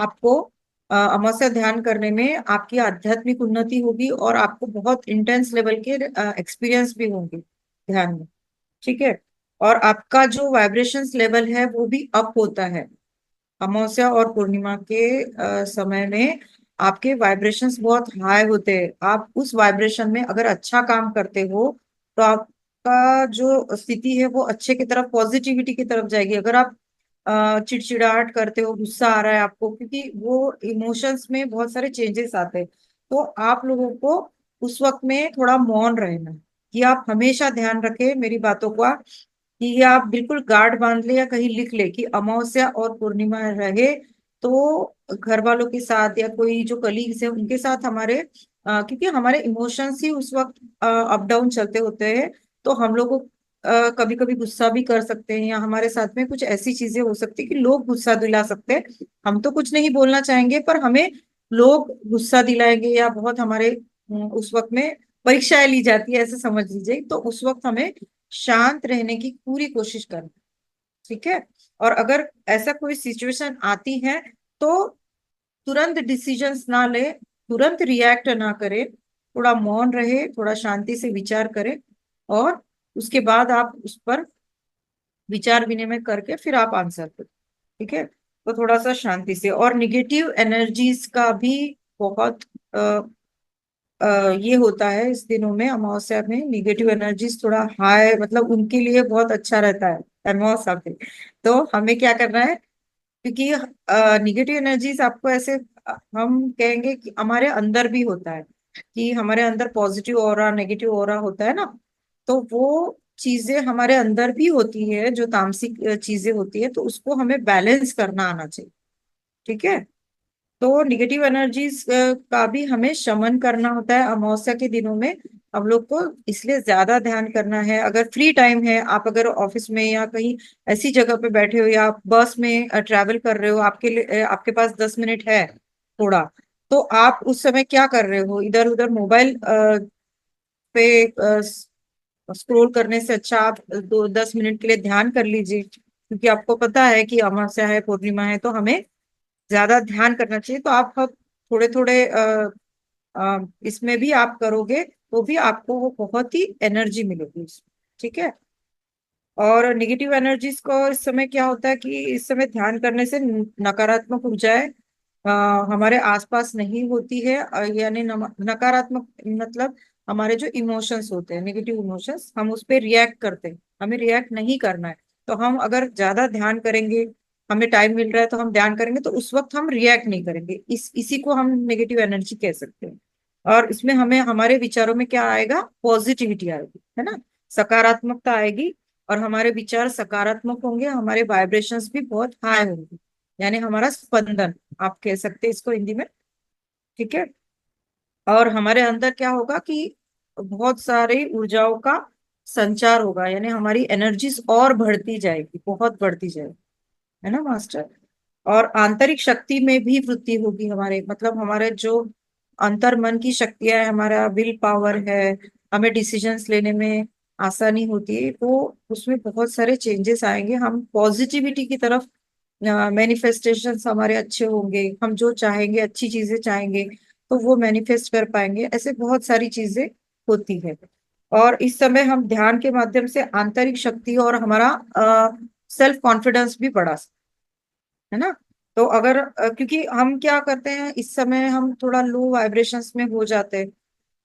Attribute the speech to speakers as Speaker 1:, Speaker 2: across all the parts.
Speaker 1: आपको अमावस्या ध्यान करने में आपकी आध्यात्मिक उन्नति होगी और आपको बहुत इंटेंस लेवल के एक्सपीरियंस भी होंगे ध्यान में। ठीक है। और आपका जो वाइब्रेशंस लेवल है वो भी अप होता है। अमावस्या और पूर्णिमा के समय में आपके वाइब्रेशंस बहुत हाई होते हैं। आप उस वाइब्रेशन में अगर अच्छा काम करते हो तो आपका जो स्थिति है वो अच्छे की तरफ, पॉजिटिविटी की तरफ जाएगी। अगर आप चिड़चिड़ाहट करते हो, गुस्सा आ रहा है आपको, क्योंकि वो इमोशंस में बहुत सारे चेंजेस आते हैं, तो आप लोगों को उस वक्त में थोड़ा मौन रहना है। कि आप हमेशा ध्यान रखें मेरी बातों का, कि ये आप बिल्कुल गार्ड बांध ले या कहीं लिख ले कि अमावस्या और पूर्णिमा रहे तो घर वालों के साथ या कोई जो कलीग्स है उनके साथ हमारे क्योंकि हमारे इमोशंस ही उस वक्त अप डाउन चलते होते हैं। तो हम लोग को कभी कभी गुस्सा भी कर सकते हैं, या हमारे साथ में कुछ ऐसी चीजें हो सकती है कि लोग गुस्सा दिला सकते हैं। हम तो कुछ नहीं बोलना चाहेंगे पर हमें लोग गुस्सा दिलाएंगे, या बहुत हमारे उस वक्त में परीक्षाएं ली जाती है ऐसे समझ लीजिए। तो उस वक्त हमें शांत रहने की पूरी कोशिश करना। ठीक है। और अगर ऐसा कोई सिचुएशन आती है तो तुरंत डिसीजंस ना ले, तुरंत रिएक्ट ना करे, थोड़ा मौन रहे, थोड़ा शांति से विचार करे, और उसके बाद आप उस पर विचार विनिमय करके फिर आप आंसर करो। ठीक है। तो थोड़ा सा शांति से, और निगेटिव एनर्जीज का भी बहुत ये होता है इस दिनों में, अमावस्या में निगेटिव एनर्जीज थोड़ा हाई, मतलब उनके लिए बहुत अच्छा रहता है अमावस्या पे। तो हमें क्या करना है, क्योंकि निगेटिव एनर्जीज आपको ऐसे हम कहेंगे कि हमारे अंदर भी होता है, कि हमारे अंदर पॉजिटिव ऑरा नेगेटिव ऑरा होता है ना। तो वो चीजें हमारे अंदर भी होती है, जो तामसिक चीजें होती है, तो उसको हमें बैलेंस करना आना चाहिए। ठीक है। तो निगेटिव एनर्जीज का भी हमें शमन करना होता है अमावस्या के दिनों में। हम लोग को इसलिए ज्यादा ध्यान करना है। अगर फ्री टाइम है, आप अगर ऑफिस में या कहीं ऐसी जगह पे बैठे हो, या आप बस में ट्रैवल कर रहे हो, आपके लिए आपके पास 10 मिनट है थोड़ा, तो आप उस समय क्या कर रहे हो, इधर उधर मोबाइल पे स्क्रॉल करने से अच्छा आप 2-10 मिनट के लिए ध्यान कर लीजिए। क्योंकि आपको पता है कि अमावस्या है, पूर्णिमा है, तो हमें ज्यादा ध्यान करना चाहिए। तो आप अब थोड़े थोड़े इसमें भी आप करोगे तो भी आपको वो बहुत ही एनर्जी मिलेगी उसमें। ठीक है। और निगेटिव एनर्जीज को इस समय क्या होता है कि इस समय ध्यान करने से नकारात्मक ऊर्जाएं अ, हमारे आसपास नहीं होती है। यानी नकारात्मक मतलब हमारे जो इमोशंस होते हैं, नेगेटिव इमोशंस, हम उस पर रिएक्ट करते हैं। हमें रिएक्ट नहीं करना है। तो हम अगर ज्यादा ध्यान करेंगे, हमें टाइम मिल रहा है तो हम ध्यान करेंगे, तो उस वक्त हम रिएक्ट नहीं करेंगे। इसी को हम नेगेटिव एनर्जी कह सकते हैं। और इसमें हमें हमारे विचारों में क्या आएगा, पॉजिटिविटी आएगी, है ना, सकारात्मकता आएगी। और हमारे विचार सकारात्मक होंगे, हमारे वाइब्रेशंस भी बहुत हाई होंगे, यानी हमारा स्पंदन आप कह सकते हैं इसको हिंदी में। ठीक है। और हमारे अंदर क्या होगा कि बहुत सारी ऊर्जाओं का संचार होगा, यानी हमारी एनर्जीज और बढ़ती जाएगी, बहुत बढ़ती जाएगी, है ना मास्टर। और आंतरिक शक्ति में भी वृद्धि होगी हमारे, मतलब हमारे जो अंतर मन की शक्तियां है, हमारा विल पावर है, हमें डिसीजंस लेने में आसानी होती है। तो उसमें बहुत सारे चेंजेस आएंगे, हम पॉजिटिविटी की तरफ, मैनिफेस्टेशंस हमारे अच्छे होंगे, हम जो चाहेंगे अच्छी चीजें चाहेंगे तो वो मैनिफेस्ट कर पाएंगे। ऐसे बहुत सारी चीजें होती है। और इस समय हम ध्यान के माध्यम से आंतरिक शक्ति और हमारा सेल्फ कॉन्फिडेंस भी बढ़ा सकते हैं, है ना। तो अगर क्योंकि हम क्या करते हैं इस समय, हम थोड़ा लो वाइब्रेशंस में हो जाते हैं।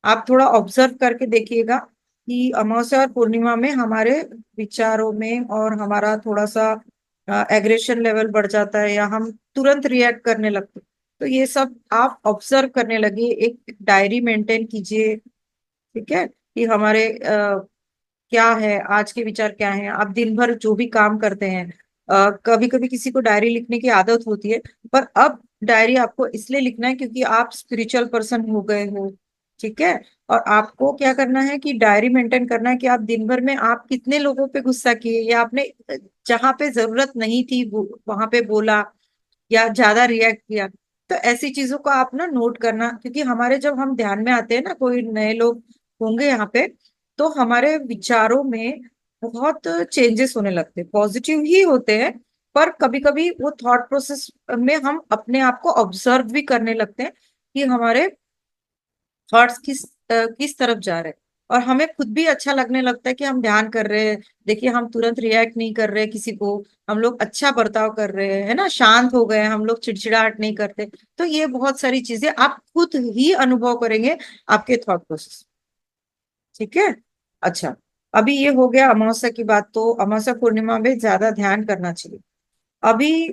Speaker 1: आप थोड़ा ऑब्जर्व करके देखिएगा कि अमावस्या और पूर्णिमा में हमारे विचारों में और हमारा थोड़ा सा एग्रेशन लेवल बढ़ जाता है, या हम तुरंत रिएक्ट करने लगते हैं। तो ये सब आप ऑब्जर्व करने लगे, एक डायरी मेंटेन कीजिए। ठीक है। कि हमारे क्या है, आज के विचार क्या हैं, आप दिन भर जो भी काम करते हैं। कभी कभी किसी को डायरी लिखने की आदत होती है, पर अब डायरी आपको इसलिए लिखना है क्योंकि आप स्पिरिचुअल पर्सन हो गए हो। ठीक है। और आपको क्या करना है कि डायरी मेंटेन करना है कि आप दिन भर में आप कितने लोगों पे गुस्सा किए, या आपने जहां पे जरूरत नहीं थी वहां पे बोला, या ज्यादा रिएक्ट किया। तो ऐसी चीजों को आप ना नोट करना, क्योंकि हमारे जब हम ध्यान में आते हैं ना, कोई नए लोग होंगे यहाँ पे, तो हमारे विचारों में बहुत चेंजेस होने लगते हैं, पॉजिटिव ही होते हैं, पर कभी कभी वो थॉट प्रोसेस में हम अपने आप को ऑब्जर्व भी करने लगते हैं कि हमारे थॉट्स किस तरफ जा रहे हैं। और हमें खुद भी अच्छा लगने लगता है कि हम ध्यान कर रहे हैं। देखिए, हम तुरंत रिएक्ट नहीं कर रहे किसी को, हम लोग अच्छा बर्ताव कर रहे हैं, है ना, शांत हो गए, हम लोग चिड़चिड़ाहट नहीं करते। तो ये बहुत सारी चीजें आप खुद ही अनुभव करेंगे आपके थॉट प्रोसेस। ठीक है। अच्छा, अभी ये हो गया अमावस्या की बात। तो अमावस्या पूर्णिमा में ज्यादा ध्यान करना चाहिए। अभी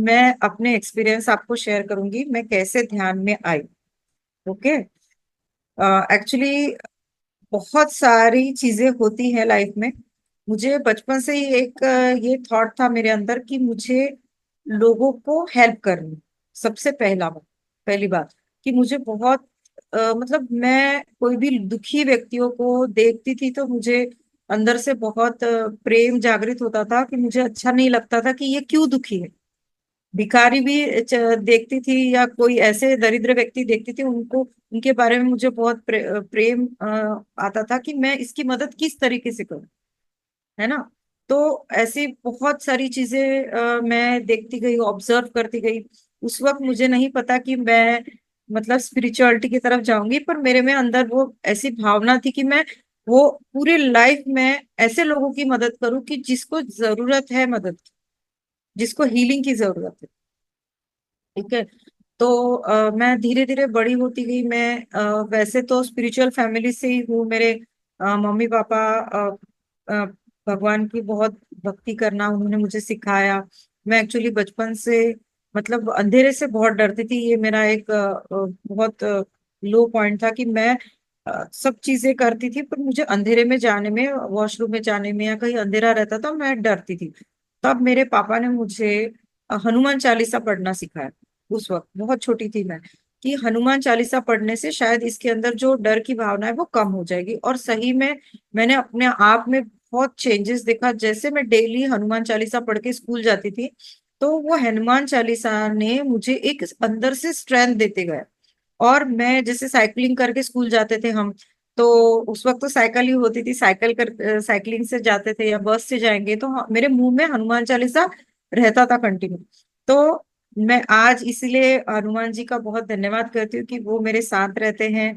Speaker 1: मैं अपने एक्सपीरियंस आपको शेयर करूंगी, मैं कैसे ध्यान में आई। ओके। एक्चुअली बहुत सारी चीजें होती हैं लाइफ में। मुझे बचपन से ही एक ये थॉट था मेरे अंदर कि मुझे लोगों को हेल्प करनी। सबसे पहली बात कि मुझे बहुत मतलब मैं कोई भी दुखी व्यक्तियों को देखती थी तो मुझे अंदर से बहुत प्रेम जागृत होता था कि मुझे अच्छा नहीं लगता था कि ये क्यों दुखी है। भिखारी भी देखती थी या कोई ऐसे दरिद्र व्यक्ति देखती थी, उनको उनके बारे में मुझे बहुत प्रेम आता था कि मैं इसकी मदद किस तरीके से करूं, है ना। तो ऐसी बहुत सारी चीजें मैं देखती गई, ऑब्जर्व करती गई। उस वक्त मुझे नहीं पता कि मैं मतलब स्पिरिचुअलिटी की तरफ जाऊंगी, पर मेरे में अंदर वो ऐसी भावना थी कि मैं वो पूरी लाइफ में ऐसे लोगों की मदद करूं कि जिसको जरूरत है मदद की, जिसको हीलिंग की जरूरत है। ठीक है। तो मैं धीरे धीरे बड़ी होती गई। मैं वैसे तो स्पिरिचुअल फैमिली से ही हूँ। मेरे मम्मी पापा अ, भगवान की बहुत भक्ति करना उन्होंने मुझे सिखाया। मैं एक्चुअली बचपन से मतलब अंधेरे से बहुत डरती थी। ये मेरा एक बहुत लो पॉइंट था कि मैं सब चीजें करती थी पर मुझे अंधेरे में जाने में, वॉशरूम में जाने में या कहीं अंधेरा रहता था मैं डरती थी। तब मेरे पापा ने मुझे हनुमान चालीसा पढ़ना सिखाया। उस वक्त बहुत छोटी थी मैं, कि हनुमान चालीसा पढ़ने से शायद इसके अंदर जो डर की भावना है वो कम हो जाएगी। और सही में मैंने अपने आप में बहुत चेंजेस देखा। जैसे मैं डेली हनुमान चालीसा पढ़ के स्कूल जाती थी तो वो हनुमान चालीसा ने मुझे एक अंदर से स्ट्रेंथ देते गया। और मैं जैसे साइकिलिंग करके स्कूल जाते थे हम, तो उस वक्त तो साइकिल ही होती थी, साइकिलिंग से जाते थे या बस से जाएंगे तो मेरे मुंह में हनुमान चालीसा रहता था कंटिन्यू। तो मैं आज इसीलिए हनुमान जी का बहुत धन्यवाद करती हूँ कि वो मेरे साथ रहते हैं।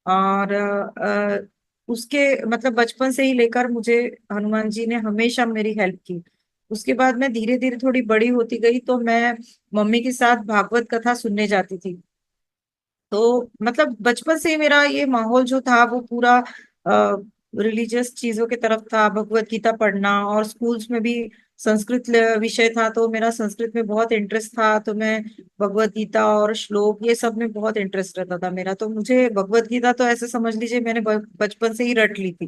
Speaker 1: और उसके मतलब बचपन से ही लेकर मुझे हनुमान जी ने हमेशा मेरी हेल्प की। उसके बाद मैं धीरे धीरे थोड़ी बड़ी होती गई तो मैं मम्मी के साथ भागवत कथा सुनने जाती थी। तो मतलब बचपन से ही मेरा ये माहौल जो था वो पूरा रिलीजियस चीजों की तरफ था, भगवत गीता पढ़ना। और स्कूल्स में भी संस्कृत विषय था तो मेरा संस्कृत में बहुत इंटरेस्ट था। तो मैं भगवत गीता और श्लोक ये सब में बहुत इंटरेस्ट रहता था मेरा। तो मुझे भगवत गीता तो ऐसे समझ लीजिए मैंने बचपन से ही रट ली थी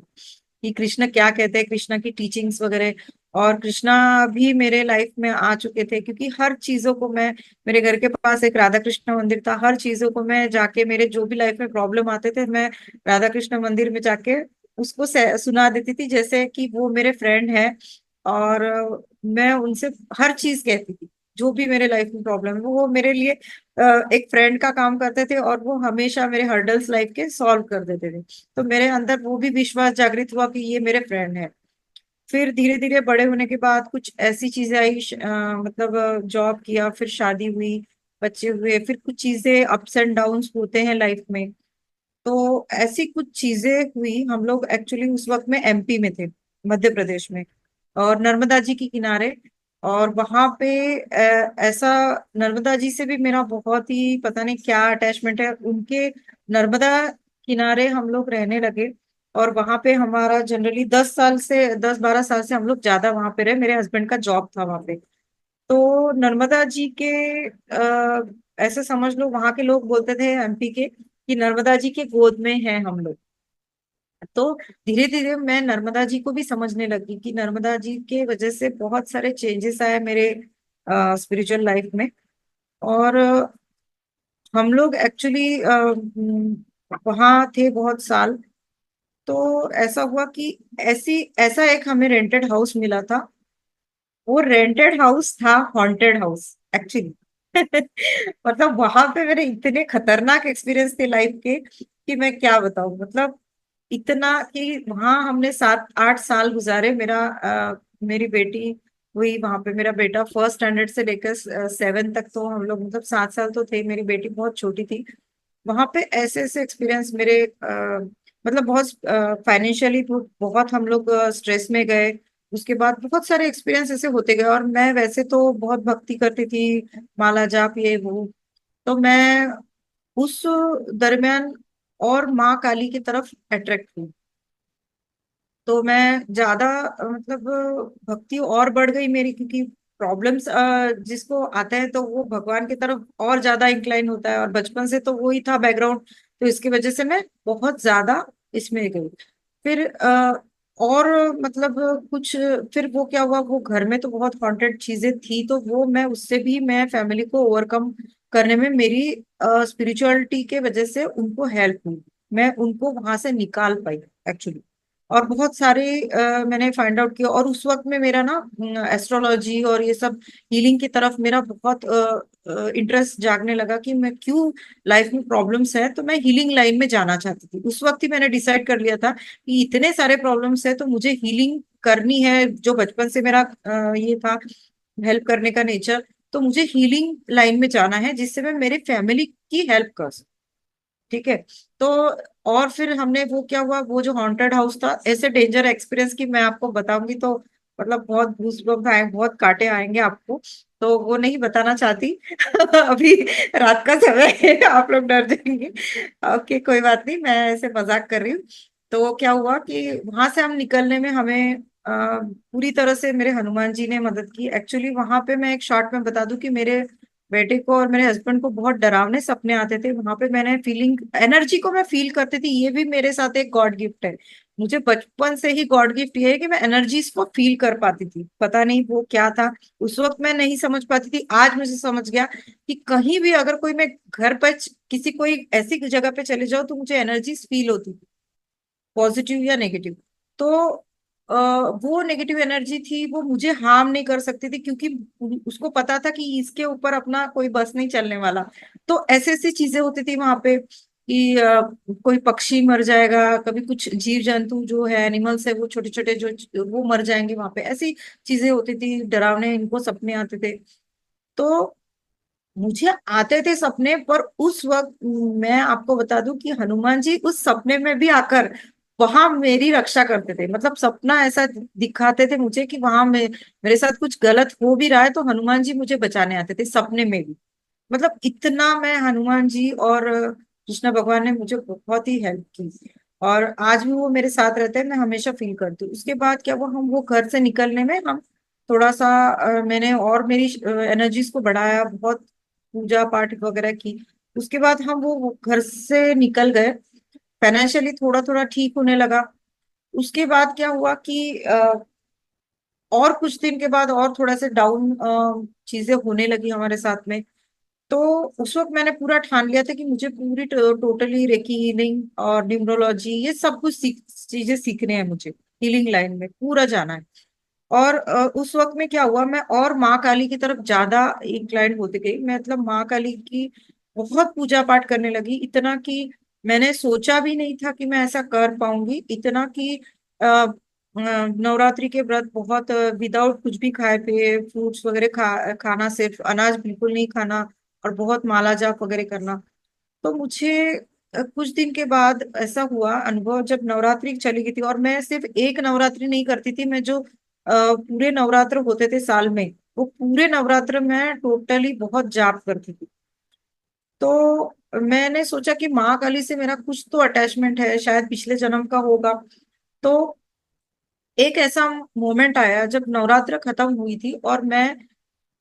Speaker 1: कि कृष्ण क्या कहते हैं, कृष्णा की टीचिंग्स वगैरह। और कृष्णा भी मेरे लाइफ में आ चुके थे क्योंकि हर चीजों को मैं, मेरे घर के पास एक राधा कृष्ण मंदिर था, हर चीजों को मैं जाके, मेरे जो भी लाइफ में प्रॉब्लम आते थे मैं राधा कृष्ण मंदिर में जाके उसको सुना देती थी जैसे कि वो मेरे फ्रेंड है। और मैं उनसे हर चीज कहती थी, जो भी मेरे लाइफ में प्रॉब्लम है वो मेरे लिए एक फ्रेंड का काम करते थे और वो हमेशा मेरे हर्डल्स लाइफ के सॉल्व कर देते थे। तो मेरे अंदर वो भी विश्वास जागृत हुआ कि ये मेरे फ्रेंड है। फिर धीरे धीरे बड़े होने के बाद कुछ ऐसी चीजें आई, मतलब जॉब किया, फिर शादी हुई, बच्चे हुए, फिर कुछ चीजें अप्स एंड डाउन्स होते हैं लाइफ में। तो ऐसी कुछ चीजें हुई। हम लोग एक्चुअली उस वक्त में एमपी में थे, मध्य प्रदेश में, और नर्मदा जी के किनारे। और वहां पे ऐसा, नर्मदा जी से भी मेरा बहुत ही पता नहीं क्या अटैचमेंट है उनके। नर्मदा किनारे हम लोग रहने लगे और वहां पे हमारा जनरली 10 साल से, 10-12 साल से हम लोग ज्यादा वहां पे रहे। मेरे हस्बैंड का जॉब था वहां पे। तो नर्मदा जी के ऐसे समझ लो वहां के लोग बोलते थे एमपी के कि नर्मदा जी के गोद में हैं हम लोग। तो धीरे धीरे मैं नर्मदा जी को भी समझने लगी कि नर्मदा जी के वजह से बहुत सारे चेंजेस आए मेरे स्पिरिचुअल लाइफ में। और हम लोग एक्चुअली वहाँ थे बहुत साल। तो ऐसा हुआ कि ऐसी ऐसा एक हमें रेंटेड हाउस मिला था। वो रेंटेड हाउस था हॉन्टेड हाउस एक्चुअली। मतलब वहां पे मेरे इतने खतरनाक एक्सपीरियंस थे लाइफ के कि मैं क्या बताऊं। मतलब इतना कि वहां हमने 7-8 साल गुजारे। मेरी बेटी वही वहां पे मेरा बेटा फर्स्ट स्टैंडर्ड से लेकर 7 तक, तो हम लोग मतलब 7 साल तो थे, मेरी बेटी बहुत छोटी थी। वहां पे ऐसे ऐसे एक्सपीरियंस मेरे मतलब बहुत फाइनेंशियली बहुत हम लोग स्ट्रेस में गए। उसके बाद बहुत सारे एक्सपीरियंस ऐसे होते गए, और मैं वैसे तो बहुत भक्ति करती थी, माला जाप ये वो। तो मैं उस दरमियान और माँ काली की तरफ अट्रैक्ट हुई। तो मैं ज्यादा मतलब भक्ति और बढ़ गई मेरी, क्योंकि प्रॉब्लम्स जिसको आता है तो वो भगवान की तरफ और ज्यादा इंक्लाइन होता है, और बचपन से तो वो ही था बैकग्राउंड। तो इसकी वजह से मैं बहुत ज्यादा इसमें गई। फिर और मतलब कुछ, फिर वो क्या हुआ, वो घर में तो बहुत हॉन्टेड चीजें थी, तो वो मैं उससे भी मैं फैमिली को ओवरकम करने में मेरी स्पिरिचुअलिटी के वजह से उनको हेल्प हुई। मैं उनको वहां से निकाल पाई एक्चुअली। और बहुत सारे मैंने फाइंड आउट किया, और उस वक्त में मेरा ना एस्ट्रोलॉजी और ये सब हीलिंग की तरफ मेरा बहुत इंटरेस्ट जागने लगा, कि मैं क्यों, लाइफ में प्रॉब्लम्स है तो मैं हीलिंग लाइन में जाना चाहती थी। उस वक्त ही मैंने डिसाइड कर लिया था कि इतने सारे प्रॉब्लम्स है तो मुझे हीलिंग करनी है, जो बचपन से मेरा ये था हेल्प करने का नेचर। तो मुझे हीलिंग लाइन में जाना है, जिससे मैं मेरे फैमिली की हेल्प कर सकूं। ठीक है। तो और फिर हमने, वो क्या हुआ, वो जो हॉन्टेड हाउस था, ऐसे डेंजर एक्सपीरियंस की मैं आपको बताऊंगी तो मतलब बहुत गूज़बम्स आए, बहुत कांटे आएंगे आपको। तो वो नहीं बताना चाहती अभी रात का समय है, आप लोग डर जाएंगे। ओके, कोई बात नहीं, मैं ऐसे मजाक कर रही हूँ। तो क्या हुआ कि वहां से हम निकलने में हमें पूरी तरह से मेरे हनुमान जी ने मदद की। एक्चुअली वहां पे मैं एक शॉर्ट में बता दूं कि मेरे बेटे को और मेरे हस्बैंड को बहुत डरावने सपने आते थे। वहां पे मैंने फीलिंग, एनर्जी को मैं फील करती थी। ये भी मेरे साथ एक गॉड गिफ्ट है। मुझे बचपन से ही गॉड गिफ्ट ये है कि मैं एनर्जीज को फील कर पाती थी, पता नहीं वो क्या था। उस वक्त मैं नहीं समझ पाती थी, आज मुझे समझ गया कि कहीं भी अगर कोई, मैं घर पर किसी कोई ऐसी जगह पे चले जाओ तो मुझे एनर्जीज फील होती थी, पॉजिटिव या नेगेटिव। तो अ, वो नेगेटिव एनर्जी थी, वो मुझे हार्म नहीं कर सकती थी, क्योंकि उसको पता था कि इसके ऊपर अपना कोई बस नहीं चलने वाला। तो ऐसी ऐसी चीजें होती थी वहां पे कि कोई पक्षी मर जाएगा, कभी कुछ जीव जंतु जो है, एनिमल्स है, वो छोटे छोटे जो वो मर जाएंगे वहां पे, ऐसी चीजें होती थी, डरावने इनको सपने आते थे। तो मुझे आते थे सपने, पर उस वक्त मैं आपको बता दूं कि हनुमान जी उस सपने में भी आकर वहां मेरी रक्षा करते थे। मतलब सपना ऐसा दिखाते थे मुझे कि वहां मेरे साथ कुछ गलत हो भी रहा है तो हनुमान जी मुझे बचाने आते थे सपने में भी। मतलब इतना मैं, हनुमान जी और कृष्ण भगवान ने मुझे बहुत ही हेल्प की। और आज भी वो मेरे साथ रहते हैं, मैं हमेशा फील करती हूँ। उसके बाद क्या हुआ, हम वो घर से निकलने में हम थोड़ा सा मैंने और मेरी एनर्जीज को बढ़ाया, बहुत पूजा पाठ वगैरह की। उसके बाद हम वो घर से निकल गए, फाइनेंशियली थोड़ा थोड़ा ठीक होने लगा। उसके बाद क्या हुआ कि और कुछ दिन के बाद और थोड़ा सा डाउन चीजें होने लगी हमारे साथ में। तो उस वक्त मैंने पूरा ठान लिया था कि मुझे पूरी टोटली रेकी हीलिंग और न्यूमरोलॉजी ये सब कुछ चीजें सीखने हैं मुझे। हीलिंग लाइन में पूरा जाना है। और उस वक्त में क्या हुआ, मैं और माँ काली की तरफ ज्यादा इंक्लाइंड होती गई। मैं मतलब माँ काली की बहुत पूजा पाठ करने लगी, इतना कि मैंने सोचा भी नहीं था कि मैं ऐसा कर पाऊंगी। इतना कि नवरात्रि के व्रत बहुत विदाउट कुछ भी खाए पिए, फ्रूट्स वगैरह खाना, सिर्फ अनाज बिल्कुल नहीं खाना, और बहुत माला जाप वगैरह करना। तो मुझे कुछ दिन के बाद ऐसा हुआ अनुभव, जब नवरात्रि चली गई थी, और मैं सिर्फ एक नवरात्रि नहीं करती थी, मैं जो पूरे नवरात्र होते थे साल में, वो पूरे नवरात्र में टोटली बहुत जाप करती थी। तो मैंने सोचा कि माँ काली से मेरा कुछ तो अटैचमेंट है, शायद पिछले जन्म का होगा। तो एक ऐसा मोमेंट आया जब नवरात्र खत्म हुई थी, और मैं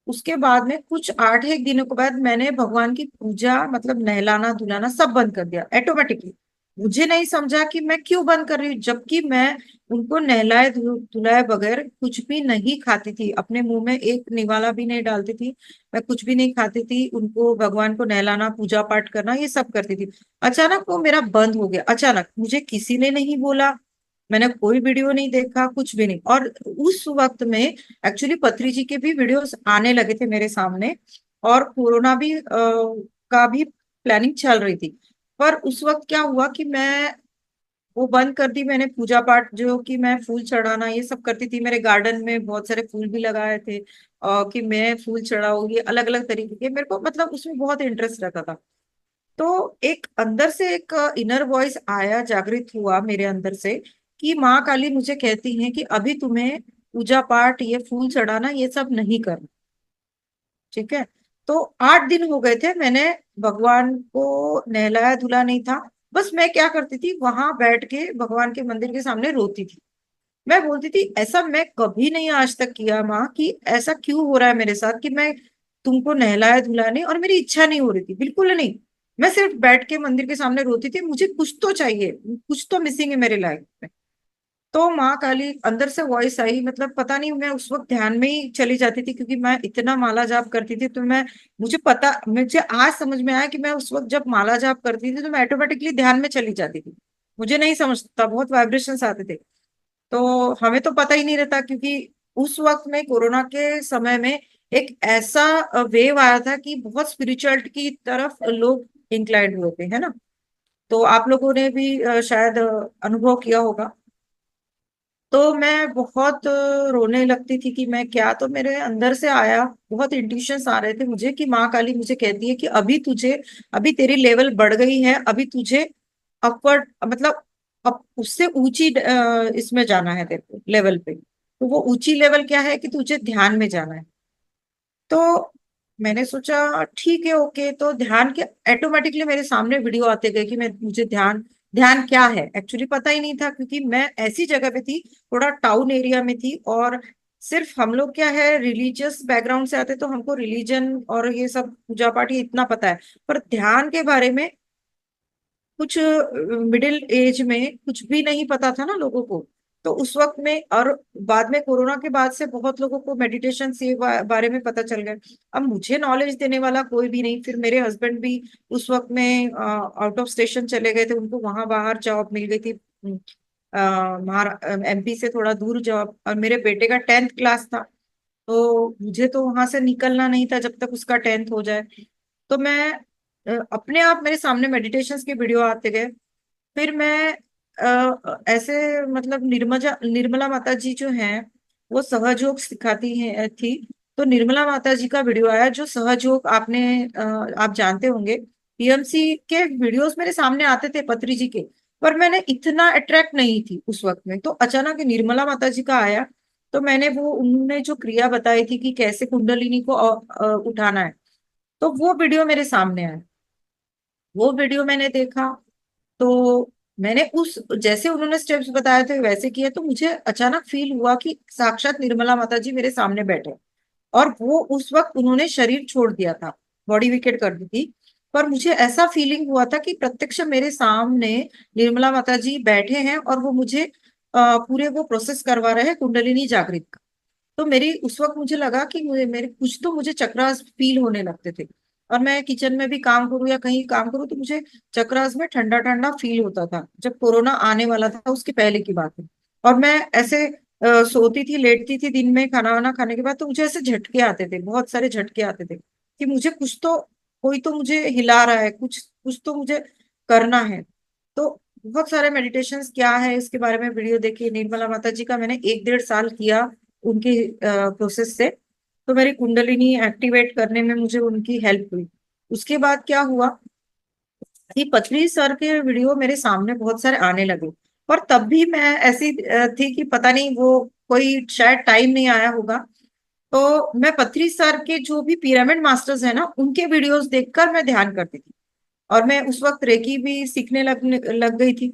Speaker 1: उसके बाद में कुछ 8 एक दिनों के बाद मैंने भगवान की पूजा, मतलब नहलाना धुलाना सब बंद कर दिया ऑटोमेटिकली। मुझे नहीं समझा कि मैं क्यों बंद कर रही हूँ, जबकि मैं उनको नहलाए धुलाए बगैर कुछ भी नहीं खाती थी, अपने मुंह में एक निवाला भी नहीं डालती थी। मैं कुछ भी नहीं खाती थी, उनको भगवान को नहलाना, पूजा पाठ करना, ये सब करती थी। अचानक वो मेरा बंद हो गया, अचानक, मुझे किसी ने नहीं बोला, मैंने कोई वीडियो नहीं देखा, कुछ भी नहीं। और उस वक्त में एक्चुअली पत्री जी के भी वीडियोस आने लगे थे मेरे सामने, और कोरोना भी का भी प्लानिंग चल रही थी। पर उस वक्त क्या हुआ कि मैं वो बंद कर दी मैंने। पूजा पाठ जो कि मैं फूल चढ़ाना ये सब करती थी, मेरे गार्डन में बहुत सारे फूल भी लगाए थे, और कि मैं फूल चढ़ाऊंगी अलग अलग तरीके के, मेरे को मतलब उसमें बहुत इंटरेस्ट रहता था। तो एक अंदर से एक इनर वॉइस आया, जागृत हुआ मेरे अंदर से, कि माँ काली मुझे कहती हैं कि अभी तुम्हें पूजा पाठ, ये फूल चढ़ाना, ये सब नहीं करना। ठीक है। तो 8 दिन हो गए थे, मैंने भगवान को नहलाया धुला नहीं था। बस मैं क्या करती थी, वहां बैठ के भगवान के मंदिर के सामने रोती थी। मैं बोलती थी ऐसा मैं कभी नहीं आज तक किया माँ, कि ऐसा क्यों हो रहा है मेरे साथ कि मैं तुमको नहलाया धुलाया नहीं, और मेरी इच्छा नहीं हो रही थी बिल्कुल नहीं। मैं सिर्फ बैठ के मंदिर के सामने रोती थी, मुझे कुछ तो चाहिए, कुछ तो मिसिंग है मेरे लाइफ में। तो माँ काली अंदर से वॉइस आई, मतलब पता नहीं, मैं उस वक्त ध्यान में ही चली जाती थी, क्योंकि मैं इतना माला जाप करती थी। तो मैं, मुझे आज समझ में आया कि मैं उस वक्त जब माला जाप करती थी तो मैं ऑटोमेटिकली ध्यान में चली जाती थी। मुझे नहीं समझता, बहुत वाइब्रेशंस आते थे। तो हमें तो पता ही नहीं रहता, क्योंकि उस वक्त में कोरोना के समय में एक ऐसा वेव आया था कि बहुत स्पिरिचुअलिटी की तरफ लोग इंक्लाइंड हुए थे, है ना। तो आप लोगों ने भी शायद अनुभव किया होगा। तो मैं बहुत रोने लगती थी कि मैं क्या, तो मेरे अंदर से आया, बहुत इंट्यूशंस आ रहे थे मुझे कि माँ काली मुझे कहती है कि अभी तुझे, अभी तेरी लेवल बढ़ गई है, अभी तुझे अपवर्ड, मतलब अब उससे ऊंची इसमें जाना है तेरे को, लेवल पे। तो वो ऊंची लेवल क्या है, कि तुझे ध्यान में जाना है। तो मैंने सोचा ठीक है, ओके। तो ध्यान के ऑटोमेटिकली मेरे सामने वीडियो आते गए कि मैं, मुझे ध्यान, ध्यान क्या है एक्चुअली पता ही नहीं था, क्योंकि मैं ऐसी जगह पे थी, थोड़ा टाउन एरिया में थी। और सिर्फ हम लोग क्या है, रिलीजियस बैकग्राउंड से आते, तो हमको रिलीजन और ये सब पूजा पाठ ये इतना पता है, पर ध्यान के बारे में कुछ मिडिल एज में कुछ भी नहीं पता था ना लोगों को। तो उस वक्त में, और बाद में कोरोना के बाद से बहुत लोगों को मेडिटेशन से बारे में पता चल गया। अब मुझे नॉलेज देने वाला कोई भी नहीं। फिर मेरे हस्बैंड भी उस वक्त में आउट ऑफ स्टेशन चले गए थे, उनको वहां बाहर जॉब मिल गई थी, एमपी से थोड़ा दूर जॉब। और मेरे बेटे का 10th क्लास था, तो मुझे तो वहां से निकलना नहीं था जब तक उसका 10th हो जाए। तो मैं अपने आप मेरे सामने मेडिटेशंस के वीडियो आते गए। फिर मैं ऐसे, मतलब निर्मला माता जी जो हैं, वो सहयोग सिखाती हैं थी। तो निर्मला माता जी का वीडियो आया, जो सहयोग आपने आप जानते होंगे, पीएमसी के वीडियोस मेरे सामने आते थे, पत्री जी के। पर मैंने इतना अट्रैक्ट नहीं थी उस वक्त में। तो अचानक निर्मला माता जी का आया, तो मैंने वो, उन्होंने जो क्रिया बताई थी कि कैसे कुंडलिनी को उठाना है, तो वो वीडियो मेरे सामने आया। वो वीडियो मैंने देखा, तो मैंने उस, जैसे उन्होंने स्टेप्स बताए थे वैसे किए, तो मुझे अचानक फील हुआ कि साक्षात निर्मला माता जी मेरे सामने बैठे। और वो उस वक्त उन्होंने शरीर छोड़ दिया था, बॉडी विकेट कर दी थी। पर मुझे ऐसा फीलिंग हुआ था कि प्रत्यक्ष मेरे सामने निर्मला माता जी बैठे हैं, और वो मुझे पूरे वो प्रोसेस करवा रहे हैं कुंडलिनी जागृत का। तो मेरी उस वक्त मुझे लगा कि मेरे कुछ तो मुझे चक्रास फील होने लगते थे। और मैं किचन में भी काम करूँ या कहीं काम करूँ, तो मुझे चक्रास में ठंडा ठंडा फील होता था, जब कोरोना आने वाला था उसके पहले की बात है। और मैं ऐसे सोती थी, लेटती थी दिन में खाना वाना खाने के बाद, तो मुझे ऐसे झटके आते थे, बहुत सारे झटके आते थे, कि मुझे कुछ तो, कोई तो मुझे हिला रहा है, कुछ कुछ तो मुझे करना है। तो बहुत सारे मेडिटेशंस क्या है इसके बारे में वीडियो देखी, निर्मला माता जी का मैंने 1 डेढ़ साल किया उनके प्रोसेस से। तो मेरी कुंडलिनी एक्टिवेट करने में मुझे उनकी हेल्प हुई। उसके बाद क्या हुआ कि पथरी सर के वीडियो मेरे सामने बहुत सारे आने लगे। पर तब भी मैं ऐसी थी कि पता नहीं, वो कोई शायद टाइम नहीं आया होगा। तो मैं पथरी सर के जो भी पिरामिड मास्टर्स है ना, उनके वीडियोस देखकर मैं ध्यान करती थी। और मैं उस वक्त रेकी भी सीखने लग गई थी।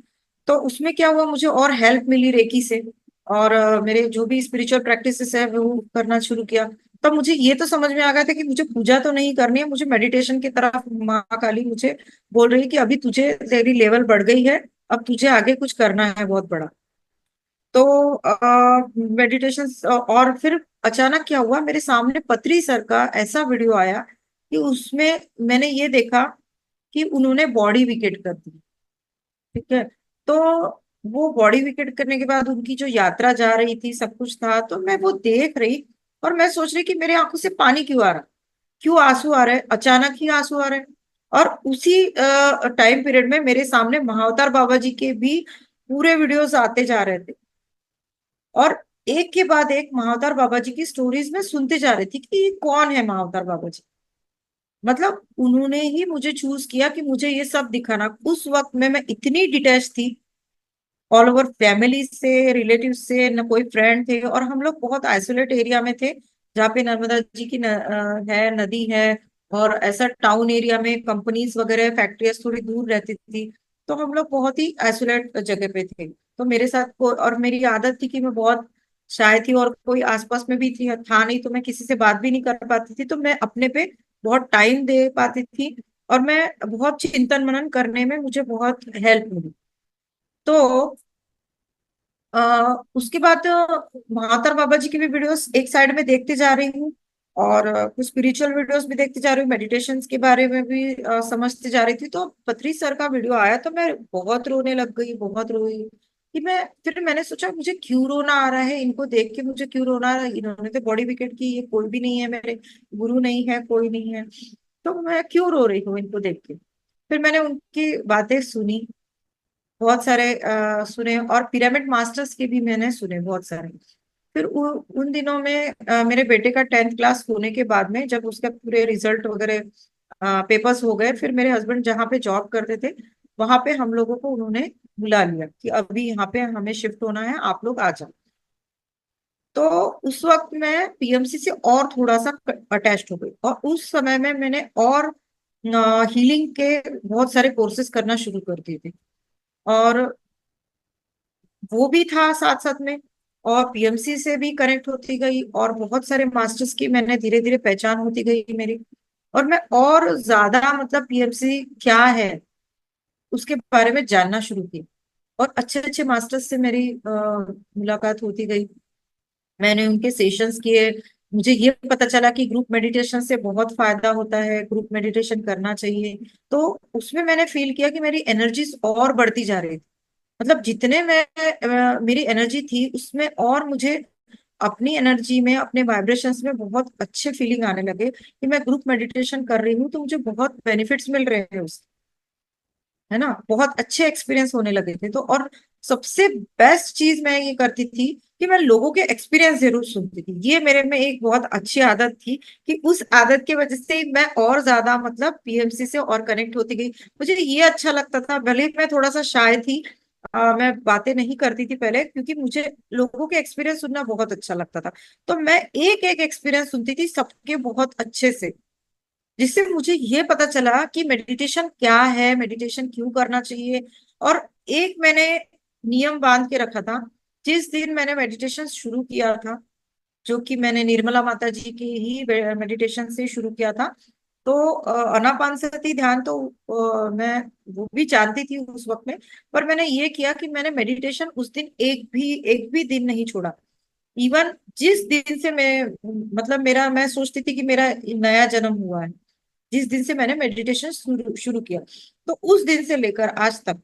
Speaker 1: तो उसमें क्या हुआ, मुझे और हेल्प मिली रेकी से। और मेरे जो भी स्पिरिचुअल प्रैक्टिसेस है वो करना शुरू किया। तब मुझे ये तो समझ में आ गया था कि मुझे पूजा तो नहीं करनी है, मुझे मेडिटेशन की तरफ माँ काली मुझे बोल रही है कि अभी तुझे, तेरी लेवल बढ़ गई है, अब तुझे आगे कुछ करना है बहुत बड़ा। तो मेडिटेशन, और फिर अचानक क्या हुआ, मेरे सामने पत्री सर का ऐसा वीडियो आया कि उसमें मैंने ये देखा कि उन्होंने बॉडी विकेट कर दी। ठीक है। तो वो बॉडी विकेट करने के बाद उनकी जो यात्रा जा रही थी, सब कुछ था, तो मैं वो देख रही। और मैं सोच रही कि मेरे आंखों से पानी क्यों आ रहा, क्यों आंसू आ रहे, अचानक ही आंसू आ रहे। और उसी टाइम पीरियड में मेरे सामने महाअवतार बाबा जी के भी पूरे वीडियोस आते जा रहे थे, और एक के बाद एक महाअवतार बाबा जी की स्टोरीज में सुनते जा रही थी कि ये कौन है महाअवतार बाबा जी। मतलब उन्होंने ही मुझे चूज किया कि मुझे ये सब दिखाना। उस वक्त में मैं इतनी डिटैच थी, ऑल ओवर फैमिली से, रिलेटिव से, न कोई फ्रेंड थे, और हम लोग बहुत आइसोलेट एरिया में थे, जहाँ पे नर्मदा जी की है, नदी है, और ऐसा टाउन एरिया में कंपनीज वगैरह, फैक्ट्रियाज थोड़ी दूर रहती थी। तो हम लोग बहुत ही आइसोलेट जगह पे थे। तो मेरे साथ और मेरी आदत थी कि मैं बहुत शाय थी, और कोई आसपास में भी था नहीं, तो मैं किसी से बात भी नहीं कर पाती थी, तो मैं अपने पे बहुत टाइम दे पाती थी, और मैं बहुत चिंतन मनन करने में मुझे बहुत हेल्प मिली। तो उसके बाद महातर बाबा जी की भी वीडियोस एक साइड में देखते जा रही हूँ, और कुछ स्पिरिचुअल वीडियोस भी देखते जा रही हूँ, मेडिटेशन के बारे में भी समझते जा रही थी। तो पथरी सर का वीडियो आया तो मैं बहुत रोने लग गई, बहुत रोई कि मैं, फिर मैंने सोचा मुझे क्यों रोना आ रहा है, इनको देख के मुझे क्यों रोना आ रहा है, इन्होंने तो बॉडी विकेट की, ये कोई भी नहीं है, मेरे गुरु नहीं है, कोई नहीं है, तो मैं क्यों रो रही हूँ इनको देख के। फिर मैंने उनकी बातें सुनी, बहुत सारे सुने, और पिरामिड मास्टर्स के भी मैंने सुने बहुत सारे। फिर उन दिनों में मेरे बेटे का 10th क्लास होने के बाद में, जब उसका पूरे रिजल्ट वगैरह पेपर्स हो गए, फिर मेरे हस्बैंड जहाँ पे जॉब करते थे, वहां पे हम लोगों को उन्होंने बुला लिया कि अभी यहाँ पे हमें शिफ्ट होना है, आप लोग आ जाओ। तो उस वक्त मैं पीएमसी से और थोड़ा सा अटैच्ड हो गई, और उस समय में मैंने और हीलिंग के बहुत सारे कोर्सेज करना शुरू कर दिए थे, और वो भी था साथ साथ में, और पीएमसी से भी कनेक्ट होती गई, और बहुत सारे मास्टर्स की मैंने धीरे धीरे पहचान होती गई मेरी, और मैं और ज्यादा मतलब पीएमसी क्या है उसके बारे में जानना शुरू किया, और अच्छे अच्छे मास्टर्स से मेरी मुलाकात होती गई। मैंने उनके सेशंस किए, मुझे ये पता चला कि ग्रुप मेडिटेशन से बहुत फायदा होता है, ग्रुप मेडिटेशन करना चाहिए। तो उसमें मैंने फील किया कि मेरी एनर्जीज और बढ़ती जा रही थी। मतलब जितने मैं मेरी एनर्जी थी उसमें, और मुझे अपनी एनर्जी में, अपने वाइब्रेशंस में बहुत अच्छे फीलिंग आने लगे कि मैं ग्रुप मेडिटेशन कर रही हूँ तो मुझे बहुत बेनिफिट्स मिल रहे हैं उस, है ना, बहुत अच्छे एक्सपीरियंस होने लगे थे। तो और सबसे बेस्ट चीज मैं ये करती थी कि मैं लोगों के एक्सपीरियंस जरूर सुनती थी। ये मेरे में एक बहुत अच्छी आदत थी कि उस आदत की वजह से मैं और ज्यादा मतलब पीएमसी से और कनेक्ट होती गई। मुझे ये अच्छा लगता था, भले ही मैं थोड़ा सा शाय थी, मैं बातें नहीं करती थी पहले, क्योंकि मुझे लोगों के एक्सपीरियंस सुनना बहुत अच्छा लगता था। तो मैं एक एक एक्सपीरियंस सुनती थी सबके बहुत अच्छे से, जिससे मुझे ये पता चला कि मेडिटेशन क्या है, मेडिटेशन क्यों करना चाहिए। और एक मैंने नियम बांध के रखा था, जिस दिन मैंने मेडिटेशन शुरू किया था, जो कि मैंने निर्मला माता जी की ही मेडिटेशन से शुरू किया था। तो आनापानसति ध्यान तो मैं वो भी जानती थी उस वक्त में, पर मैंने ये किया कि मैंने मेडिटेशन उस दिन एक भी दिन नहीं छोड़ा। इवन जिस दिन से मैं, मतलब मेरा, मैं सोचती थी कि मेरा नया जन्म हुआ है, जिस दिन से मैंने मेडिटेशन शुरू शुरू किया, तो उस दिन से लेकर आज तक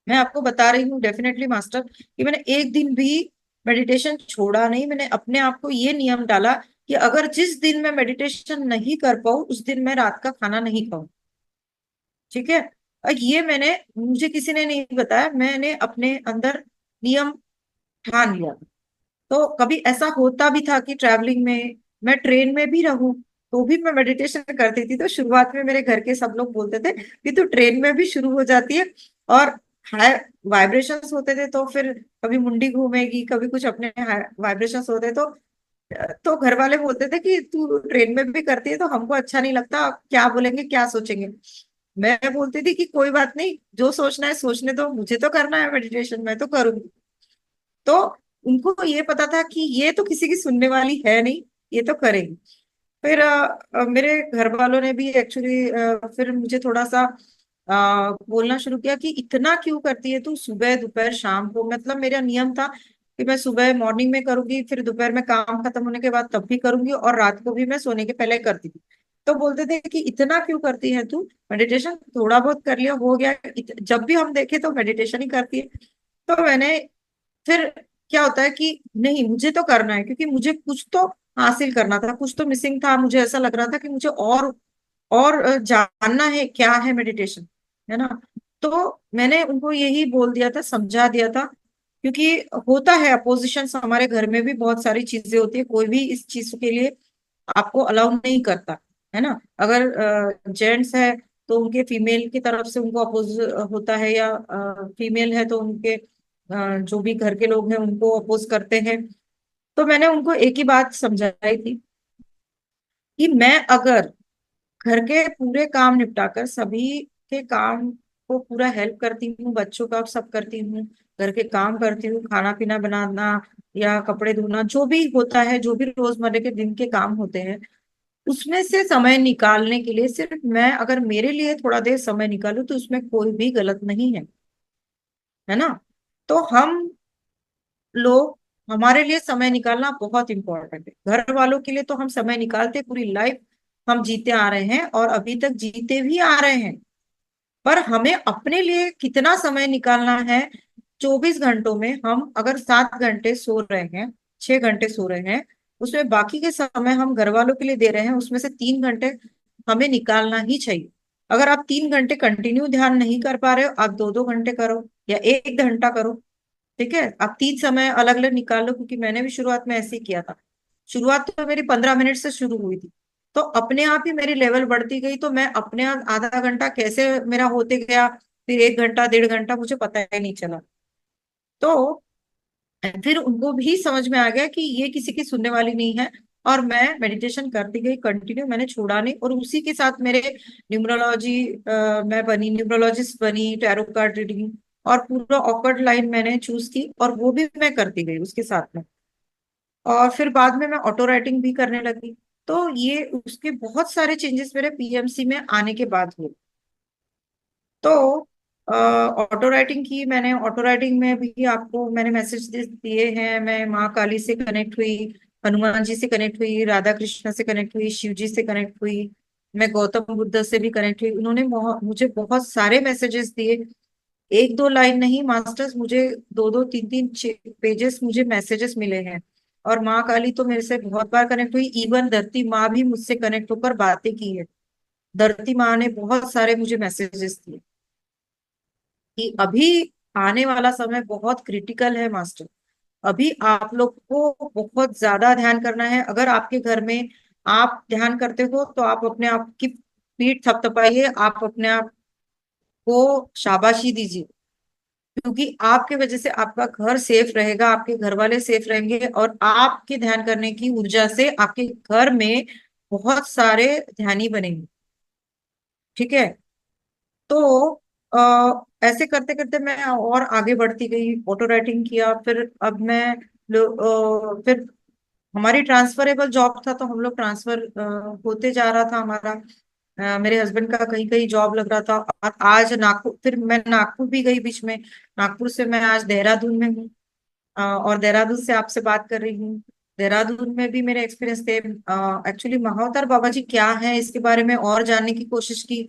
Speaker 1: मैं आपको बता रही हूँ डेफिनेटली मास्टर, कि मैंने एक दिन भी मेडिटेशन छोड़ा नहीं। मैंने अपने आप को ये नियम डाला कि अगर जिस दिन मैं मेडिटेशन नहीं कर पाऊँ उस दिन मैं रात का खाना नहीं खाऊं। ठीक है, और ये मैंने, मुझे किसी ने नहीं बताया, मैंने अपने अंदर नियम ठान लिया। तो कभी ऐसा होता भी था कि ट्रैवलिंग में, मैं ट्रेन में भी रहूं तो भी मैं मेडिटेशन करती थी। तो शुरुआत में मेरे घर के सब लोग बोलते थे कि तू ट्रेन में भी शुरू हो जाती है, और हाई वाइब्रेशंस होते थे तो फिर कभी मुंडी घूमेगी, कभी कुछ अपने वाइब्रेशंस होते, तो घर वाले बोलते थे कि तू ट्रेन में भी करती है तो हमको अच्छा नहीं लगता, क्या बोलेंगे, क्या सोचेंगे। मैं बोलती थी कि कोई बात नहीं, जो सोचना है सोचने दो, मुझे तो करना है मेडिटेशन, मैं तो करूंगी। तो उनको ये पता था कि ये तो किसी की सुनने वाली है नहीं, ये तो करेगी। फिर मेरे घर वालों ने भी एक्चुअली फिर मुझे थोड़ा सा बोलना शुरू किया कि इतना क्यों करती है तू, सुबह दोपहर शाम को। मतलब मेरा नियम था कि मैं सुबह मॉर्निंग में करूंगी, फिर दोपहर में काम खत्म होने के बाद तब भी करूंगी, और रात को भी मैं सोने के पहले करती थी। तो बोलते थे कि इतना क्यों करती है तू, मेडिटेशन थोड़ा बहुत कर लिया हो गया, जब भी हम देखे तो मेडिटेशन ही करती है। तो मैंने, फिर क्या होता है कि नहीं, मुझे तो करना है, क्योंकि मुझे कुछ तो हासिल करना था, कुछ तो मिसिंग था। मुझे ऐसा लग रहा था कि मुझे और जानना है क्या है मेडिटेशन, है ना। तो मैंने उनको यही बोल दिया था, समझा दिया था, क्योंकि होता है अपोजिशन, हमारे घर में भी बहुत सारी चीजें होती है, कोई भी इस चीज के लिए आपको अलाउ नहीं करता, है ना। अगर जेंट्स है तो उनके फीमेल की तरफ से उनको अपोज होता है, या फीमेल है तो उनके जो भी घर के लोग हैं उनको अपोज करते हैं। तो मैंने उनको एक ही बात समझाई थी कि मैं अगर घर के पूरे काम निपटाकर सभी के काम को पूरा हेल्प करती हूँ, बच्चों का सब करती हूँ, घर के काम करती हूँ, खाना पीना बनाना या कपड़े धोना, जो भी होता है, जो भी रोजमर्रा के दिन के काम होते हैं, उसमें से समय निकालने के लिए सिर्फ मैं अगर मेरे लिए थोड़ा देर समय निकालूं तो उसमें कोई भी गलत नहीं है, है ना। तो हम लोग, हमारे लिए समय निकालना बहुत इंपॉर्टेंट है, घर वालों के लिए तो हम समय निकालते, पूरी लाइफ हम जीते आ रहे हैं और अभी तक जीते भी आ रहे हैं। पर हमें अपने लिए कितना समय निकालना है। 24 घंटों में हम अगर 7 घंटे सो रहे हैं, 6 घंटे सो रहे हैं, उसमें बाकी के समय हम घर वालों के लिए दे रहे हैं, उसमें से 3 घंटे हमें निकालना ही चाहिए। अगर आप 3 घंटे कंटिन्यू ध्यान नहीं कर पा रहे हो, आप 2-2 घंटे करो या 1 घंटा करो। ठीक है, आप 3 समय अलग अलग निकाल लो, क्योंकि मैंने भी शुरुआत में ऐसे ही किया था। शुरुआत तो मेरी 15 मिनट से शुरू हुई थी, तो अपने आप ही मेरी लेवल बढ़ती गई, तो मैं अपने आप आधा घंटा कैसे मेरा होते गया, फिर 1 घंटा, 1.5 घंटा, मुझे पता ही नहीं चला। तो फिर उनको भी समझ में आ गया कि ये किसी की सुनने वाली नहीं है। और मैं मेडिटेशन करती गई कंटिन्यू, मैंने छोड़ा नहीं, और उसी के साथ मेरे न्यूमरोलॉजी, मैं बनी न्यूमरोलॉजिस्ट, बनी टैरो कार्ड रीडिंग, और पूरा ऑकर्ड लाइन मैंने चूज की, और वो भी मैं करती गई उसके साथ में। और फिर बाद में मैं ऑटो राइटिंग भी करने लगी। तो ये उसके बहुत सारे चेंजेस मेरे पीएमसी में आने के बाद हुए। तो ऑटो राइटिंग की मैंने, ऑटो राइटिंग में भी आपको मैंने मैसेज दिए हैं, मैं माँ काली से कनेक्ट हुई, हनुमान जी से कनेक्ट हुई, राधा कृष्ण से कनेक्ट हुई, शिव जी से कनेक्ट हुई, मैं गौतम बुद्ध से भी कनेक्ट हुई। उन्होंने मुझे बहुत सारे मैसेजेस दिए, एक दो लाइन नहीं मास्टर्स, मुझे दो दो तीन तीन पेजेस मुझे मैसेजेस मिले हैं। और माँ काली तो मेरे से बहुत बार कनेक्ट हुई, इवन धरती माँ भी मुझसे कनेक्ट होकर बातें की है। धरती माँ ने बहुत सारे मुझे मैसेजेस दिए कि अभी आने वाला समय बहुत क्रिटिकल है मास्टर। अभी आप लोग को बहुत ज्यादा ध्यान करना है। अगर आपके घर में आप ध्यान करते हो तो आप अपने आप की पीठ थपथपाइए, आप अपने आप को शाबाशी दीजिए, क्योंकि आपके वजह से आपका घर सेफ रहेगा, आपके घर वाले सेफ रहेंगे, और आपके ध्यान करने की ऊर्जा से आपके घर में बहुत सारे ध्यानी बनेंगे। ठीक है। तो ऐसे करते करते मैं और आगे बढ़ती गई, ऑटो राइटिंग किया, फिर अब मैं फिर हमारी ट्रांसफरेबल जॉब था, तो हम लोग ट्रांसफर होते जा रहा था हमारा। मेरे हस्बैंड का कहीं कहीं जॉब लग रहा था, और आज नागपुर, फिर मैं नागपुर भी गई बीच में, नागपुर से मैं आज देहरादून में हूँ, और देहरादून से आपसे बात कर रही हूँ। देहरादून में भी मेरे एक्सपीरियंस थे। एक्चुअली महाअवतार बाबा जी क्या है इसके बारे में और जानने की कोशिश की।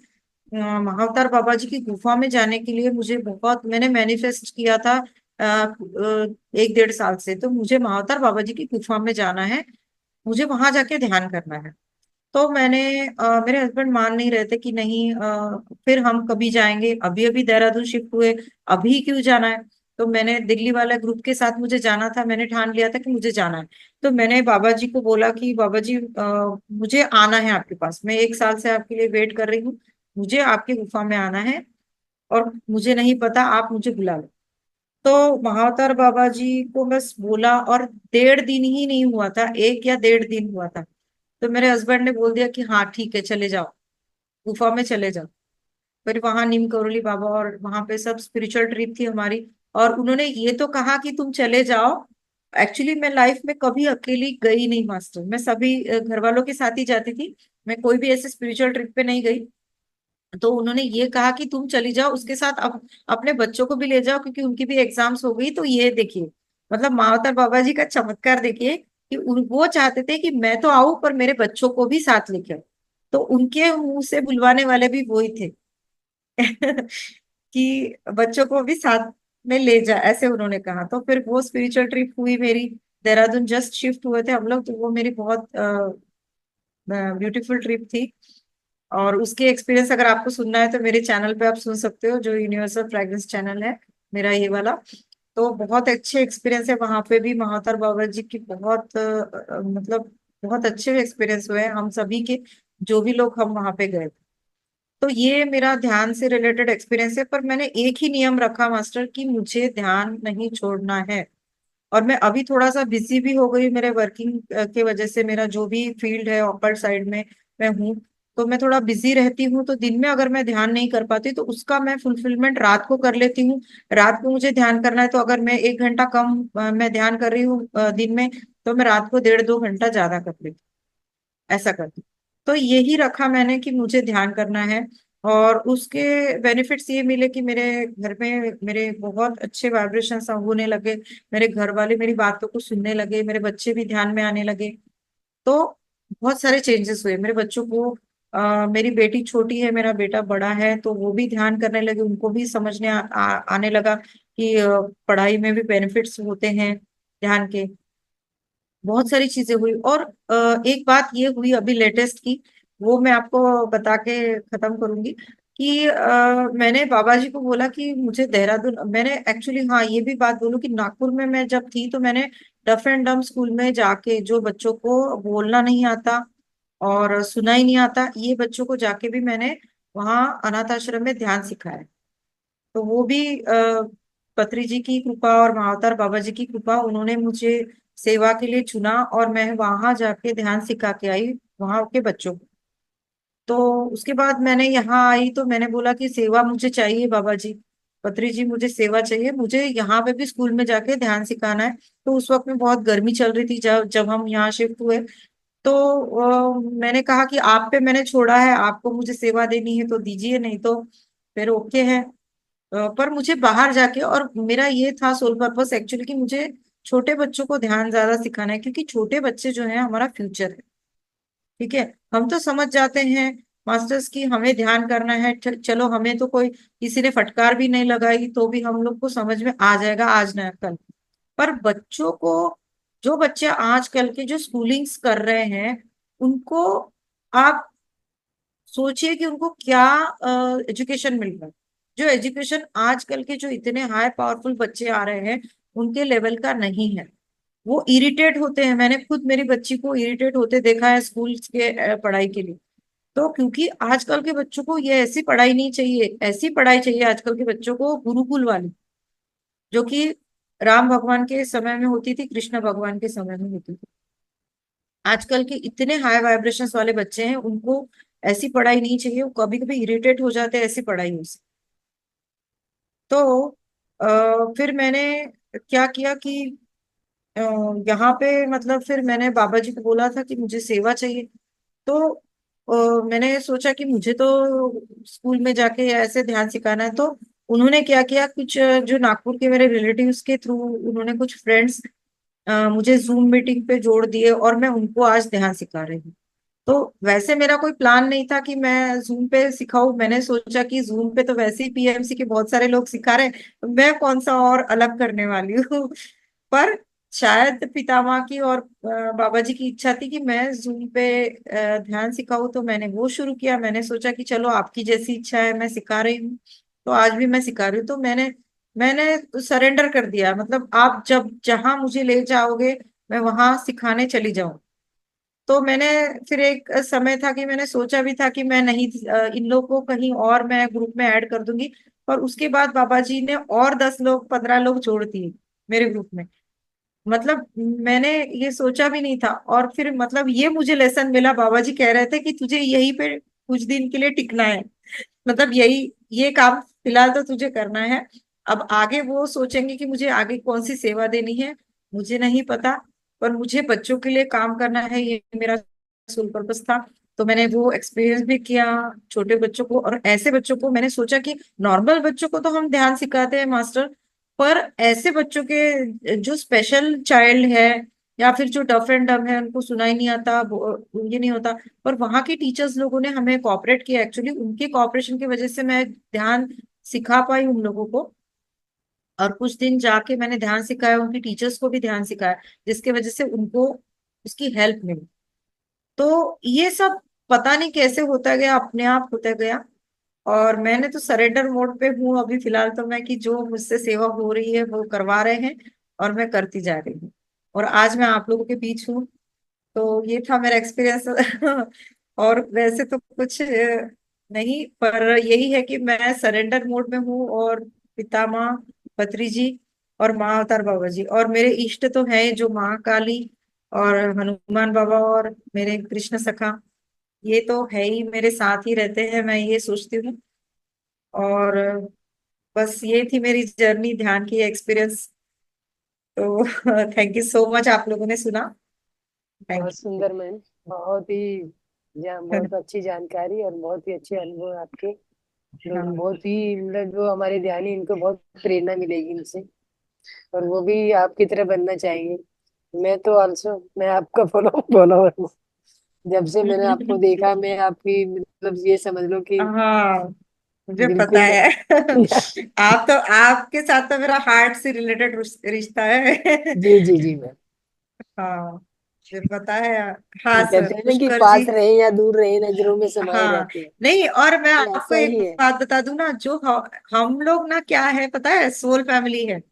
Speaker 1: महाअवतार बाबा जी की गुफा में जाने के लिए मुझे बहुत, मैंने मैनिफेस्ट किया था 1-1.5 साल से, तो मुझे महाअवतार बाबा जी की गुफा में जाना है, मुझे वहां जाके ध्यान करना है। तो मैंने मेरे हस्बैंड मान नहीं रहे थे कि नहीं, फिर हम कभी जाएंगे, अभी अभी देहरादून शिफ्ट हुए, अभी क्यों जाना है। तो मैंने दिल्ली वाला ग्रुप के साथ मुझे जाना था, मैंने ठान लिया था कि मुझे जाना है। तो मैंने बाबा जी को बोला कि बाबा जी मुझे आना है आपके पास, मैं 1 साल से आपके लिए वेट कर रही हूँ, मुझे आपकी गुफा में आना है, और मुझे नहीं पता, आप मुझे बुला लो। तो महाअवतार बाबा जी को बस बोला, और 1.5 दिन ही नहीं हुआ था, 1 या 1.5 दिन हुआ था, तो मेरे हस्बैंड ने बोल दिया कि हाँ ठीक है, चले जाओ, गुफा में चले जाओ। फिर वहां नीम करोली बाबा, और वहां पे सब स्पिरिचुअल ट्रिप थी हमारी, और उन्होंने ये तो कहा कि तुम चले जाओ। एक्चुअली मैं लाइफ में कभी अकेली गई नहीं मास्टर, मैं सभी घर वालों के साथ ही जाती थी, मैं कोई भी ऐसे स्पिरिचुअल ट्रिप पे नहीं गई। तो उन्होंने ये कहा कि तुम चली जाओ उसके साथ, अपने बच्चों को भी ले जाओ, क्योंकि उनकी भी एग्जाम्स हो गई। तो ये देखिए, मतलब मावतर बाबा जी का चमत्कार देखिए, कि वो चाहते थे कि मैं तो आऊं पर मेरे बच्चों को भी साथ लेकर, तो उनके मुंह से बुलवाने वाले भी वो ही थे कि बच्चों को भी साथ में ले जा, ऐसे उन्होंने कहा। तो फिर वो स्पिरिचुअल ट्रिप हुई मेरी, देहरादून जस्ट शिफ्ट हुए थे हम लोग, तो वो मेरी बहुत ब्यूटीफुल ट्रिप थी। और उसके एक्सपीरियंस अगर आपको सुनना है तो मेरे चैनल पे आप सुन सकते हो, जो यूनिवर्सल फ्रेग्रेंस चैनल है मेरा ये वाला। तो बहुत अच्छे एक्सपीरियंस है वहां पे भी, महावतार बाबा जी की बहुत मतलब बहुत अच्छे एक्सपीरियंस हुए हैं हम सभी के, जो भी लोग हम वहां पे गए। तो ये मेरा ध्यान से रिलेटेड एक्सपीरियंस है, पर मैंने एक ही नियम रखा मास्टर कि मुझे ध्यान नहीं छोड़ना है। और मैं अभी थोड़ा सा बिजी भी हो गई मेरे वर्किंग के वजह से, मेरा जो भी फील्ड है ऑपर साइड में मैं हूँ, तो मैं थोड़ा बिजी रहती हूँ। तो दिन में अगर मैं ध्यान नहीं कर पाती तो उसका मैं फुलफिलमेंट रात को कर लेती हूँ। रात को मुझे ध्यान करना है तो अगर मैं 1 घंटा कम मैं ध्यान कर रही हूँ दिन में, तो मैं रात को 1.5 2 घंटा ज्यादा कर लेती हूँ, ऐसा करती हूँ। तो यही रखा मैंने कि मुझे ध्यान करना है। और उसके बेनिफिट्स ये मिले कि मेरे घर में मेरे बहुत अच्छे वाइब्रेशन होने लगे, मेरे घर वाले मेरी बातों को सुनने लगे, मेरे बच्चे भी ध्यान में आने लगे। तो बहुत सारे चेंजेस हुए मेरे बच्चों को। मेरी बेटी छोटी है, मेरा बेटा बड़ा है, तो वो भी ध्यान करने लगे, उनको भी समझने आने लगा कि पढ़ाई में भी बेनिफिट्स होते हैं ध्यान के। बहुत सारी चीजें हुई। और एक बात ये हुई अभी लेटेस्ट की, वो मैं आपको बता के खत्म करूंगी कि मैंने बाबा जी को बोला कि मुझे देहरादून, मैंने एक्चुअली हाँ ये भी बात बोलूं कि नागपुर में मैं जब थी तो मैंने डफ एंड डम स्कूल में जाके, जो बच्चों को बोलना नहीं आता और सुना ही नहीं आता, ये बच्चों को जाके भी मैंने वहाँ अनाथ आश्रम में ध्यान सिखाया। तो वो भी पत्री जी की कृपा और महाअवतार बाबा जी की कृपा, उन्होंने मुझे सेवा के लिए चुना और मैं वहां जाके ध्यान सिखा के आई वहां के बच्चों को। तो उसके बाद मैंने यहाँ आई तो मैंने बोला कि सेवा मुझे चाहिए बाबा जी, पत्री जी मुझे सेवा चाहिए, मुझे यहाँ पे भी स्कूल में जाके ध्यान सिखाना है। तो उस वक्त में बहुत गर्मी चल रही थी जब जब हम यहाँ शिफ्ट हुए। तो मैंने कहा कि आप पे मैंने छोड़ा है, आपको मुझे सेवा देनी है तो दीजिए, नहीं तो फिर ओके है। पर मुझे बाहर जाके, और मेरा ये था सोल पर्पस एक्चुअली कि मुझे छोटे बच्चों को ध्यान ज्यादा सिखाना है, क्योंकि छोटे बच्चे जो है हमारा फ्यूचर है। ठीक है, हम तो समझ जाते हैं मास्टर्स की हमें ध्यान करना है, चलो हमें तो कोई किसी ने फटकार भी नहीं लगाई तो भी हम लोग को समझ में आ जाएगा आज ना कल। पर बच्चों को, जो बच्चे आजकल के जो स्कूलिंग्स कर रहे हैं, उनको आप सोचिए कि उनको क्या एजुकेशन मिल रहा है। जो एजुकेशन आजकल के जो इतने हाई पावरफुल बच्चे आ रहे हैं, उनके लेवल का नहीं है। वो इरिटेट होते हैं, मैंने खुद मेरी बच्ची को इरिटेट होते देखा है स्कूल के पढ़ाई के लिए। तो क्योंकि आजकल के बच्चों को ये ऐसी पढ़ाई नहीं चाहिए, ऐसी पढ़ाई चाहिए आजकल के बच्चों को गुरुकुल वाली, जो कि राम भगवान के समय में होती थी, कृष्ण भगवान के समय में होती थी। आजकल के इतने हाई वाइब्रेशंस वाले बच्चे हैं, उनको ऐसी पढ़ाई नहीं चाहिए, वो कभी कभी इरिटेट हो जाते हैं ऐसी पढ़ाइयों से। तो फिर मैंने क्या किया कि अ, यहाँ पे मतलब फिर मैंने बाबा जी को बोला था कि मुझे सेवा चाहिए। तो मैंने सोचा कि मुझे तो स्कूल में जाके ऐसे ध्यान सिखाना है। तो उन्होंने क्या किया, कुछ जो नागपुर के मेरे रिलेटिव्स के थ्रू, उन्होंने कुछ फ्रेंड्स मुझे जूम मीटिंग पे जोड़ दिए और मैं उनको आज ध्यान सिखा रही हूँ। तो वैसे मेरा कोई प्लान नहीं था कि मैं जूम पे सिखाऊं, मैंने सोचा कि जूम पे तो वैसे ही पीएमसी के बहुत सारे लोग सिखा रहे हैं, तो मैं कौन सा और अलग करने वाली हूँ। पर शायद पितामह की और बाबा जी की इच्छा थी कि मैं जूम पे ध्यान सिखाऊं, तो मैंने वो शुरू किया। मैंने सोचा कि चलो आपकी जैसी इच्छा है मैं सिखा रही हूँ, तो आज भी मैं सिखा रही हूँ। तो मैंने मैंने सरेंडर कर दिया, मतलब आप जब जहां मुझे ले जाओगे मैं वहां सिखाने चली जाऊं। तो मैंने फिर एक समय था कि मैंने सोचा भी था कि मैं नहीं इन लोगों को कहीं और मैं ग्रुप में ऐड कर दूंगी। पर उसके बाद बाबा जी ने और 10 लोग 15 लोग जोड़ दिए मेरे ग्रुप में। मतलब मैंने ये सोचा भी नहीं था। और फिर मतलब ये मुझे लेसन मिला, बाबा जी कह रहे थे कि तुझे यहीं पे कुछ दिन के लिए टिकना है, मतलब यही ये काम फिलहाल तो तुझे करना है। अब आगे वो सोचेंगे कि मुझे आगे कौन सी सेवा देनी है, मुझे नहीं पता। पर मुझे बच्चों के लिए काम करना है, ये मेरा सोल पर्पस था। तो मैंने वो एक्सपीरियंस भी किया छोटे बच्चों को, और ऐसे बच्चों को मैंने सोचा कि नॉर्मल बच्चों को तो हम ध्यान सिखाते हैं मास्टर, पर ऐसे बच्चों के जो स्पेशल चाइल्ड है, या फिर जो डफ एंड डम है, उनको सुनाई नहीं आता, ये नहीं होता, पर वहां के टीचर्स लोगों ने हमें कोऑपरेट किया। एक्चुअली उनके कोऑपरेशन की वजह से मैं ध्यान सिखा पाई उन लोगों को। और कुछ दिन जाके मैंने ध्यान सिखाया, उनकी टीचर्स को भी ध्यान सिखाया, जिसके वजह से उनको उसकी हेल्प मिली। तो ये सब पता नहीं कैसे होता गया, अपने आप होता गया। और मैंने तो सरेंडर मोड पे हूँ अभी फिलहाल तो मैं, कि जो मुझसे सेवा हो रही है वो करवा रहे हैं और मैं करती जा रही हूँ। और आज मैं आप लोगों के बीच हूँ। तो ये था मेरा एक्सपीरियंस। और वैसे तो कुछ नहीं, पर यही है कि मैं सरेंडर मोड में हूँ। और पिता माँ, पत्री जी और माँ अवतार बाबा जी और मेरे इष्ट तो हैं जो माँ काली और हनुमान बाबा और मेरे कृष्ण सखा, ये तो है ही, मेरे साथ ही रहते हैं, मैं ये सोचती हूँ। और बस ये थी मेरी जर्नी, ध्यान की एक्सपीरियंस। तो थैंक यू सो मच, आप लोगों ने सुना। थैंक
Speaker 2: बहुत सुंदर मैम, बहुत ही
Speaker 1: यू।
Speaker 2: बहुत अच्छी जानकारी और बहुत ही अच्छे अनुभव आपके।
Speaker 1: हाँ।
Speaker 2: बहुत ही मतलब जो हमारे ध्यान इनको बहुत प्रेरणा मिलेगी इनसे, और वो भी आपकी तरह बनना चाहेंगे। मैं तो ऑल्सो मैं आपका फॉलोवर हूँ। जब से मैंने आपको देखा, मैं आपकी मतलब ये समझ लो कि
Speaker 1: हाँ, मुझे पता
Speaker 2: बिल्कुल।
Speaker 1: है। आप तो, आपके साथ तो मेरा हार्ट से रिलेटेड रिश्ता है।
Speaker 2: जी जी जी मैम।
Speaker 1: हाँ, मुझे पता है। हाँ सर,
Speaker 2: कहते हैं ना कि
Speaker 1: पुष्कर जी।
Speaker 2: पास रहे या दूर रहे, नजरों में समाये
Speaker 1: हाँ,
Speaker 2: रहते हैं।
Speaker 1: नहीं, और मैं
Speaker 2: ये
Speaker 1: आपको
Speaker 2: ऐसा
Speaker 1: एक
Speaker 2: ही है।
Speaker 1: बात बता दूं ना, जो हम लोग ना क्या है पता है, सोल फैमिली है।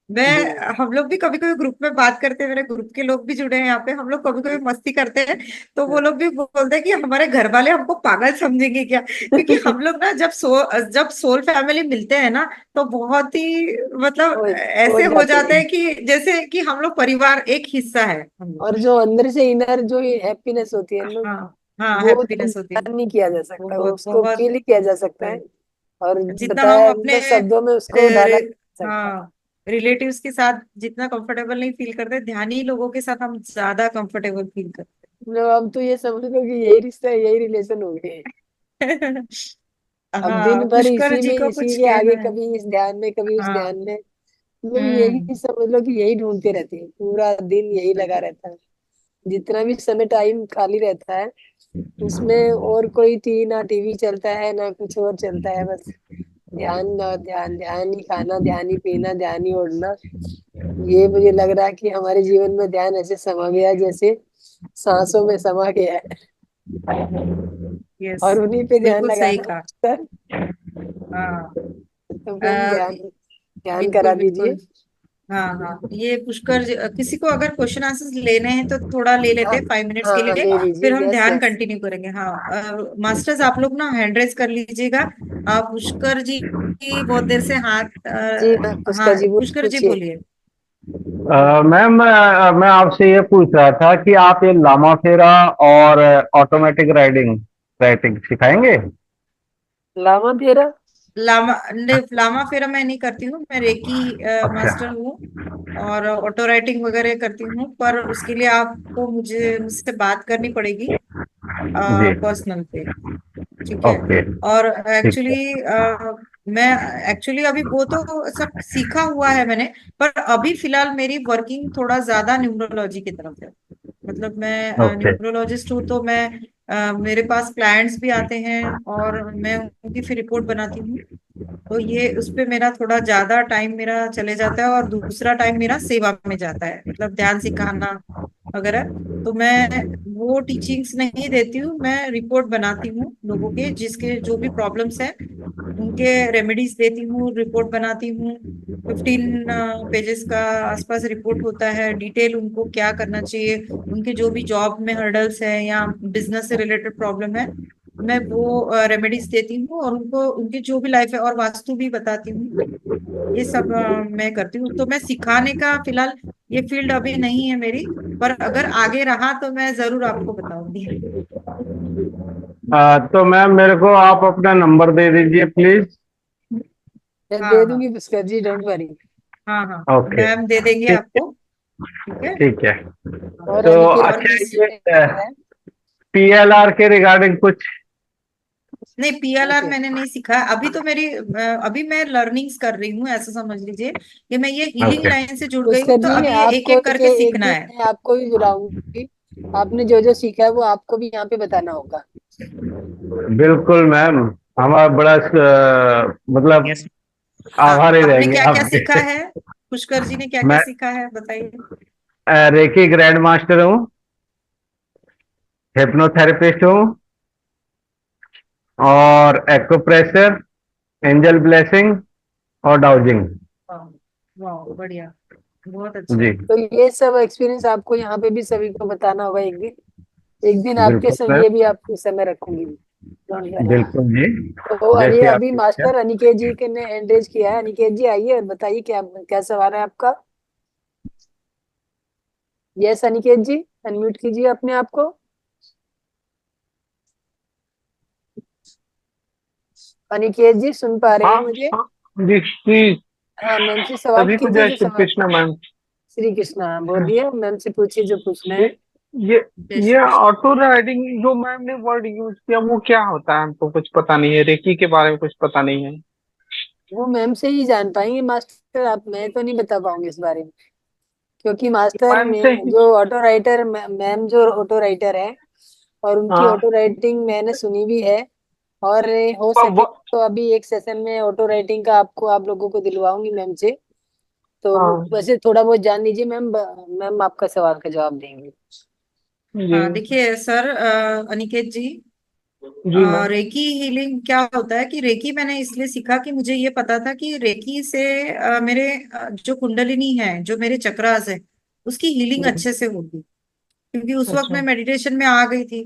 Speaker 1: मैं,
Speaker 2: जी
Speaker 1: हम लोग भी कभी कभी ग्रुप में बात करते हैं, मेरे ग्रुप के लोग भी जुड़े हैं यहाँ पे, हम लोग कभी कभी मस्ती करते हैं। तो वो लोग भी बोलते हैं कि हमारे घर वाले हमको पागल समझेंगे क्या, क्योंकि हम लोग ना जब सोल फैमिली मिलते हैं ना, तो बहुत ही मतलब
Speaker 2: हो
Speaker 1: ऐसे हो
Speaker 2: जाते
Speaker 1: जाते
Speaker 2: हैं।
Speaker 1: हैं कि जैसे कि हम लोग परिवार एक हिस्सा है हम लोग।
Speaker 2: और जो अंदर से इनर जो हैप्पीनेस होती है ना,
Speaker 1: हाँ। हाँ,
Speaker 2: वो तो
Speaker 1: हैप्पीनेस होती है।
Speaker 2: बयान नहीं किया जा सकता, वो
Speaker 1: बहुत
Speaker 2: उसको
Speaker 1: बहुत।
Speaker 2: फील ही किया जा सकता है। और
Speaker 1: जितना हम
Speaker 2: बताया
Speaker 1: अपने
Speaker 2: मतलब शब्दों में उसको ढाला
Speaker 1: रे,
Speaker 2: जा सकता।
Speaker 1: हाँ, रिलेटिव्स के साथ जितना कंफर्टेबल नहीं फील करते, ध्यानी लोगों के साथ हम ज्यादा कंफर्टेबल फील करते
Speaker 2: मतलब अब तो ये समझ लो कि यही रिश्ता है, यही रिलेशन हो गए।
Speaker 1: हैं।
Speaker 2: अब
Speaker 1: हाँ,
Speaker 2: दिन भर
Speaker 1: पुष्कर
Speaker 2: इसी
Speaker 1: जी
Speaker 2: में,
Speaker 1: को
Speaker 2: इसी
Speaker 1: कुछ
Speaker 2: के
Speaker 1: कहना
Speaker 2: आगे,
Speaker 1: है।
Speaker 2: कभी इस ध्यान में कभी उस ध्यान
Speaker 1: हाँ।
Speaker 2: में, मतलब
Speaker 1: हम्म।
Speaker 2: यही समझ लो कि यही ढूंढते रहते हैं, पूरा दिन यही लगा रहता है। जितना भी समय टाइम खाली रहता है उसमें, और कोई ना टीवी चलता है ना कुछ और चलता है, बस ध्यान ना ध्यान, ध्यान ही खाना, ध्यान ही पीना, ध्यान ही ओढ़ना। ये मुझे लग रहा है कि हमारे जीवन में ध्यान ऐसे समा गया है जैसे सांसों में समा गया है।
Speaker 1: यस,
Speaker 2: और उन्हीं पे ध्यान
Speaker 1: बिल्कुल सही
Speaker 2: लगाना
Speaker 1: कहा।
Speaker 2: सर।
Speaker 1: हाँ।
Speaker 2: तो मैम
Speaker 1: अ,
Speaker 2: ध्यान ध्यान
Speaker 1: बिल्कुल
Speaker 2: करा दीजिए।
Speaker 1: बिल्कुल। हाँ हाँ, ये पुष्कर जी, किसी को अगर क्वेश्चन आंसर्स लेने हैं तो थोड़ा ले लेते
Speaker 2: हाँ
Speaker 1: हैं 5 मिनट्स
Speaker 2: हाँ
Speaker 1: के
Speaker 2: हाँ,
Speaker 1: लिए,
Speaker 2: ले
Speaker 1: फिर
Speaker 2: लीजिए,
Speaker 1: हम
Speaker 2: यस
Speaker 1: ध्यान
Speaker 2: यस।
Speaker 1: कंटिन्यू करेंगे। हाँ, मास्टर्स आप लोग ना हैंड रेज कर लीजिएगा। पुष्कर जी की बहुत देर से हाथ,
Speaker 2: जी मैं
Speaker 1: हाँ,
Speaker 2: पुष्कर जी
Speaker 1: पुष्कर जी
Speaker 2: पूछिए।
Speaker 1: बोलिए।
Speaker 3: मैम, मैं आपसे ये पूछ रहा था कि आप ये लामा फेरा और ऑटोमेटिक राइडिंग राइटिंग सिखाएंगे?
Speaker 2: लामा तेरा।
Speaker 1: लामा फेरा मैं नहीं करती हूँ, मैं रेकी
Speaker 3: अच्छा।
Speaker 1: मास्टर हूँ। और ऑटो राइटिंग वगैरह करती हूँ, पर उसके लिए आपको मुझसे बात करनी पड़ेगी
Speaker 3: जी।
Speaker 1: पर्सनल पे। ठीक है।
Speaker 3: ओके।
Speaker 1: और
Speaker 3: ठीक है।
Speaker 1: एक्चुअली मैं एक्चुअली अभी वो तो सब सीखा हुआ है मैंने, पर अभी फिलहाल मेरी वर्किंग थोड़ा ज्यादा न्यूमरोलॉजी की तरफ है। मतलब मैं
Speaker 3: ओके।
Speaker 1: न्यूमरोलॉजिस्ट हूँ, तो मैं मेरे पास क्लाइंट्स भी आते हैं और मैं उनकी फिर रिपोर्ट बनाती हूँ। तो ये उस पे मेरा थोड़ा ज्यादा टाइम मेरा चले जाता है, और दूसरा टाइम मेरा सेवा में जाता है, मतलब ध्यान सिखाना वगैरह। तो मैं वो टीचिंग्स नहीं देती हूँ, मैं रिपोर्ट बनाती हूँ लोगों के, जिसके जो भी प्रॉब्लम्स है उनके रेमेडीज देती हूँ, रिपोर्ट बनाती हूँ। 15 पेजेस का आसपास रिपोर्ट होता है, डिटेल उनको क्या करना चाहिए, उनके जो भी जॉब में हर्डल्स है या बिजनेस से रिलेटेड प्रॉब्लम है, मैं वो रेमेडीज देती हूँ, और उनको उनकी जो भी लाइफ है, और वास्तु भी बताती हूँ। ये सब मैं करती हूँ। तो मैं सिखाने का फिलहाल ये फील्ड अभी नहीं है मेरी, पर अगर आगे रहा तो मैं जरूर आपको बताऊंगी।
Speaker 3: तो मैम, मेरे को आप अपना नंबर दे दीजिए प्लीज।
Speaker 2: मैं
Speaker 1: हाँ
Speaker 2: दे
Speaker 1: हाँ।
Speaker 2: दूंगी पुष्कर जी, डोंट वरी।
Speaker 1: हाँ हाँ,
Speaker 3: ओके।
Speaker 1: मैम दे देंगे
Speaker 3: ठीक है।
Speaker 1: आपको। ठीक है।
Speaker 3: ठीक है।
Speaker 2: और
Speaker 3: तो
Speaker 2: अनिकेत
Speaker 1: और
Speaker 3: अच्छा,
Speaker 2: जी
Speaker 1: किस,
Speaker 3: ये
Speaker 2: है।
Speaker 3: पीएलआर के रिगार्डिंग कुछ?
Speaker 1: नहीं, पीएलआर
Speaker 2: ओके।
Speaker 1: मैंने नहीं सीखा है अभी, तो मेरी अभी मैं लर्निंग्स कर रही हूँ, ऐसा समझ लीजिए कि मैं ये हीलिंग
Speaker 3: ओके।
Speaker 1: लाइन से जुड़ गई हूँ,
Speaker 2: पुष्कर
Speaker 1: तो
Speaker 2: जी
Speaker 1: अभी ये एक
Speaker 2: आपको
Speaker 1: एक
Speaker 2: के
Speaker 1: करके
Speaker 2: एक
Speaker 1: सीखना
Speaker 2: दिन
Speaker 1: है।
Speaker 2: मैं आपको भी बुलाऊंगी। आपने जो जो सीखा है वो आपको भी यहाँ पे बताना होगा।
Speaker 3: बिल्कुल मैम। हमारा बड़ा मतलब
Speaker 1: यस।
Speaker 3: आभारी
Speaker 1: आपने
Speaker 3: रहेंगे
Speaker 1: क्या क्या सीखा
Speaker 3: आपके।
Speaker 1: है, पुष्कर जी ने क्या क्या
Speaker 3: मैं
Speaker 1: सीखा है बताइए।
Speaker 3: रेकी ग्रैंड मास्टर हूँ, हिप्नोथेरेपिस्ट हूँ, और एक्यूप्रेशर, एंजल ब्लेसिंग और डाउजिंग।
Speaker 1: वाह, वाह, बढ़िया, बहुत अच्छा।
Speaker 3: जी
Speaker 2: तो ये सब एक्सपीरियंस आपको यहाँ पे भी सभी को बताना होगा एक दिन। एक दिन आपके
Speaker 3: बिल्कुल
Speaker 2: संग
Speaker 3: सर,
Speaker 2: ये भी आपके समय रखूंगी। Don't worry.
Speaker 3: बिल्कुल जी,
Speaker 2: तो अरे
Speaker 3: जैसे
Speaker 2: अभी
Speaker 3: आपकी इच्छा।
Speaker 2: मास्टर अनिकेत जी के ने हैंड रेज किया है। अनिकेत जी आइए और बताइए क्या क्या सवाल है आपका। यस अनिकेत जी, अनम्यूट कीजिए अपने आप को। अनिकेत जी सुन पा रहे
Speaker 3: हाँ
Speaker 2: हैं मुझे?
Speaker 3: हाँ जी जी।
Speaker 2: हाँ मैम से सवाल
Speaker 3: सभी को
Speaker 2: कीजिए
Speaker 3: जय
Speaker 2: जो
Speaker 3: श्री
Speaker 2: सवाल।
Speaker 3: कृष्ण मैम।
Speaker 2: श्री कृष्णा बोलिए, मैम से पूछिए जो पूछना
Speaker 3: ये
Speaker 2: है।
Speaker 3: ये
Speaker 1: जय
Speaker 3: ये
Speaker 1: श्री कृष्ण।
Speaker 3: ऑटो राइडिंग जो मैम ने वर्ड यूज किया वो क्या होता है, हमको कुछ पता नहीं है, रेकी के बारे में कुछ पता नहीं है।
Speaker 2: वो मैम से ही जान पाएंगे मास्टर, आप मैं तो नहीं बता पाऊंगी इस बारे में। क्योंकि मास्टर
Speaker 3: मैम से
Speaker 2: में
Speaker 3: ही।
Speaker 2: जो ऑटो राइटर मैम जो ऑटो राइटर है, और उनकी
Speaker 3: हाँ
Speaker 2: ऑटो राइटिंग मैंने सुनी भी है। और हो
Speaker 3: व-
Speaker 2: सके
Speaker 3: व-
Speaker 2: तो अभी एक सेशन में ऑटो राइटिंग का आपको आप लोगों को दिलवाऊंगी मैम से। तो
Speaker 3: हाँ
Speaker 2: वैसे थोड़ा बहुत जान लीजिए मैम। मैम आपका सवाल का जवाब देंगे।
Speaker 3: जी
Speaker 1: हाँ, देखिए सर, अनिकेत जी,
Speaker 3: जी मैम।
Speaker 1: रेकी हीलिंग क्या होता है कि रेकी मैंने इसलिए सीखा कि मुझे ये पता था कि रेकी से मेरे जो कुंडलिनी है, जो मेरे चक्रास है, उसकी हीलिंग
Speaker 3: जी,
Speaker 1: अच्छे से होगी। क्योंकि उस वक्त
Speaker 3: अच्छा
Speaker 1: मैं मेडिटेशन में आ गई थी।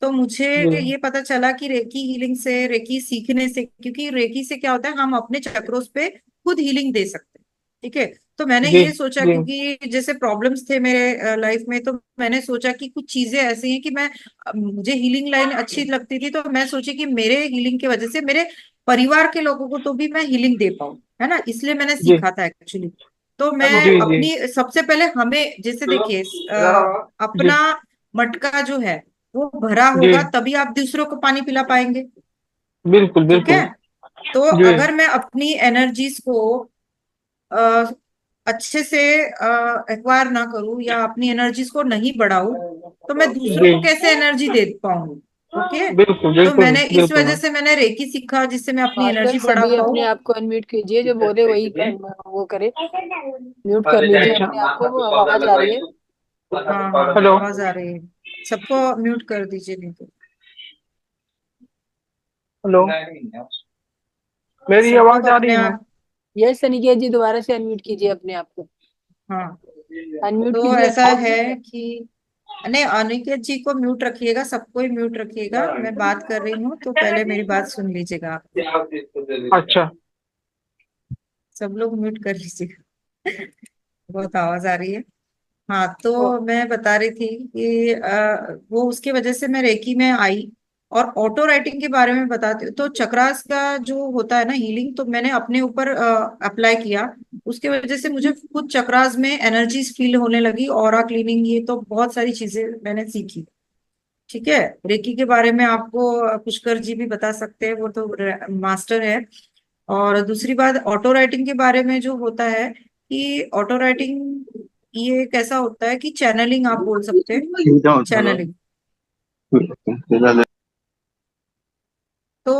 Speaker 1: तो मुझे
Speaker 3: जी
Speaker 1: ये पता चला कि रेकी हीलिंग से, रेकी सीखने से, क्योंकि रेकी से क्या होता है, हम अपने चक्रों पे खुद हीलिंग दे सकते हैं। ठीक है। तो मैंने
Speaker 3: जी
Speaker 1: ये सोचा,
Speaker 3: जी
Speaker 1: क्योंकि जैसे प्रॉब्लम्स थे मेरे लाइफ में, तो मैंने सोचा कि कुछ चीजें ऐसी हैं कि मैं मुझे हीलिंग लाइन अच्छी लगती थी, तो मैं सोची कि मेरे हीलिंग की वजह से मेरे परिवार के लोगों को तो भी मैं हीलिंग दे पाऊँ, है ना, इसलिए मैंने
Speaker 3: जी
Speaker 1: सीखा था एक्चुअली। तो मैं
Speaker 3: जी जी।
Speaker 1: अपनी सबसे पहले हमें जैसे देखिए,
Speaker 3: जी
Speaker 1: अपना मटका जो है वो भरा
Speaker 3: जी
Speaker 1: होगा तभी आप दूसरों को पानी पिला पाएंगे।
Speaker 3: बिल्कुल
Speaker 1: ठीक है।
Speaker 3: बिल्कुल।
Speaker 1: तो
Speaker 3: जी
Speaker 1: अगर मैं अपनी एनर्जीज को अ, अच्छे से एक्वायर ना करूं या अपनी एनर्जीज को नहीं बढ़ाऊं, तो मैं दूसरों
Speaker 3: जी
Speaker 1: को कैसे एनर्जी दे पाऊंगी। ओके।
Speaker 3: बिल्कुल
Speaker 1: तो
Speaker 3: बिल्कुल
Speaker 1: मैंने इस
Speaker 3: बिल्कुल
Speaker 1: वजह
Speaker 3: मैम।
Speaker 1: से मैंने रेकी सीखा, जिससे मैं अपनी
Speaker 2: मास्टर
Speaker 1: एनर्जी बढ़ा
Speaker 2: सभी अपने
Speaker 1: पाऊँ।
Speaker 2: आप को अनम्यूट कीजिए, जो बोले वही वो करे। म्यूट कर लीजिए
Speaker 3: अच्छा
Speaker 2: अपने आप को, वो आवाज आ रही है।
Speaker 1: हाँ, हाँ,
Speaker 3: हेलो।
Speaker 1: आवाज आ रही है। सबको म्यूट कर दीजिए, नहीं तो
Speaker 3: हेलो, मेरी
Speaker 1: सब लोग
Speaker 3: आवाज आ
Speaker 1: अपने
Speaker 3: रही है?
Speaker 1: आप।
Speaker 2: यस अनिकेत जी दोबारा से अनम्यूट कीजिए अपने आप को।
Speaker 1: हाँ,
Speaker 2: अनम्यूट
Speaker 1: तो
Speaker 2: कीजिए
Speaker 1: ऐसा
Speaker 2: अपने आप
Speaker 1: है
Speaker 2: को।
Speaker 1: कि नहीं, अनिकेत जी को म्यूट रखिएगा, सबको ही म्यूट रखिएगा। मैं बात कर रही हूँ तो पहले मेरी बात सुन लीजिएगा आप।
Speaker 3: अच्छा
Speaker 1: सब लोग म्यूट कर लीजिएगा। बहुत आवाज आ रही है। हाँ,
Speaker 2: ओ,
Speaker 1: तो मैं बता रही थी कि वो उसकी वजह से मैं रेकी में आई। और ऑटो राइटिंग के बारे में बताती हूँ, तो चक्रास का जो होता है ना हीलिंग, तो मैंने अपने ऊपर अप्लाई किया। उसके वजह से मुझे खुद चक्रास में एनर्जीज फील होने लगी, ऑरा क्लीनिंग, ये तो बहुत सारी चीजें मैंने सीखी। ठीक है। रेकी के बारे में आपको पुष्कर जी भी बता सकते हैं, वो तो मास्टर है। और दूसरी बात, ऑटो राइटिंग के बारे में जो होता है कि ऑटो राइटिंग ये कैसा होता है कि चैनलिंग आप बोल सकते हैं। चैनलिंग, तो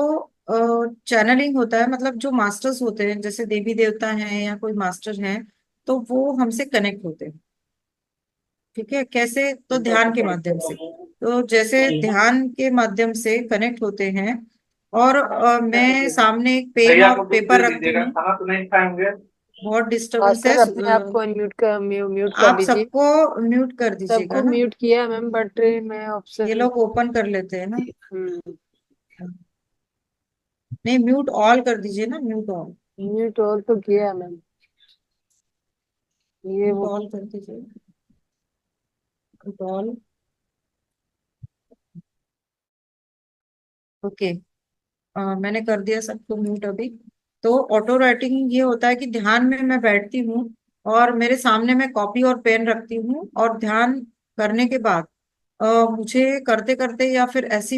Speaker 1: चैनलिंग होता है, मतलब जो मास्टर्स होते हैं, जैसे देवी देवता हैं या कोई मास्टर हैं, तो वो हमसे कनेक्ट होते हैं। ठीक है। कैसे? तो ध्यान के माध्यम से। तो जैसे ध्यान के माध्यम से कनेक्ट होते हैं। और मैं सामने एक पेन
Speaker 3: भैया
Speaker 1: और
Speaker 3: को दूध दे
Speaker 1: पेपर रखती
Speaker 3: दीजिएगा,
Speaker 1: हूँ।
Speaker 3: खाना तो नहीं खाएंगे।
Speaker 1: बहुत डिस्टरबेंस है।
Speaker 2: मास्टर अपने आप को अनम्यूट कर म्यूट कर
Speaker 1: आप
Speaker 2: लीजिए।
Speaker 1: सबको म्यूट कर दीजिएगा
Speaker 2: सबको
Speaker 1: ना।
Speaker 2: म्यूट किया मैम, बट मैं
Speaker 1: ये
Speaker 2: ऑप्शन।
Speaker 1: लोग ओपन कर लेते हैं ना।
Speaker 2: हम्म।
Speaker 1: नहीं, म्यूट ऑल कर दीजिए ना, म्यूट ऑल।
Speaker 2: म्यूट और तो किया मैम। ये
Speaker 1: म्यूट
Speaker 2: वो
Speaker 1: ऑल कर दीजिए, म्यूट ऑल। ओके। मैंने कर दिया सबको म्यूट अभी। तो ऑटो राइटिंग ये होता है कि ध्यान में मैं बैठती हूँ, और मेरे सामने मैं कॉपी और पेन रखती हूँ, और ध्यान करने के बाद मुझे करते करते या फिर ऐसी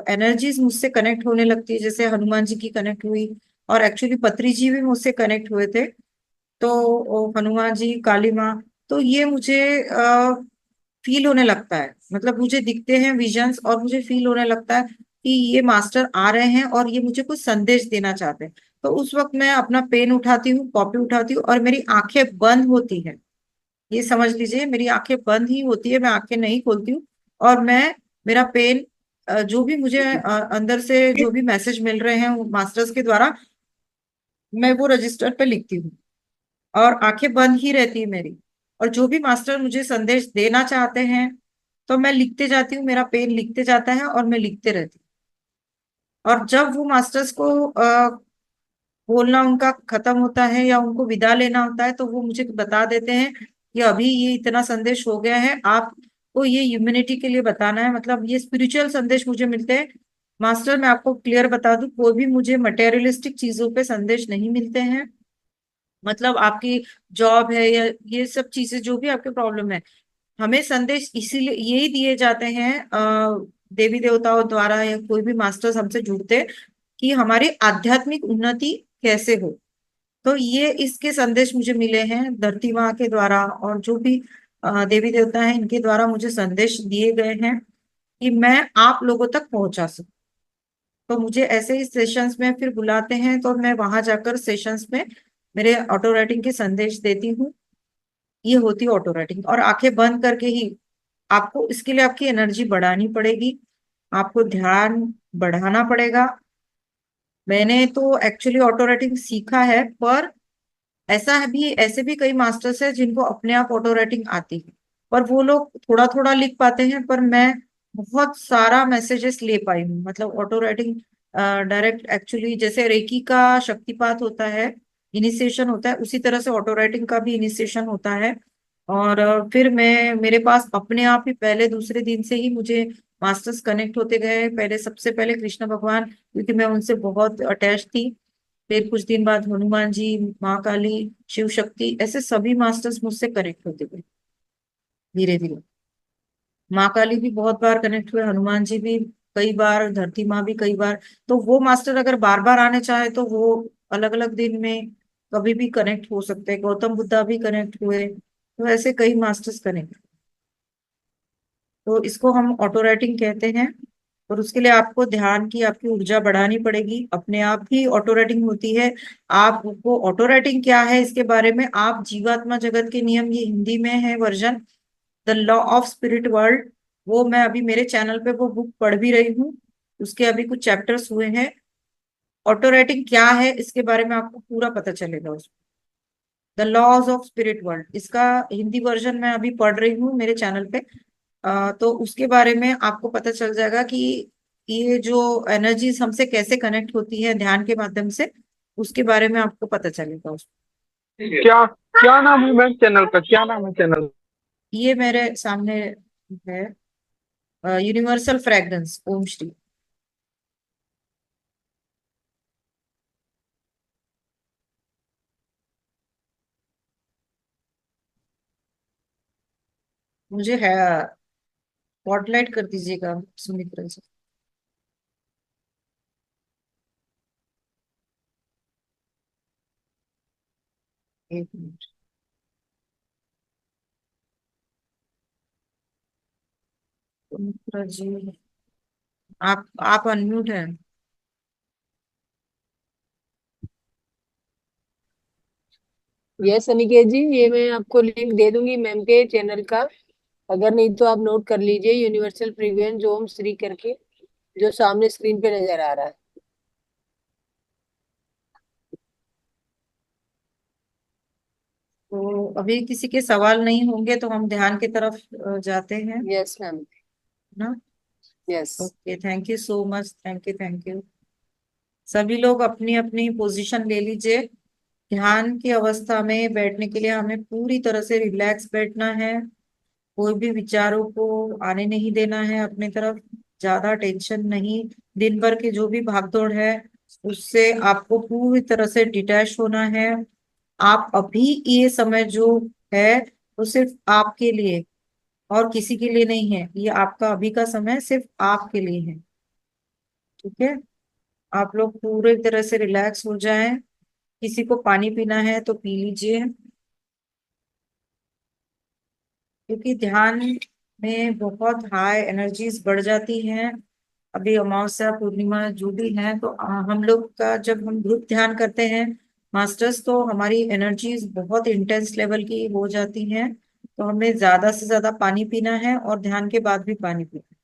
Speaker 1: एनर्जीज मुझसे कनेक्ट होने लगती है, जैसे हनुमान जी की कनेक्ट हुई। और एक्चुअली पत्री जी भी मुझसे कनेक्ट हुए थे। तो हनुमान जी, काली माँ, तो ये मुझे फील होने लगता है, मतलब मुझे दिखते हैं विजन्स, और मुझे फील होने लगता है कि ये मास्टर आ रहे हैं और ये मुझे कुछ संदेश देना चाहते हैं। तो उस वक्त मैं अपना पेन उठाती हूँ, कॉपी उठाती हूँ, और मेरी आंखें बंद होती हैं। ये समझ लीजिए, मेरी आंखें बंद ही होती है, मैं आंखें नहीं खोलती हूँ। और मैं, मेरा पेन जो भी मुझे अंदर से जो भी मैसेज मिल रहे हैं मास्टर्स के द्वारा, मैं वो रजिस्टर पे लिखती हूँ और आंखें बंद ही रहती है मेरी। और जो भी मास्टर मुझे संदेश देना चाहते हैं तो मैं लिखते जाती हूँ, मेरा पेन लिखते जाता है और मैं लिखते रहती हूँ। और जब वो मास्टर्स को बोलना उनका खत्म होता है या उनको विदा लेना होता है तो वो मुझे बता देते हैं कि अभी ये इतना संदेश हो गया है, आपको ये ह्यूमैनिटी के लिए बताना है। मतलब ये स्पिरिचुअल संदेश मुझे मिलते हैं। मास्टर, मैं आपको क्लियर बता दूं, कोई भी मुझे मटेरियलिस्टिक चीजों पे संदेश नहीं मिलते हैं। मतलब आपकी जॉब है या ये सब चीजें जो भी आपके प्रॉब्लम है, हमें संदेश इसीलिए यही दिए जाते हैं देवी देवताओं द्वारा या कोई भी मास्टर्स हमसे जुड़ते हैं कि हमारी आध्यात्मिक उन्नति कैसे हो। तो ये इसके संदेश मुझे मिले हैं धरती माँ के द्वारा, और जो भी देवी देवता हैं इनके द्वारा मुझे संदेश दिए गए हैं कि मैं आप लोगों तक पहुंचा सकूं। तो मुझे ऐसे ही सेशंस में फिर बुलाते हैं तो मैं वहां जाकर सेशंस में मेरे ऑटो राइटिंग के संदेश देती हूँ। ये होती है ऑटो राइटिंग। और आंखें बंद करके ही आपको इसके लिए आपकी एनर्जी बढ़ानी पड़ेगी, आपको ध्यान बढ़ाना पड़ेगा। मैंने तो एक्चुअली ऑटो राइटिंग सीखा है, पर ऐसा है भी, ऐसे भी कई मास्टर्स हैं जिनको अपने आप ऑटो राइटिंग आती है, पर वो लोग थोड़ा थोड़ा लिख पाते हैं। पर मैं बहुत सारा मैसेजेस ले पाई हूँ। मतलब ऑटो राइटिंग डायरेक्ट एक्चुअली जैसे रेकी का शक्तिपात होता है, इनिशिएशन होता है, उसी तरह से ऑटो राइटिंग का भी इनिशिएशन होता है। और फिर मैं, मेरे पास अपने आप ही पहले दूसरे दिन से ही मुझे मास्टर्स कनेक्ट होते गए। पहले सबसे पहले कृष्ण भगवान, क्योंकि मैं उनसे बहुत अटैच थी। फिर कुछ दिन बाद हनुमान जी, माँ काली, शिव शक्ति, ऐसे सभी मास्टर्स मुझसे कनेक्ट होते गए धीरे धीरे। माँ काली भी बहुत बार कनेक्ट हुए, हनुमान जी भी कई बार, धरती माँ भी कई बार। तो वो मास्टर अगर बार बार आने चाहे तो वो अलग अलग दिन में कभी भी कनेक्ट हो सकते हैं। गौतम बुद्धा भी कनेक्ट हुए, तो ऐसे कई मास्टर्स कनेक्ट। तो इसको हम ऑटो राइटिंग कहते हैं। और उसके लिए आपको ध्यान की, आपकी ऊर्जा बढ़ानी पड़ेगी। अपने आप ही ऑटो राइटिंग होती है। आपको ऑटो राइटिंग क्या है इसके बारे में, आप जीवात्मा जगत के नियम, ये हिंदी में है version, the law of spirit world, वो मैं अभी मेरे चैनल पे वो बुक पढ़ भी रही हूँ। उसके अभी कुछ चैप्टर्स हुए हैं। ऑटो राइटिंग क्या है इसके बारे में आपको पूरा पता चलेगा उसमें। The laws of spirit world, इसका हिंदी वर्जन मैं अभी पढ़ रही हूँ मेरे चैनल पे। तो उसके बारे में आपको पता चल जाएगा कि ये जो एनर्जीज हमसे कैसे कनेक्ट होती है ध्यान के माध्यम से, उसके बारे में आपको पता चलेगा उसमें।
Speaker 3: क्या क्या नाम है मैम चैनल का, क्या नाम है चैनल?
Speaker 1: ये मेरे सामने है, यूनिवर्सल फ्रेग्रेंस ओम श्री। मुझे है, स्पॉटलाइट कर दीजिएगा सुमित्रा जी। एक मिनट। सुमित्रा जी, आप अनम्यूट हैं।
Speaker 2: यस अनिकेत जी, ये मैं आपको लिंक दे दूंगी मैम के चैनल का। अगर नहीं तो आप नोट कर लीजिए, यूनिवर्सल फ्रीक्वेंस ओम श्री करके, जो सामने स्क्रीन पे नजर आ रहा है।
Speaker 1: तो अभी किसी के सवाल नहीं होंगे तो हम ध्यान की तरफ जाते हैं
Speaker 2: यस मैम।
Speaker 1: ना।
Speaker 2: Yes.
Speaker 1: Okay, thank you so much, thank you, thank you. सभी लोग अपनी अपनी पोजीशन ले लीजिए। ध्यान की अवस्था में बैठने के लिए हमें पूरी तरह से रिलैक्स बैठना है। कोई भी विचारों को आने नहीं देना है अपने तरफ, ज्यादा टेंशन नहीं। दिन भर की जो भी भागदौड़ है उससे आपको पूरी तरह से डिटैच होना है। आप अभी, ये समय जो है वो सिर्फ आपके लिए और किसी के लिए नहीं है। ये आपका अभी का समय सिर्फ आपके लिए है। ठीक है, आप लोग पूरे तरह से रिलैक्स हो जाएं। किसी को पानी पीना है तो पी लीजिए, क्योंकि ध्यान में बहुत हाई एनर्जीज बढ़ जाती हैं। अभी अमावस्या पूर्णिमा जो भी है, तो हम लोग का जब हम ग्रुप ध्यान करते हैं मास्टर्स, तो हमारी एनर्जीज बहुत इंटेंस लेवल की हो जाती हैं। तो हमें ज्यादा से ज्यादा पानी पीना है और ध्यान के बाद भी पानी पीना है।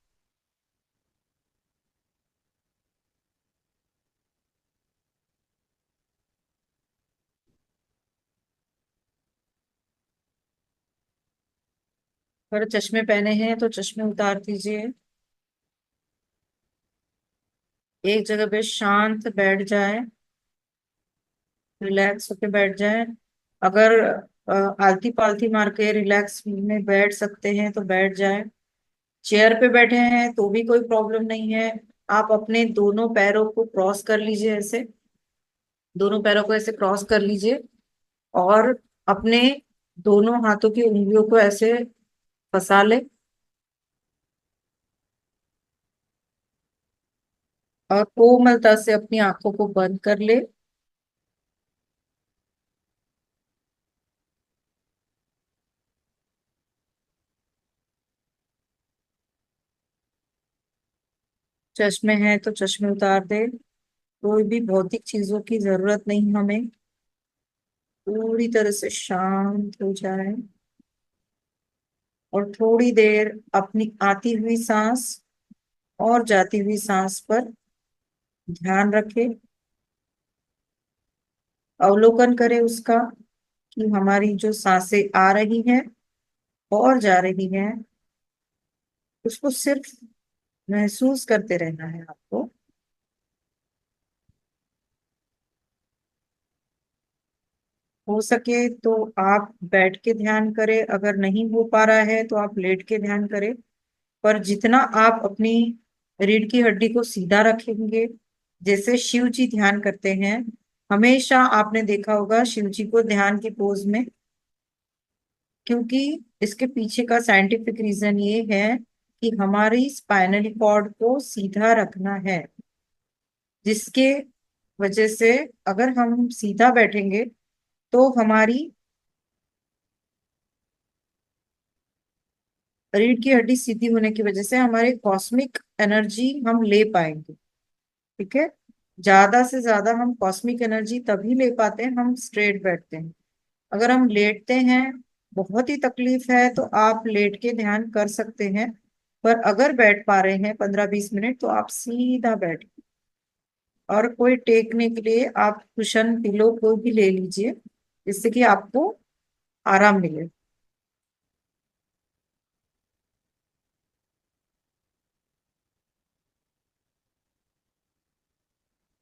Speaker 1: अगर चश्मे पहने हैं तो चश्मे उतार दीजिए। एक जगह पे शांत बैठ जाए, रिलैक्स होके बैठ जाए। अगर आलती पालती मार के रिलैक्स में बैठ सकते हैं तो बैठ जाए। चेयर पे बैठे हैं तो भी कोई प्रॉब्लम नहीं है। आप अपने दोनों पैरों को क्रॉस कर लीजिए ऐसे, दोनों पैरों को ऐसे क्रॉस कर लीजिए, और अपने दोनों हाथों की उंगलियों को ऐसे फंसा ले, और कोमलता से अपनी आंखों को बंद कर ले। चश्मे हैं तो चश्मे उतार दे। कोई भी भौतिक चीजों की जरूरत नहीं हमें। पूरी तरह से शांत हो जाए, और थोड़ी देर अपनी आती हुई सांस और जाती हुई सांस पर ध्यान रखे। अवलोकन करें उसका, कि हमारी जो सांसें आ रही हैं और जा रही हैं, उसको सिर्फ महसूस करते रहना है आपको। हो सके तो आप बैठ के ध्यान करें, अगर नहीं हो पा रहा है तो आप लेट के ध्यान करें। पर जितना आप अपनी रीढ़ की हड्डी को सीधा रखेंगे, जैसे शिव जी ध्यान करते हैं, हमेशा आपने देखा होगा शिव जी को ध्यान की पोज में, क्योंकि इसके पीछे का साइंटिफिक रीजन ये है कि हमारी स्पाइनल कॉर्ड को सीधा रखना है, जिसके वजह से अगर हम सीधा बैठेंगे तो हमारी रीढ़ की हड्डी सीधी होने की वजह से हमारे कॉस्मिक एनर्जी हम ले पाएंगे। ठीक है। ज्यादा से ज्यादा हम कॉस्मिक एनर्जी तभी ले पाते हैं हम स्ट्रेट बैठते हैं। अगर हम लेटते हैं, बहुत ही तकलीफ है तो आप लेट के ध्यान कर सकते हैं। पर अगर बैठ पा रहे हैं 15-20 मिनट तो आप सीधा बैठ, और कोई टेकने के लिए आप कुशन पिलो को भी ले लीजिए, जिससे कि आपको आराम मिले।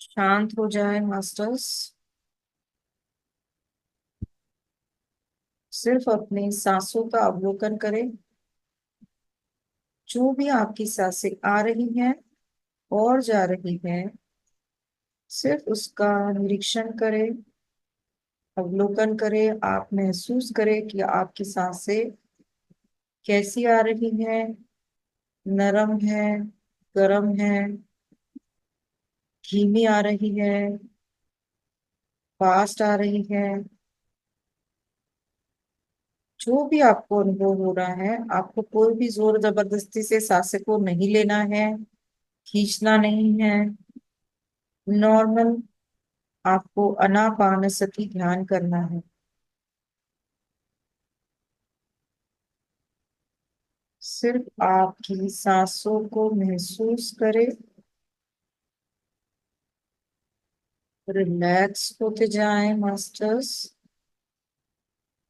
Speaker 1: शांत हो जाए मास्टर्स। सिर्फ अपनी सांसों का अवलोकन करें। जो भी आपकी सांसें आ रही हैं और जा रही हैं, सिर्फ उसका निरीक्षण करें, अवलोकन करें। आप महसूस करें कि आपकी सांसें कैसी आ रही हैं, नरम है, गर्म है, धीमी आ रही है, फास्ट आ रही है। जो भी आपको अनुभव हो रहा है, आपको कोई भी जोर जबरदस्ती से सांसें को नहीं लेना है, खींचना नहीं है। नॉर्मल आपको अनापानसति ध्यान करना है। सिर्फ आपकी सांसों को महसूस करें, रिलैक्स होते जाएं मास्टर्स,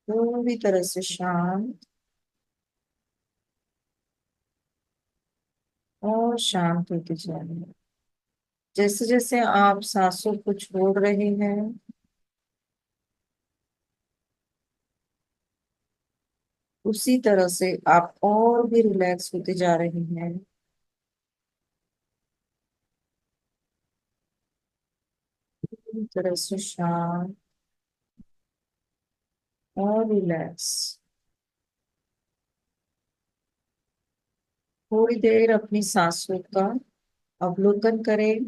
Speaker 1: पूरी तरह से शांत और शांत होते जाएं। जैसे जैसे आप सांसों को छोड़ रहे हैं, उसी तरह से आप और भी रिलैक्स होते जा रहे हैं। पूरी तरह से शांत और रिलैक्स। थोड़ी देर अपनी सांसों का अवलोकन करें।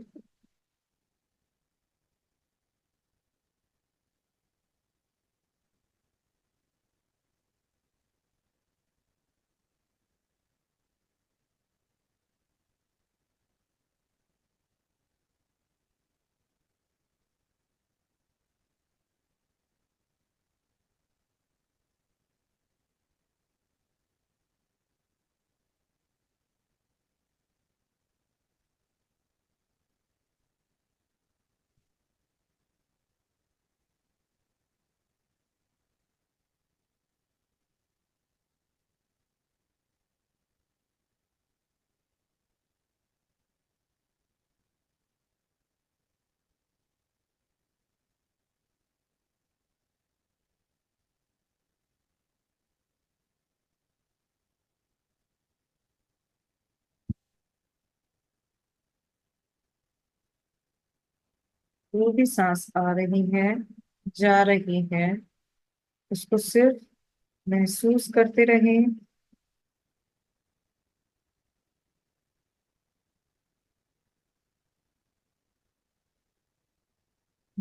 Speaker 1: जो भी सांस आ रही है, जा रही है, उसको सिर्फ महसूस करते रहें।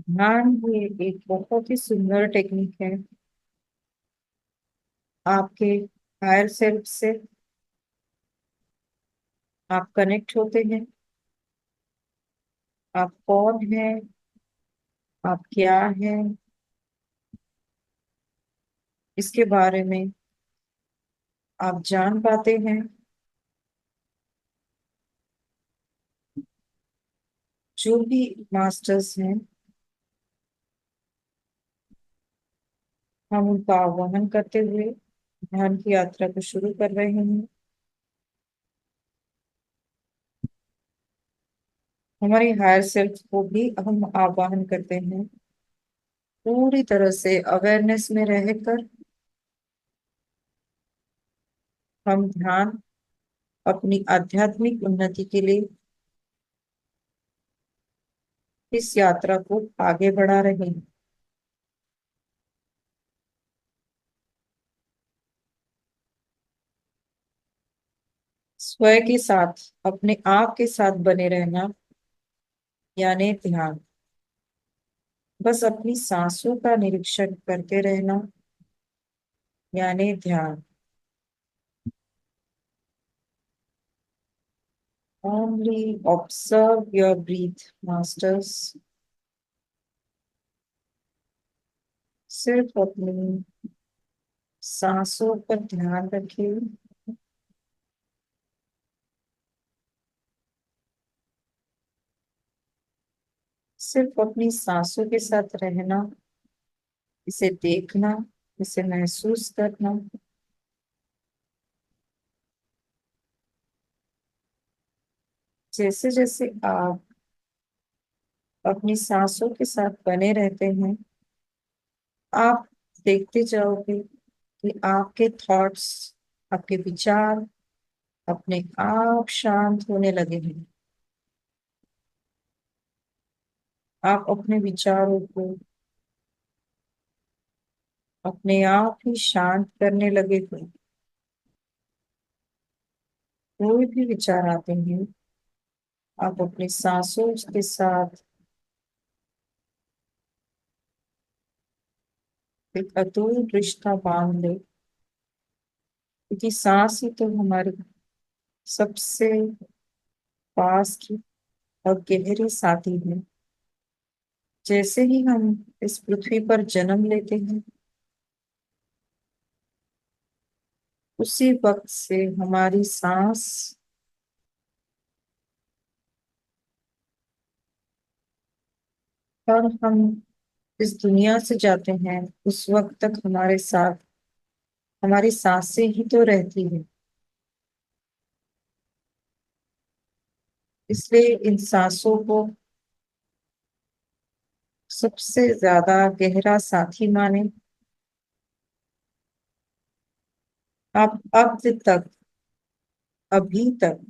Speaker 1: ध्यान ये एक बहुत ही सुंदर टेक्निक है। आपके हायर सेल्फ से आप कनेक्ट होते हैं। आप कौन हैं, आप क्या हैं, इसके बारे में आप जान पाते हैं। जो भी मास्टर्स हैं, हम उनका आह्वान करते हुए ध्यान की यात्रा को शुरू कर रहे हैं। हमारी हायर सेल्फ को भी हम आह्वान करते हैं, पूरी तरह से अवेयरनेस में रहकर हम ध्यान अपनी आध्यात्मिक उन्नति के लिए इस यात्रा को आगे बढ़ा रहे हैं। स्वयं के साथ, अपने आप के साथ बने रहना यानी ध्यान। बस अपनी सांसों का निरीक्षण करते रहना यानी ध्यान। Only observe your breath, masters. सिर्फ अपनी सांसों पर ध्यान रखिए। सिर्फ अपनी सांसों के साथ रहना, इसे देखना, इसे महसूस करना। जैसे जैसे आप अपनी सांसों के साथ बने रहते हैं, आप देखते जाओगे कि आपके थॉट्स, आपके विचार अपने आप शांत होने लगे हैं। आप अपने विचारों को अपने आप ही शांत करने लगे थे। कोई भी विचार आते हैं, आप अपनी सांसों के साथ एक अटूट रिश्ता बांध ले, क्योंकि सांस ही तो हमारी सबसे पास की और गहरी साथी है। जैसे ही हम इस पृथ्वी पर जन्म लेते हैं, उसी वक्त से हमारी सांस, और हम इस दुनिया से जाते हैं उस वक्त तक हमारे साथ हमारी सांसें ही तो रहती है। इसलिए इन सांसों को सबसे ज्यादा गहरा साथी माने। आप अब तक, अभी तक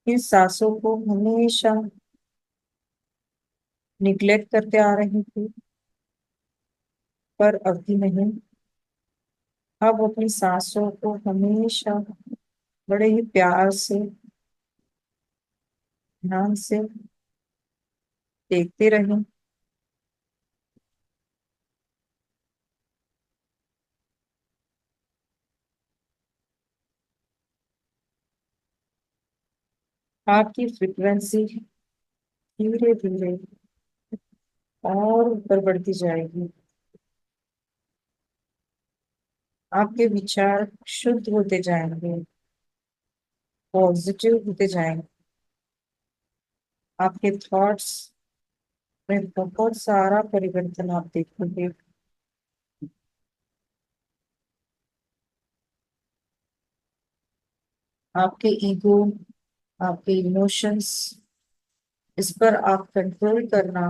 Speaker 1: इन सांसों को हमेशा निग्लेक्ट करते आ रहे थे, पर अभी नहीं। अब अपनी सांसों को हमेशा बड़े ही प्यार से, ध्यान से देखते रहें। आपकी फ्रिक्वेंसी धीरे धीरे और ऊपर बढ़ती जाएगी। आपके विचार शुद्ध होते जाएंगे, पॉजिटिव होते जाएंगे। आपके थॉट्स में बहुत सारा परिवर्तन आप देखोगे। आपके ईगो, आपके इमोशंस, इस पर आप कंट्रोल करना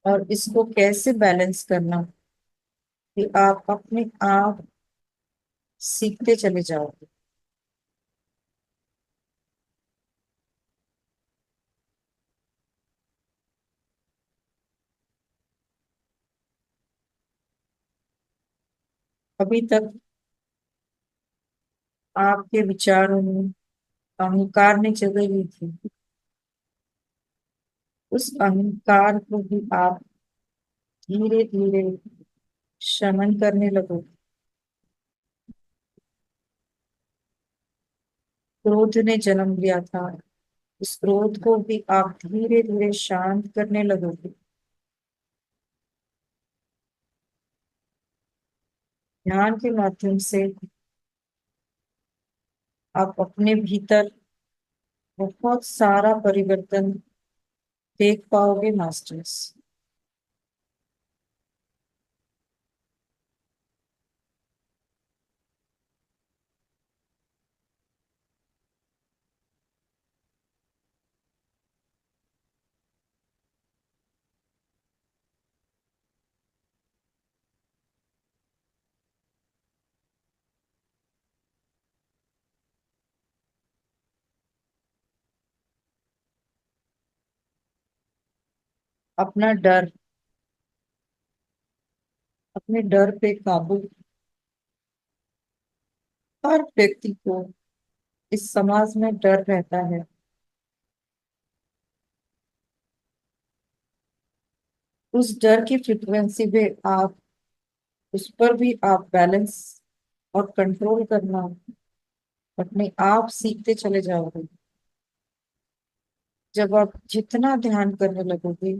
Speaker 1: और इसको कैसे बैलेंस करना, कि आप अपने आप सीखते चले जाओगे। अभी तक आपके विचारों में अहंकार ने जगह ली थी, उस अहंकार को भी आप धीरे धीरे शमन करने लगो। क्रोध ने जन्म लिया था, उस क्रोध को भी आप धीरे धीरे शांत करने लगोगे। ध्यान के माध्यम से आप अपने भीतर बहुत सारा परिवर्तन देख पाओगे मास्टर्स। अपना डर, अपने डर पे काबू। हर व्यक्ति को इस समाज में डर रहता है। उस डर की फ्रिक्वेंसी पे आप, उस पर भी आप बैलेंस और कंट्रोल करना अपने आप सीखते चले जाओगे। जब आप जितना ध्यान करने लगोगे,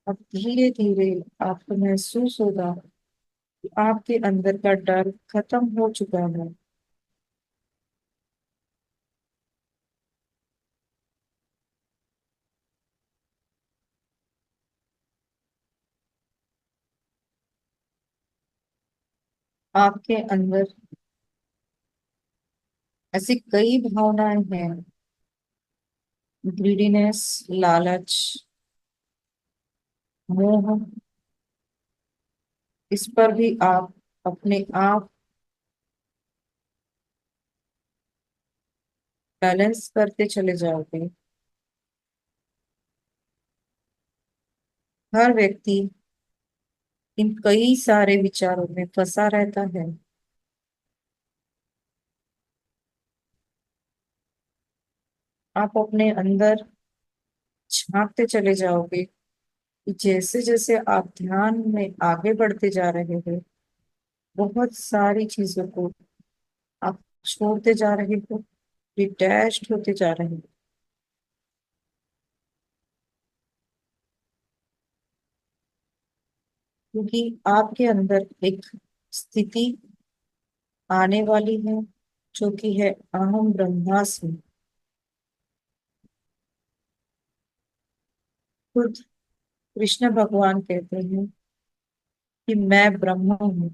Speaker 1: अब धीरे धीरे आपको महसूस होगा कि आपके अंदर का डर खत्म हो चुका है। आपके अंदर ऐसी कई भावनाएं हैं, ग्रीडीनेस, लालच, मोह। इस पर भी आप अपने आप बैलेंस करते चले जाओगे। हर व्यक्ति इन कई सारे विचारों में फंसा रहता है। आप अपने अंदर झांकते चले जाओगे कि जैसे जैसे आप ध्यान में आगे बढ़ते जा रहे हो, बहुत सारी चीजों को आप छोड़ते जा रहे हो, डिटैच्ड होते जा रहे हो। क्योंकि आपके अंदर एक स्थिति आने वाली है जो कि है अहम ब्रह्मास्मि। खुद कृष्ण भगवान कहते हैं कि मैं ब्रह्म हूँ।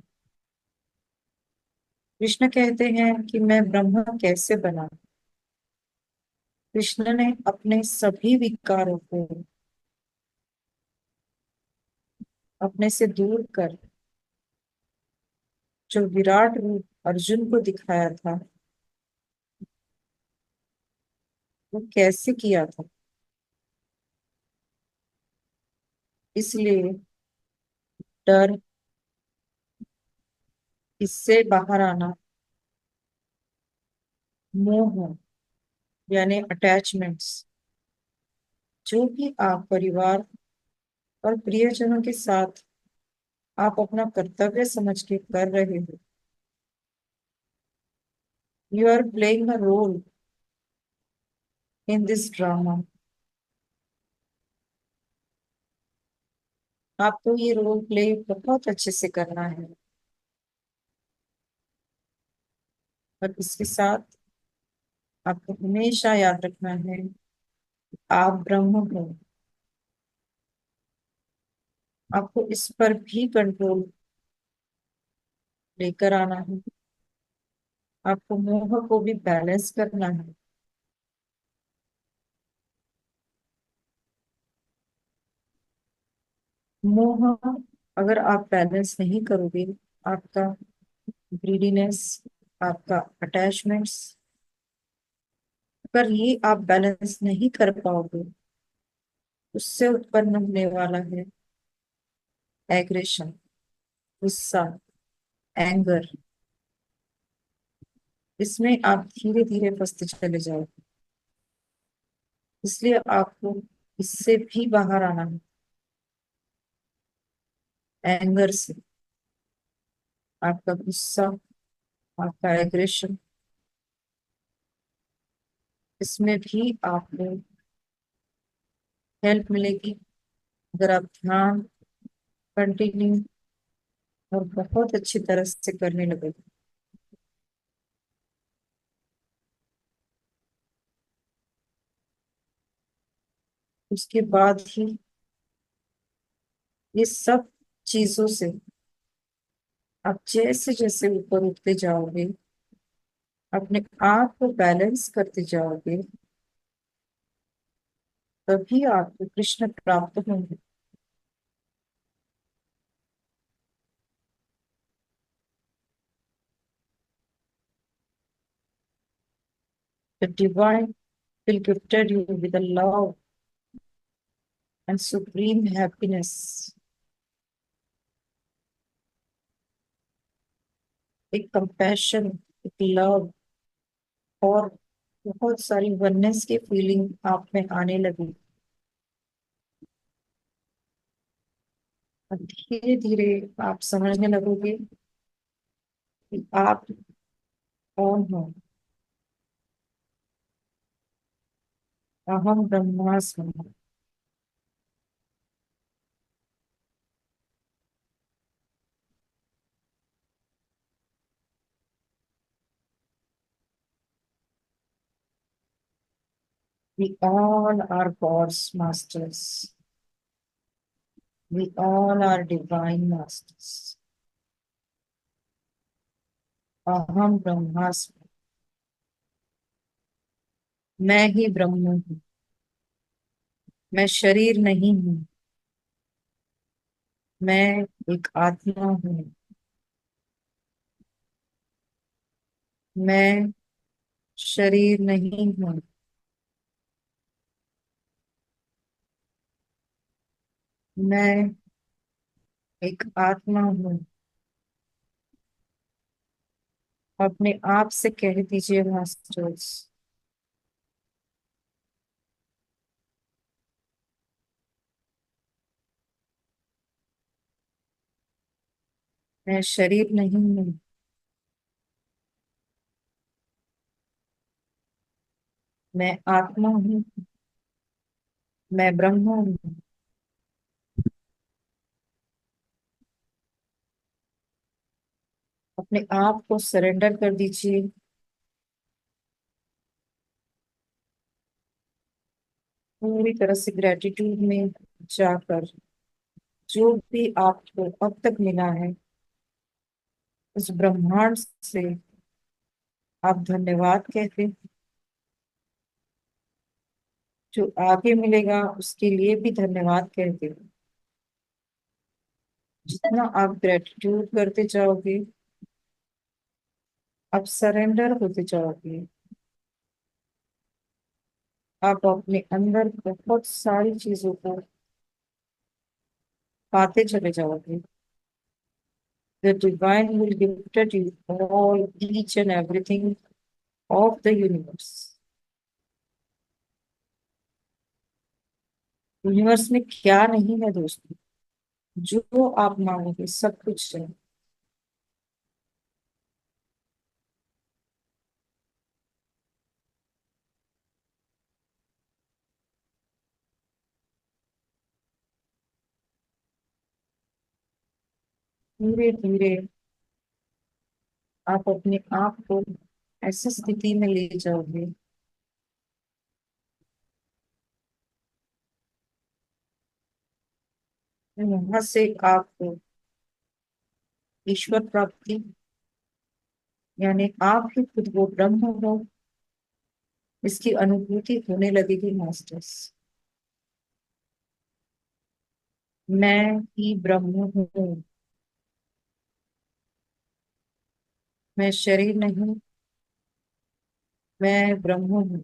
Speaker 1: कृष्ण कहते हैं कि मैं ब्रह्म कैसे बना। कृष्ण ने अपने सभी विकारों को अपने से दूर कर जो विराट रूप अर्जुन को दिखाया था, वो कैसे किया था। इसलिए डर, इससे बाहर आना, मोह यानी अटैचमेंट्स, जो भी आप परिवार और प्रियजनों के साथ आप अपना कर्तव्य समझ के कर रहे हो, you are playing a role in this drama. आपको ये रोल प्ले बहुत अच्छे से करना है। और इसके साथ आपको हमेशा याद रखना है, आप ब्रह्म हो। आपको इस पर भी कंट्रोल लेकर आना है। आपको मोह को भी बैलेंस करना है। मोह अगर आप बैलेंस नहीं करोगे, आपका ग्रीडीनेस, आपका अटैचमेंट्स, अगर ये आप बैलेंस नहीं कर पाओगे, उससे उत्पन्न होने वाला है एग्रेशन, गुस्सा, एंगर, इसमें आप धीरे धीरे फंसते चले जाओ। इसलिए आपको इससे भी बाहर आना है, एंगर से। आपका गुस्सा, आपका एग्रेशन, इसमें भी आपको हेल्प मिलेगी अगर आप ध्यान कंटिन्यू और बहुत अच्छी तरह से करने लगे। उसके बाद ही ये सब चीजों से आप जैसे जैसे ऊपर उठते जाओगे, अपने आप को बैलेंस करते जाओगे, तभी आपको कृष्ण प्राप्त होंगे। The divine will gifted you with a love and supreme happiness, एक कंपैशन, एक लव और बहुत सारी वननेस की फीलिंग आप में आने लगी। और धीरे धीरे आप समझने लगोगे कि आप कौन हो। अहम ब्रह्मास्मि। We all are God's masters. We all are divine masters. अहम ब्रह्मास्मि। मैं ही ब्रह्म हूँ। मैं शरीर नहीं हूँ। मैं एक आत्मा हूँ। मैं शरीर नहीं हूँ। मैं एक आत्मा हूँ। अपने आप से कह दीजिए मास्टर्स, मैं शरीर नहीं हूँ। मैं आत्मा हूँ। मैं ब्रह्म हूँ। अपने आप को सरेंडर कर दीजिए। पूरी तरह से ग्रेटिट्यूड में जाकर जो भी आपको अब तक मिला है उस ब्रह्मांड से आप धन्यवाद कहते। जो आगे मिलेगा उसके लिए भी धन्यवाद कहते। जितना आप ग्रेटिट्यूड करते जाओगे, आप सरेंडर होते जाओगे, आप अपने अंदर बहुत सारी चीजों को पाते चले जाओगे। The divine will gifted you all, each and everything of the universe. Universe में क्या नहीं है दोस्तों, जो आप मांगोगे सब कुछ है। धीरे धीरे आप अपने आप को ऐसी स्थिति में ले जाओगे वहां से आपको ईश्वर प्राप्ति, यानी आप ही खुद वो ब्रह्म हो, इसकी अनुभूति होने लगेगी मास्टर्स। मैं ही ब्रह्म हूँ। मैं शरीर नहीं, मैं ब्रह्म हूँ।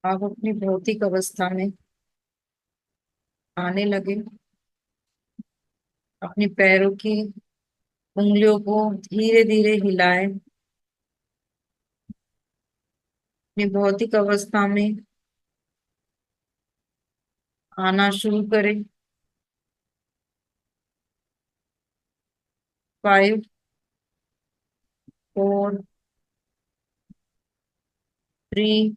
Speaker 1: आप अपनी भौतिक अवस्था में आने लगे। अपनी पैरों की उंगलियों को धीरे धीरे हिलाएं। अपनी भौतिक अवस्था में आना शुरू करें। 5, 4, 3,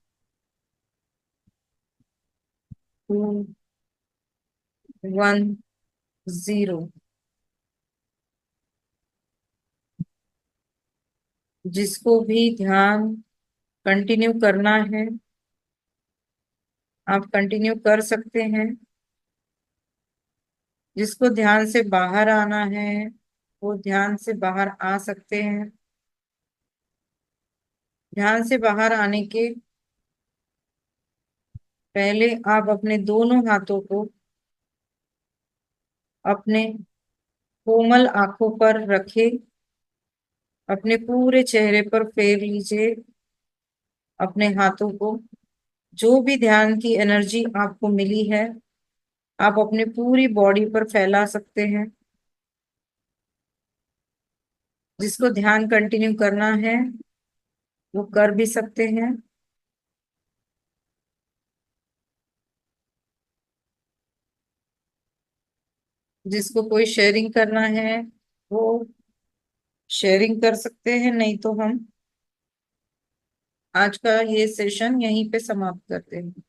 Speaker 1: 2, 1, 0। जिसको भी ध्यान कंटिन्यू करना है, आप कंटिन्यू कर सकते हैं। जिसको ध्यान से बाहर आना है, वो ध्यान से बाहर आ सकते हैं। ध्यान से बाहर आने के पहले आप अपने दोनों हाथों को अपने कोमल आंखों पर रखें। अपने पूरे चेहरे पर फेर लीजिए अपने हाथों को। जो भी ध्यान की एनर्जी आपको मिली है, आप अपने पूरी बॉडी पर फैला सकते हैं। जिसको ध्यान कंटिन्यू करना है, वो कर भी सकते हैं। जिसको कोई शेयरिंग करना है, वो शेयरिंग कर सकते हैं, नहीं तो हम आज का ये सेशन यहीं पे समाप्त करते हैं।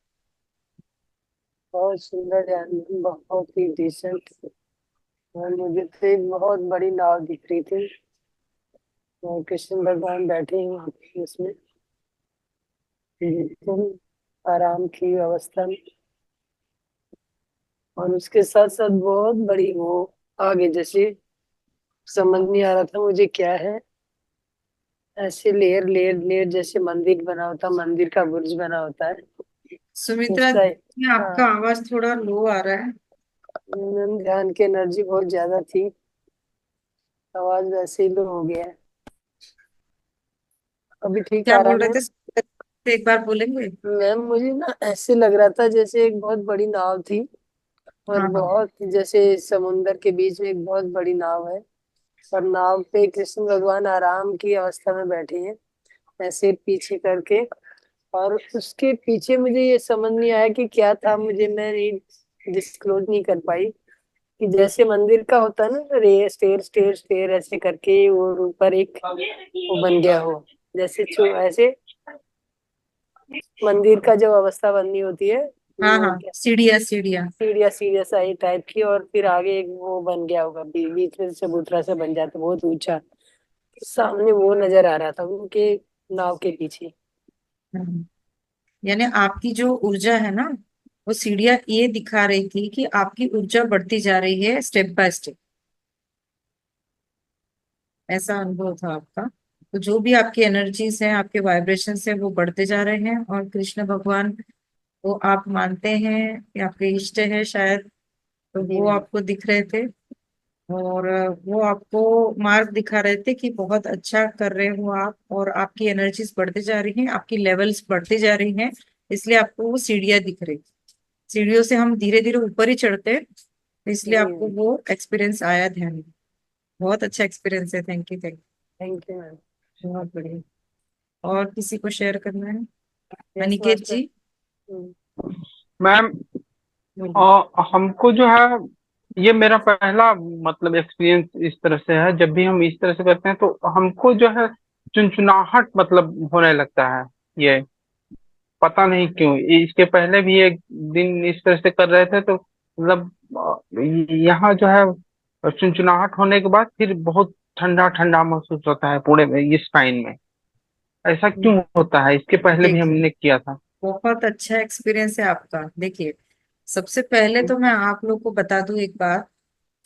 Speaker 2: बहुत सुंदर ध्यान, बहुत ही डिसेंट। और मुझे तो एक बहुत बड़ी नाव दिख रही थी, और कृष्ण भगवान बैठे हैं वहाँ पे उसमें, बिल्कुल आराम की अवस्था में। और उसके साथ साथ बहुत बड़ी वो आगे, जैसे समझ नहीं आ रहा था मुझे क्या है, ऐसे लेयर लेयर लेयर जैसे मंदिर बना होता, मंदिर का बुर्ज बना होता है
Speaker 1: सुमित्रा
Speaker 2: उसका।
Speaker 1: जी,
Speaker 2: हाँ,
Speaker 1: आपका आवाज थोड़ा लो आ रहा है।
Speaker 2: ध्यान की एनर्जी बहुत ज्यादा थी, आवाज वैसे ही लो हो गया है। अभी ठीक
Speaker 1: क्या
Speaker 2: आ रहा
Speaker 1: बोल
Speaker 2: है
Speaker 1: रहे
Speaker 2: मैम?
Speaker 1: थे, एक बार बोलेंगे?
Speaker 2: मैम मुझे ना ऐसे लग रहा था जैसे एक बहुत बड़ी नाव थी, और
Speaker 1: हाँ हाँ।
Speaker 2: बहुत जैसे समुंदर के बीच में एक बहुत बड़ी नाव है, और नाव पे कृष्ण भगवान आराम की अवस्था में बैठे हैं, ऐसे पीछे करके। और उसके पीछे मुझे ये समझ नहीं आया कि क्या था, मुझे मैं डिस्क्लोज नहीं कर पाई, कि जैसे मंदिर का होता है ना, रे स्टेयर स्टेयर स्टेयर ऐसे करके, और ऊपर एक वो बन गया हो, जैसे ऐसे मंदिर का जो अवस्था बननी होती है,
Speaker 1: हाँ
Speaker 2: वो
Speaker 1: हाँ,
Speaker 2: क्या,
Speaker 1: सीढ़ियाँ सीढ़ियाँ।
Speaker 2: सीढ़िया सीढ़िया सा ही टाइप की, और फिर आगे एक वो बन गया होगा, बीच में से चबूतरा से बन जाता बहुत ऊंचा, सामने वो नजर आ रहा था उनके नाव के पीछे।
Speaker 1: हम्म। यानी आपकी जो ऊर्जा है ना, वो सीढ़ियाँ ये दिखा रही थी कि आपकी ऊर्जा बढ़ती जा रही है स्टेप बाय स्टेप। ऐसा अनुभव था आपका। तो जो भी आपकी एनर्जीज हैं, आपके वाइब्रेशंस हैं, वो बढ़ते जा रहे हैं। और कृष्ण भगवान वो आप मानते हैं कि आपके इष्ट है शायद, तो
Speaker 2: जी
Speaker 1: वो
Speaker 2: मैम।
Speaker 1: आपको दिख रहे थे। और वो आपको मार्ग दिखा रहे थे कि बहुत अच्छा कर रहे हो आप, और आपकी एनर्जीज बढ़ते जा रही हैं, आपकी लेवल्स बढ़ती जा रही हैं। इसलिए आपको वो सीढ़ियाँ दिख रही। सीढ़ियों से हम धीरे धीरे ऊपर ही चढ़ते हैं, तो इसलिए
Speaker 2: जी
Speaker 1: आपको
Speaker 2: मैम।
Speaker 1: वो एक्सपीरियंस आया ध्यान में। बहुत अच्छा एक्सपीरियंस है। Thank you, thank
Speaker 2: thank you ma'am.
Speaker 1: You, बहुत बढ़िया। और किसी को शेयर करना है?
Speaker 2: Yes
Speaker 1: Aniket
Speaker 2: master.
Speaker 1: जी,
Speaker 3: मैम
Speaker 1: बोलिए।
Speaker 3: हमको जो है ये मेरा पहला मतलब एक्सपीरियंस इस तरह से है। जब भी हम इस तरह से करते हैं तो हमको जो है चुनचुनाहट मतलब होने लगता है। ये पता नहीं क्यों। इसके पहले भी एक दिन इस तरह से कर रहे थे तो मतलब यहाँ जो है चुनचुनाहट होने के बाद फिर बहुत ठंडा ठंडा महसूस होता है पूरे इस टाइम में। ऐसा क्यों होता है? इसके पहले भी
Speaker 1: देखिए,
Speaker 3: हमने किया था।
Speaker 1: बहुत अच्छा एक्सपीरियंस है आपका। देखिए, सबसे पहले तो मैं आप लोग को बता दूं एक बात,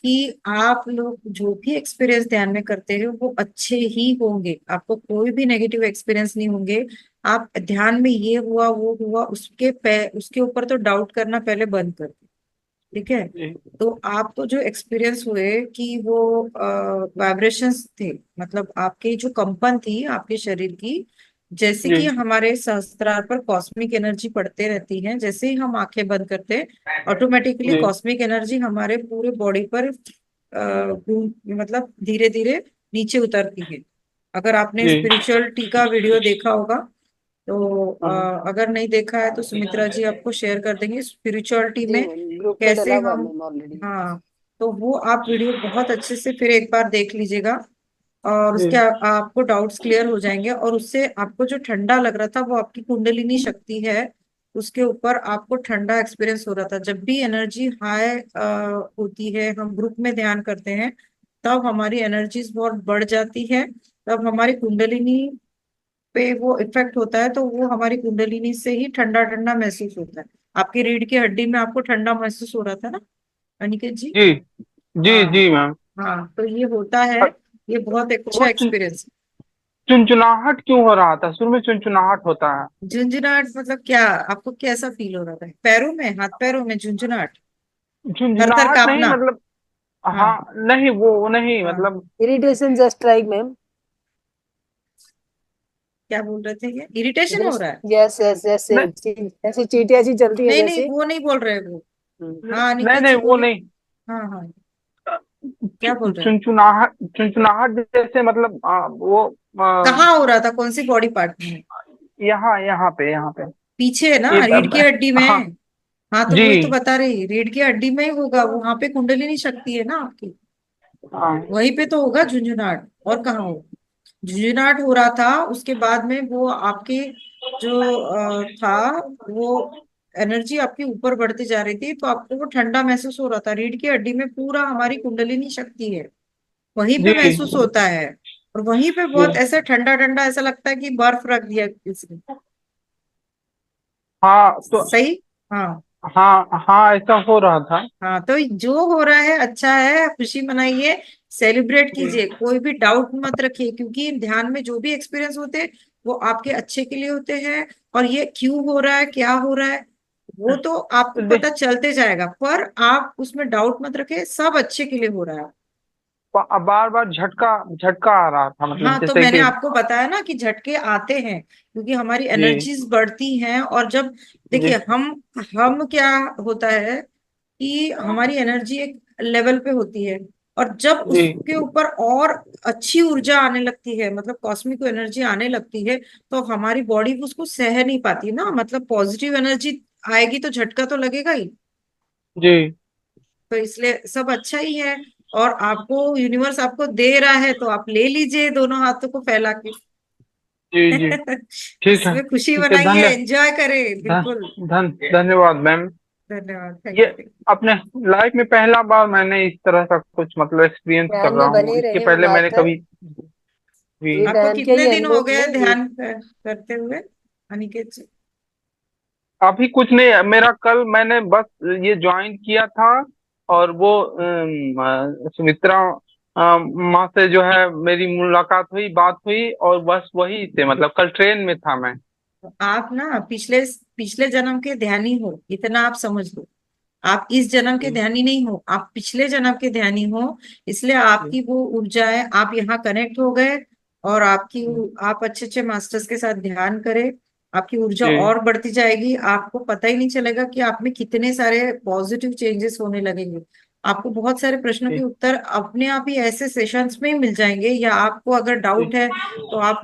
Speaker 1: कि आप लोग जो भी एक्सपीरियंस ध्यान में करते हो वो अच्छे ही होंगे। आपको कोई भी नेगेटिव एक्सपीरियंस नहीं होंगे। आप ध्यान में ये हुआ वो हुआ उसके ऊपर तो डाउट करना पहले बंद कर दो। ठीक है?
Speaker 3: जी।
Speaker 1: तो आपको जो एक्सपीरियंस हुए कि वो वाइब्रेशंस थे, मतलब आपके जो कंपन थी आपके शरीर की, जैसे कि
Speaker 3: जी
Speaker 1: हमारे सहस्त्रार पर कॉस्मिक एनर्जी पड़ते रहती है, जैसे ही हम आंखें बंद करते हैं ऑटोमेटिकली
Speaker 3: जी
Speaker 1: कॉस्मिक एनर्जी हमारे पूरे बॉडी पर मतलब धीरे धीरे नीचे उतरती है। अगर आपने
Speaker 3: जी।
Speaker 1: स्पिरिचुअलिटी का वीडियो देखा होगा तो
Speaker 3: हाँ
Speaker 1: अगर नहीं देखा है तो सुमित्रा जी आपको शेयर कर देंगे स्पिरिचुअलिटी
Speaker 2: जी
Speaker 1: में
Speaker 2: मैम, ग्रुप में
Speaker 1: कैसे
Speaker 2: डला हुआ
Speaker 1: हम।
Speaker 2: Ma'am already.
Speaker 1: हाँ, तो वो आप वीडियो बहुत अच्छे से फिर एक बार देख लीजिएगा और उसके
Speaker 3: जी
Speaker 1: आपको डाउट्स क्लियर हो जाएंगे, और उससे आपको जो ठंडा लग रहा था वो आपकी कुंडलिनी शक्ति है, उसके ऊपर आपको ठंडा एक्सपीरियंस हो रहा था। जब भी एनर्जी हाई होती है, हम ग्रुप में ध्यान करते हैं, तब हमारी एनर्जीज बहुत बढ़ जाती है, तब हमारी कुंडलिनी पे वो इफेक्ट होता है, तो वो हमारी कुंडलिनी से ही ठंडा ठंडा महसूस होता है। आपकी रीढ़ की हड्डी में आपको ठंडा महसूस हो रहा था ना अनिकेत जी?
Speaker 3: जी जी
Speaker 1: हाँ।
Speaker 3: जी मैम।
Speaker 1: हाँ, तो ये होता है, ये बहुत अच्छा
Speaker 3: वो
Speaker 1: एक्सपीरियंस।
Speaker 3: चुनचुनाहट क्यों हो रहा था? शुरू में चुनचुनाहट होता है।
Speaker 1: झुंझुनाहट मतलब क्या? आपको कैसा फील हो रहा था? पैरों में, हाथ पैरों में झुंझुनाहट? थर थर
Speaker 3: झुंझुनाहट नहीं
Speaker 1: कांपना?
Speaker 3: मतलब, हाँ,
Speaker 1: हाँ।
Speaker 3: नहीं वो नहीं
Speaker 1: हाँ,
Speaker 3: मतलब।
Speaker 2: Irritation just like ma'am.
Speaker 1: क्या बोल रहे थे? ये इरिटेशन हो
Speaker 2: जस्ट
Speaker 1: रहा है?
Speaker 2: यस यस जैसे
Speaker 3: नहीं
Speaker 2: ऐसे चींटियां सी चलती है
Speaker 1: नहीं नहीं,
Speaker 2: जैसे।
Speaker 1: वो नहीं बोल रहे वो।
Speaker 2: हम्म।
Speaker 1: हाँ
Speaker 3: नहीं
Speaker 1: अनिकेत
Speaker 3: नहीं
Speaker 1: जी
Speaker 3: वो
Speaker 1: बोलिए।
Speaker 3: नहीं।
Speaker 1: हाँ हाँ, क्या बोल रहे हैं?
Speaker 3: चुनचुनाहट चुनचुनाहट जैसे मतलब वो आ,
Speaker 1: कहाँ हो रहा था, कौन सी बॉडी पार्ट में?
Speaker 3: यहाँ यहाँ पे
Speaker 1: पीछे है ना,
Speaker 3: ये
Speaker 1: रीढ़ की हड्डी में?
Speaker 3: हाँ
Speaker 1: हाँ, तो
Speaker 3: जी
Speaker 1: वही तो बता रही, रीढ़ की हड्डी में ही होगा, वहां पे कुंडलिनी शक्ति है ना आपकी,
Speaker 3: हाँ
Speaker 1: वहीं पे तो होगा झुंझुनाहट, और कहाँ हो? झुंझुनाहट हो रहा था, उसके बाद में वो आपके जो था, वो एनर्जी आपकी ऊपर बढ़ती जा रही थी, तो आपको वो ठंडा महसूस हो रहा था। रीढ़ की हड्डी में पूरा हमारी कुंडलिनी शक्ति है, वहीं पे
Speaker 3: जी
Speaker 1: महसूस होता है, और वहीं पे
Speaker 3: जी।
Speaker 1: बहुत ऐसा ठंडा ठंडा ऐसा लगता है कि बर्फ रख दिया किसी ने।
Speaker 3: हाँ तो
Speaker 1: सही। हाँ।
Speaker 3: हाँ हाँ ऐसा हो रहा था।
Speaker 1: हाँ, तो जो हो रहा है अच्छा है, खुशी मनाइए, सेलिब्रेट
Speaker 3: जी
Speaker 1: कीजिए, कोई भी डाउट मत रखिए, क्योंकि ध्यान में जो भी एक्सपीरियंस होते हैं वो आपके अच्छे के लिए होते हैं। और ये क्यों हो रहा है, क्या हो रहा है, वो तो आपको
Speaker 3: दे,
Speaker 1: पता चलते जाएगा, पर आप उसमें डाउट मत रखिए, सब अच्छे के लिए हो रहा है।
Speaker 3: बार बार झटका झटका आ रहा था मतलब
Speaker 1: हाँ, तो
Speaker 3: जैसे
Speaker 1: मैंने
Speaker 3: कि।
Speaker 1: आपको बताया ना कि झटके आते हैं क्योंकि हमारी
Speaker 3: जी
Speaker 1: एनर्जीज बढ़ती हैं, और जब
Speaker 3: जी
Speaker 1: देखिए हम क्या होता है कि हमारी एनर्जी एक लेवल पे होती है, और जब
Speaker 3: जी
Speaker 1: उसके ऊपर और अच्छी ऊर्जा आने लगती है, मतलब कॉस्मिक एनर्जी आने लगती है, तो हमारी बॉडी उसको सह नहीं पाती ना, मतलब पॉजिटिव एनर्जी आएगी तो झटका तो लगेगा ही।
Speaker 3: जी
Speaker 1: तो इसलिए सब अच्छा ही है, और आपको यूनिवर्स आपको दे रहा है तो आप ले लीजिए दोनों हाथों को फैला के।
Speaker 3: जी जी। ठीक है
Speaker 1: इसमें खुशी
Speaker 3: ठीक है।
Speaker 1: मनाइए, एंजॉय करें बिल्कुल।
Speaker 3: धन्यवाद मैम।
Speaker 1: धन्यवाद,
Speaker 3: ये
Speaker 1: थैंक यू।
Speaker 3: अपने लाइफ में पहला बार मैंने इस तरह का कुछ मतलब एक्सपीरियंस कर
Speaker 2: ध्यान
Speaker 3: रहा
Speaker 2: में
Speaker 3: हूँ,
Speaker 2: बने
Speaker 3: इसके
Speaker 2: रहे
Speaker 3: पहले मैंने
Speaker 2: मास्टर।
Speaker 3: कभी भी।
Speaker 2: ये
Speaker 1: आपको
Speaker 2: ध्यान के
Speaker 1: कितने
Speaker 2: ही
Speaker 1: दिन हो
Speaker 2: अनुभव
Speaker 1: गए
Speaker 2: में ये।
Speaker 1: ध्यान करते हुए अनिकेत जी?
Speaker 3: अभी कुछ नहीं, मेरा कल मैंने बस ये ज्वाइन किया था, और वो सुमित्रा माँ से जो है मेरी मुलाकात हुई, बात हुई, और बस वही से मतलब कल ट्रेन में था मैं।
Speaker 1: तो आप ना पिछले पिछले जन्म के ध्यानी हो, इतना आप समझ लो। आप इस जन्म के
Speaker 3: जी
Speaker 1: ध्यानी नहीं हो, आप पिछले जन्म के ध्यानी हो, इसलिए
Speaker 3: जी
Speaker 1: आपकी वो ऊर्जाएं आप यहाँ कनेक्ट हो गए, और आपकी
Speaker 3: जी
Speaker 1: आप अच्छे अच्छे मास्टर्स के साथ ध्यान करें, आपकी ऊर्जा
Speaker 3: जी
Speaker 1: और बढ़ती जाएगी, आपको पता ही नहीं चलेगा कि आप में कितने सारे पॉजिटिव चेंजेस होने लगेंगे। आपको बहुत सारे प्रश्नों के
Speaker 3: जी
Speaker 1: उत्तर अपने आप ही ऐसे सेशंस में ही मिल जाएंगे, या आपको अगर डाउट है तो आप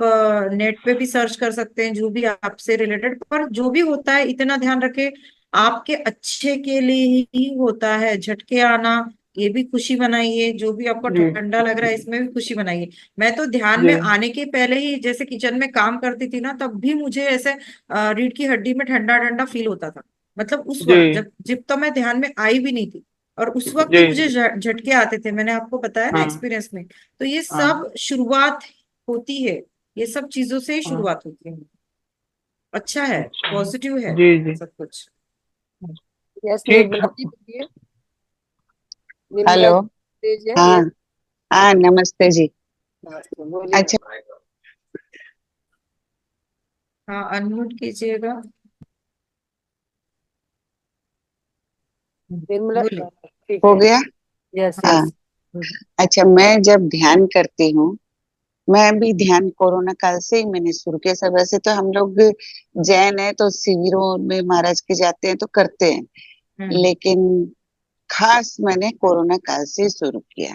Speaker 1: नेट पे भी सर्च कर सकते हैं, जो भी आपसे रिलेटेड, पर जो भी होता है इतना ध्यान रखें, आपके अच्छे के लिए ही होता है। झटके आना, ये भी खुशी मनाइए, जो भी आपको
Speaker 3: जी
Speaker 1: ठंडा लग रहा है इसमें भी खुशी मनाइए। मैं तो ध्यान
Speaker 3: जी
Speaker 1: में आने के पहले ही जैसे किचन में काम करती थी ना, तब भी मुझे ऐसे रीढ़ की हड्डी में ठंडा ठंडा फील होता था, मतलब उस वक्त
Speaker 3: जी
Speaker 1: जब तो मैं ध्यान में आई भी नहीं थी, और उस वक्त ही
Speaker 3: जी।
Speaker 1: मुझे झटके आते थे, मैंने आपको बताया ना
Speaker 3: हाँ
Speaker 1: एक्सपीरियंस में। तो ये
Speaker 3: हाँ
Speaker 1: सब शुरुआत होती है, ये सब चीजों से ही
Speaker 3: हाँ।
Speaker 1: शुरुआत होती है। अच्छा है,
Speaker 3: अच्छा।
Speaker 1: पॉजिटिव है
Speaker 3: जी जी।
Speaker 1: सब कुछ।
Speaker 2: यस
Speaker 3: ठीक
Speaker 2: निर्मला
Speaker 3: है।
Speaker 2: जी बोलिए। निर्मला
Speaker 4: हेलो।
Speaker 2: जी तेज है
Speaker 4: हाँ।
Speaker 2: यस।
Speaker 4: हाँ, नमस्ते जी।
Speaker 2: नमस्ते बोलिए
Speaker 4: अच्छा।
Speaker 2: मैम।
Speaker 1: हाँ, अनम्यूट कीजिएगा।
Speaker 2: निर्मला
Speaker 1: बोलिए।
Speaker 2: ठीक
Speaker 4: हो
Speaker 2: है।
Speaker 4: गया।
Speaker 2: यस
Speaker 1: हाँ।
Speaker 4: हाँ।
Speaker 2: यस।
Speaker 4: अच्छा, मैं जब ध्यान करती हूँ मैं भी ध्यान कोरोना काल से ही मैंने शुरू किया। सब वैसे तो हम लोग जैन है तो शिविरों में महाराज के जाते हैं तो करते हैं,
Speaker 1: हम्म।
Speaker 4: लेकिन खास मैंने कोरोना काल से ही शुरू किया।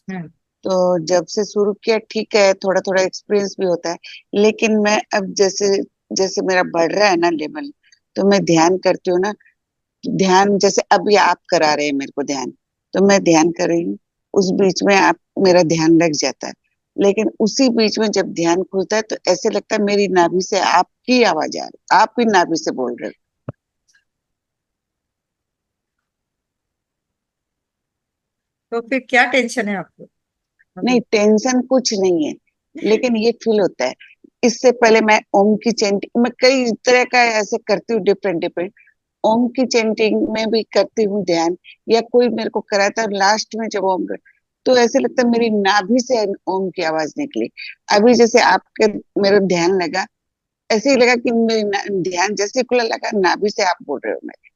Speaker 1: हम्म।
Speaker 4: तो जब से शुरू किया ठीक है, थोड़ा थोड़ा एक्सपीरियंस भी होता है, लेकिन मैं अब जैसे जैसे मेरा बढ़ रहा है ना लेवल, तो मैं ध्यान करती हूँ ना। ध्यान जैसे अभी आप करा रहे हैं मेरे को ध्यान, तो मैं ध्यान कर रही हूँ, उस बीच में आप मेरा ध्यान लग जाता है। लेकिन उसी बीच में जब ध्यान खुलता है तो ऐसे लगता है मेरी नाभि से आपकी आवाज आ रही, आप ही नाभि से बोल रहे हो।
Speaker 1: तो फिर क्या टेंशन है आपको
Speaker 4: नहीं,
Speaker 1: अभी?
Speaker 4: टेंशन कुछ नहीं है, लेकिन ये फील होता है। इससे पहले मैं ओम की चैंटिंग, मैं कई तरह का ऐसे करती हूँ, डिफरेंट डिफरेंट। ओम की चैंटिंग में भी करती हूँ ध्यान, या कोई मेरे को कराता है लास्ट में जब ओम तो ऐसे लगता है मेरी नाभि से ओम की आवाज निकली। अभी जैसे आपके मेरा ध्यान लगा, ऐसे ही लगा कि मेरी ध्यान जैसे खुला लगा, नाभि से आप बोल रहे हो मेरे।